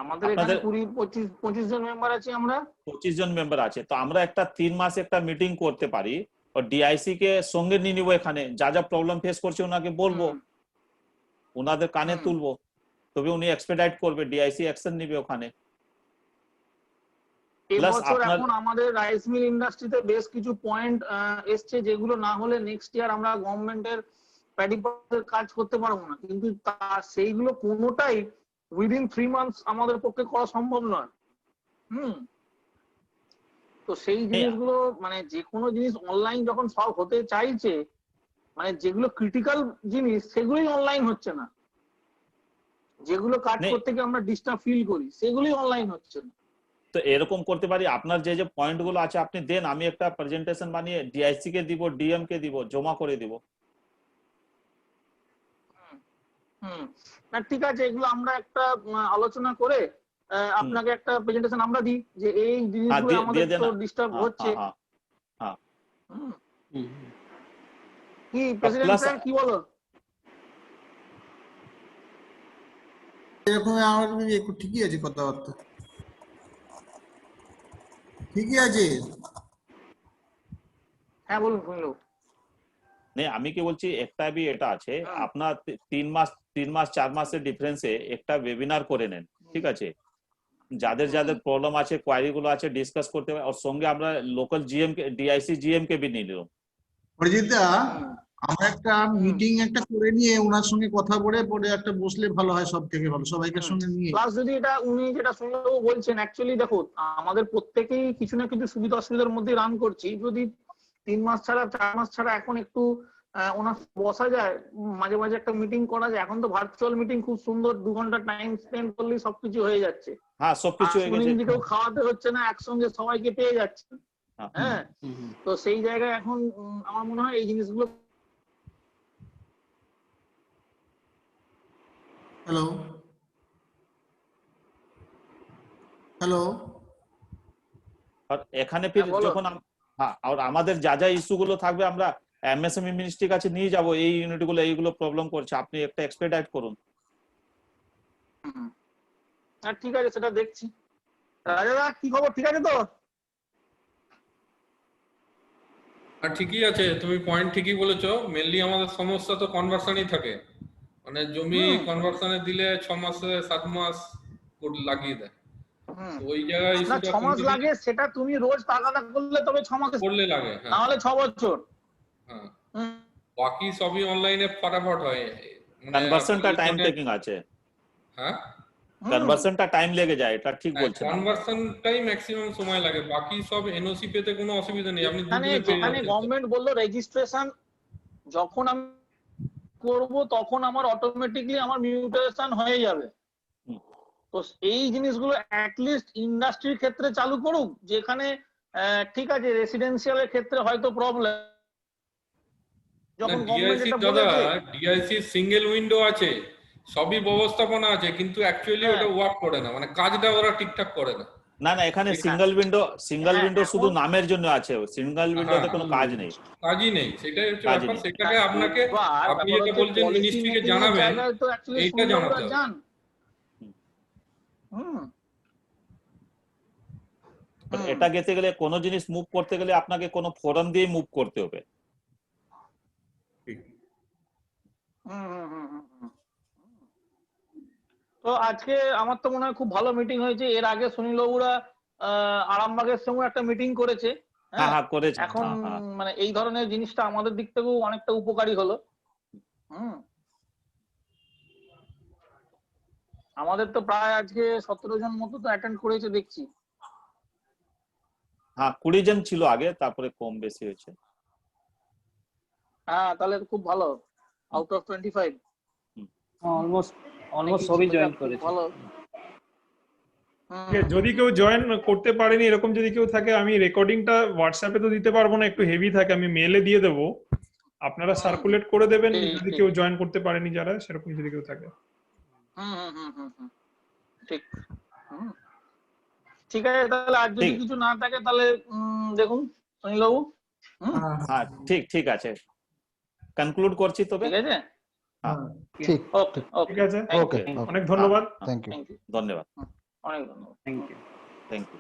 আমাদের এখানে 20-25 জন মেম্বার আছি আমরা। 25 জন মেম্বার আছে, তো আমরা একটা 3 মাস একটা মিটিং করতে পারি। और ডিআইসি কে সঙ্গে নিয়ে নিব, এখানে যা যা প্রবলেম ফেস করছে ওনাকে বলবো, ওনাদের কানে তুলবো, তবে উনি এক্সপেডাইট করবে, ডিআইসি অ্যাকশন নিবে ওখানে। এবছর এখন আমাদের রাইস মিল ইন্ডাস্ট্রিতে বেশ কিছু পয়েন্ট এসছে যেগুলো না হলে নেক্সট ইয়ার আমরা গভর্নমেন্টের প্যাডি পাওয়ারের কাজ করতে পারবো না, কিন্তু সেইগুলো কোনোটাই উইদিন 3 মান্থস আমাদের পক্ষে করা সম্ভব নয়। তো সেই জিনিসগুলো মানে যে কোনো জিনিস অনলাইন যখন সলভ হতে চাইছে, মানে যেগুলো ক্রিটিক্যাল জিনিস সেগুলোই অনলাইন হচ্ছে না, যেগুলো কাজ করতে গিয়ে আমরা ডিস্টার্ব ফিল করি সেগুলোই অনলাইন হচ্ছে না। তো এরকম করতে পারি, আপনার যে যে পয়েন্ট গুলো আছে আপনি দেন, আমি একটা প্রেজেন্টেশন বানিয়ে ডিআইসি কে দিব, ডিএম কে দিব, জমা করে দিব। না ঠিক আছে, এগুলো আমরা একটা আলোচনা করে আপনাকে একটা প্রেজেন্টেশন আমরা দিই যে এই জিনিসগুলো আমাদের তো ডিস্টার্ব হচ্ছে। কি প্রেসিডেন্ট স্যার কি বলো? এরকম আমার একটু ঠিকই আছে, কথাবার্তা ঠিকই আছে। হ্যাঁ বলুন শুনলো। আমি কি বলছি, একটা বি এটা আছে, আপনার 3 মাস 4 মাসের ডিফারেন্সে একটা ওয়েবিনার করে নেন, ঠিক আছে? যাদের যাদের প্রবলেম আছে, কোয়ারি গুলো আছে, ডিসকাস করতে হবে। আর সঙ্গে আমরা লোকাল জিএম কে, ডিআইসি জিএম কে বি নিয়ে নিলাম। অরিজিৎদা, আমরা একটা মিটিং একটা করে নিয়ে ওনার সঙ্গে কথা বলে পরে একটা বসলে ভালো হয়, সব থেকে ভালো সবাইকে সঙ্গে নিয়ে। প্লাস যদি এটা উনি যেটা শুনলেও বলছেন, অ্যাকচুয়ালি দেখো আমাদের প্রত্যেকেই কিছু না কিছু সুবিধা অসুবিধার মধ্যে রান করছি। যদি 3 মাস ছাড়া 4 মাস ছাড়া এখন একটু ওনার বসা যায়, মাঝে মাঝে একটা মিটিং করা যায়। এখন তো ভার্চুয়াল মিটিং খুব সুন্দর, 2 ঘন্টা টাইম স্পেন্ড করলেই সবকিছু হয়ে যাচ্ছে। হ্যাঁ সবকিছু হয়ে গেছে, নিজেকেও খাওয়াতে হচ্ছে না, একসঙ্গে সবাইকে পেয়ে যাচ্ছে। হ্যাঁ, তো সেই জায়গায় এখন আমার মনে হয় এই জিনিসগুলো। হ্যালো হ্যালো, আর এখানে ফির যখন আর আমাদের যা যা ইস্যু গুলো থাকবে আমরা এমএসএমই মিনিস্ট্রির কাছে নিয়ে যাব, এই ইউনিট গুলো এইগুলো প্রবলেম করছে, আপনি একটা এক্সপেডিট করুন। ঠিক আছে, সেটা দেখছি। রাজাদা কি খবর, ঠিক আছে তো? ঠিকই আছে, তুমি পয়েন্ট ঠিকই বলেছো। মেনলি আমাদের সমস্যা তো কনভার্সনই থাকে, মানে জমি কনভার্সনে দিলে 6 মাসে 7 মাস লাগিয়ে দেয়। ওই জায়গায় ইস্যুটা 6 মাস লাগে, সেটা তুমি রোজ টাকাটা করলে তবে 6 মাস করলে লাগে, না হলে 6 বছর। বাকি সবই অনলাইনে ফটাফট হয়। কনভার্সনটা টাইম টেকিং আছে। হ্যাঁ, কনভার্সনটা টাইম লেগে যায়, এটা ঠিক বলছেন। কনভার্সনটাই ম্যাক্সিমাম সময় লাগে, বাকি সব এনওসি পেতে কোনো অসুবিধা নেই, আপনি যেখানে গভর্নমেন্ট বললো রেজিস্ট্রেশন যখন আমি করব তখন আমার অটোমেটিক্যালি আমার মিউটেশন হয়ে যাবে। তো এই জিনিসগুলো অ্যাটলিস্ট ইন্ডাস্ট্রির ক্ষেত্রে চালু করুক, যেখানে ঠিক আছে রেসিডেন্সিয়ালের ক্ষেত্রে হয়তো প্রবলেম। যখন গভর্নমেন্ট এটা বলেছে ডিআইসি সিঙ্গেল উইন্ডো আছে, সবই ব্যবস্থাপনা আছে, কিন্তু অ্যাকচুয়ালি ওটা ওয়ার্ক করে না, মানে কাজটা ওরা ঠিকঠাক করে না। না না, এখানে সিঙ্গেল উইন্ডো শুধু নামের জন্য আছে, সিঙ্গেল উইন্ডোতে কোনো কাজ নেই, কাজই নেই। সেটাই হচ্ছে ব্যাপার, সেটাকে আপনাকে, আপনি যেটা বলছেন মিনিস্ট্রিকে জানাবেন, এইটা জানাতে হবে। এটা গেতে গেলে কোনো জিনিস মুভ করতে গেলে আপনাকে কোনো ফোরাম দিয়ে মুভ করতে হবে। তো আজকে আমার তো মনে হয় খুব ভালো মিটিং হয়েছে। এর আগে সুনীল বাবুরা আরামবাগের সঙ্গে একটা মিটিং করেছে। এখন মানে এই ধরনের জিনিসটা আমাদের দিক থেকেও অনেকটা উপকারী হলো। আমাদের তো প্রায় আজকে 17 জন মতো তো অ্যাটেন্ড করেছে দেখছি। হ্যাঁ 20 জন ছিল আগে, তারপরে কম বেশি হয়েছে। হ্যাঁ তাহলে খুব ভালো, আউট অফ 25 অলমোস্ট সবই জয়েন করেছে। ভালো। ঠিক আছে, যদি কেউ জয়েন করতে পারেনি এরকম যদি কেউ থাকে, আমি রেকর্ডিংটা হোয়াটসঅ্যাপে তো দিতে পারবো না, একটু হেভি থাকে, আমি মেলে দিয়ে দেবো, আপনারা সার্কুলেট করে দেবেন ঠিক, যদি ঠিক। কেউ জয়েন করতে পারেনি, যারা সেরকম যদি কেউ থাকে। ঠিক। ঠিক আছে, তাহলে আর যদি ঠিক। কিছু না থাকে তাহলে দেখুন অনিল বাবু। হ্যাঁ ঠিক আছে, কনক্লুড করছি তবে। ঠিক আছে, ঠিক ওকে ওকে ঠিক আছে, ওকে অনেক ধন্যবাদ। Thank you. থ্যাংক ইউ, ধন্যবাদ, অনেক ধন্যবাদ। Thank you. Thank you.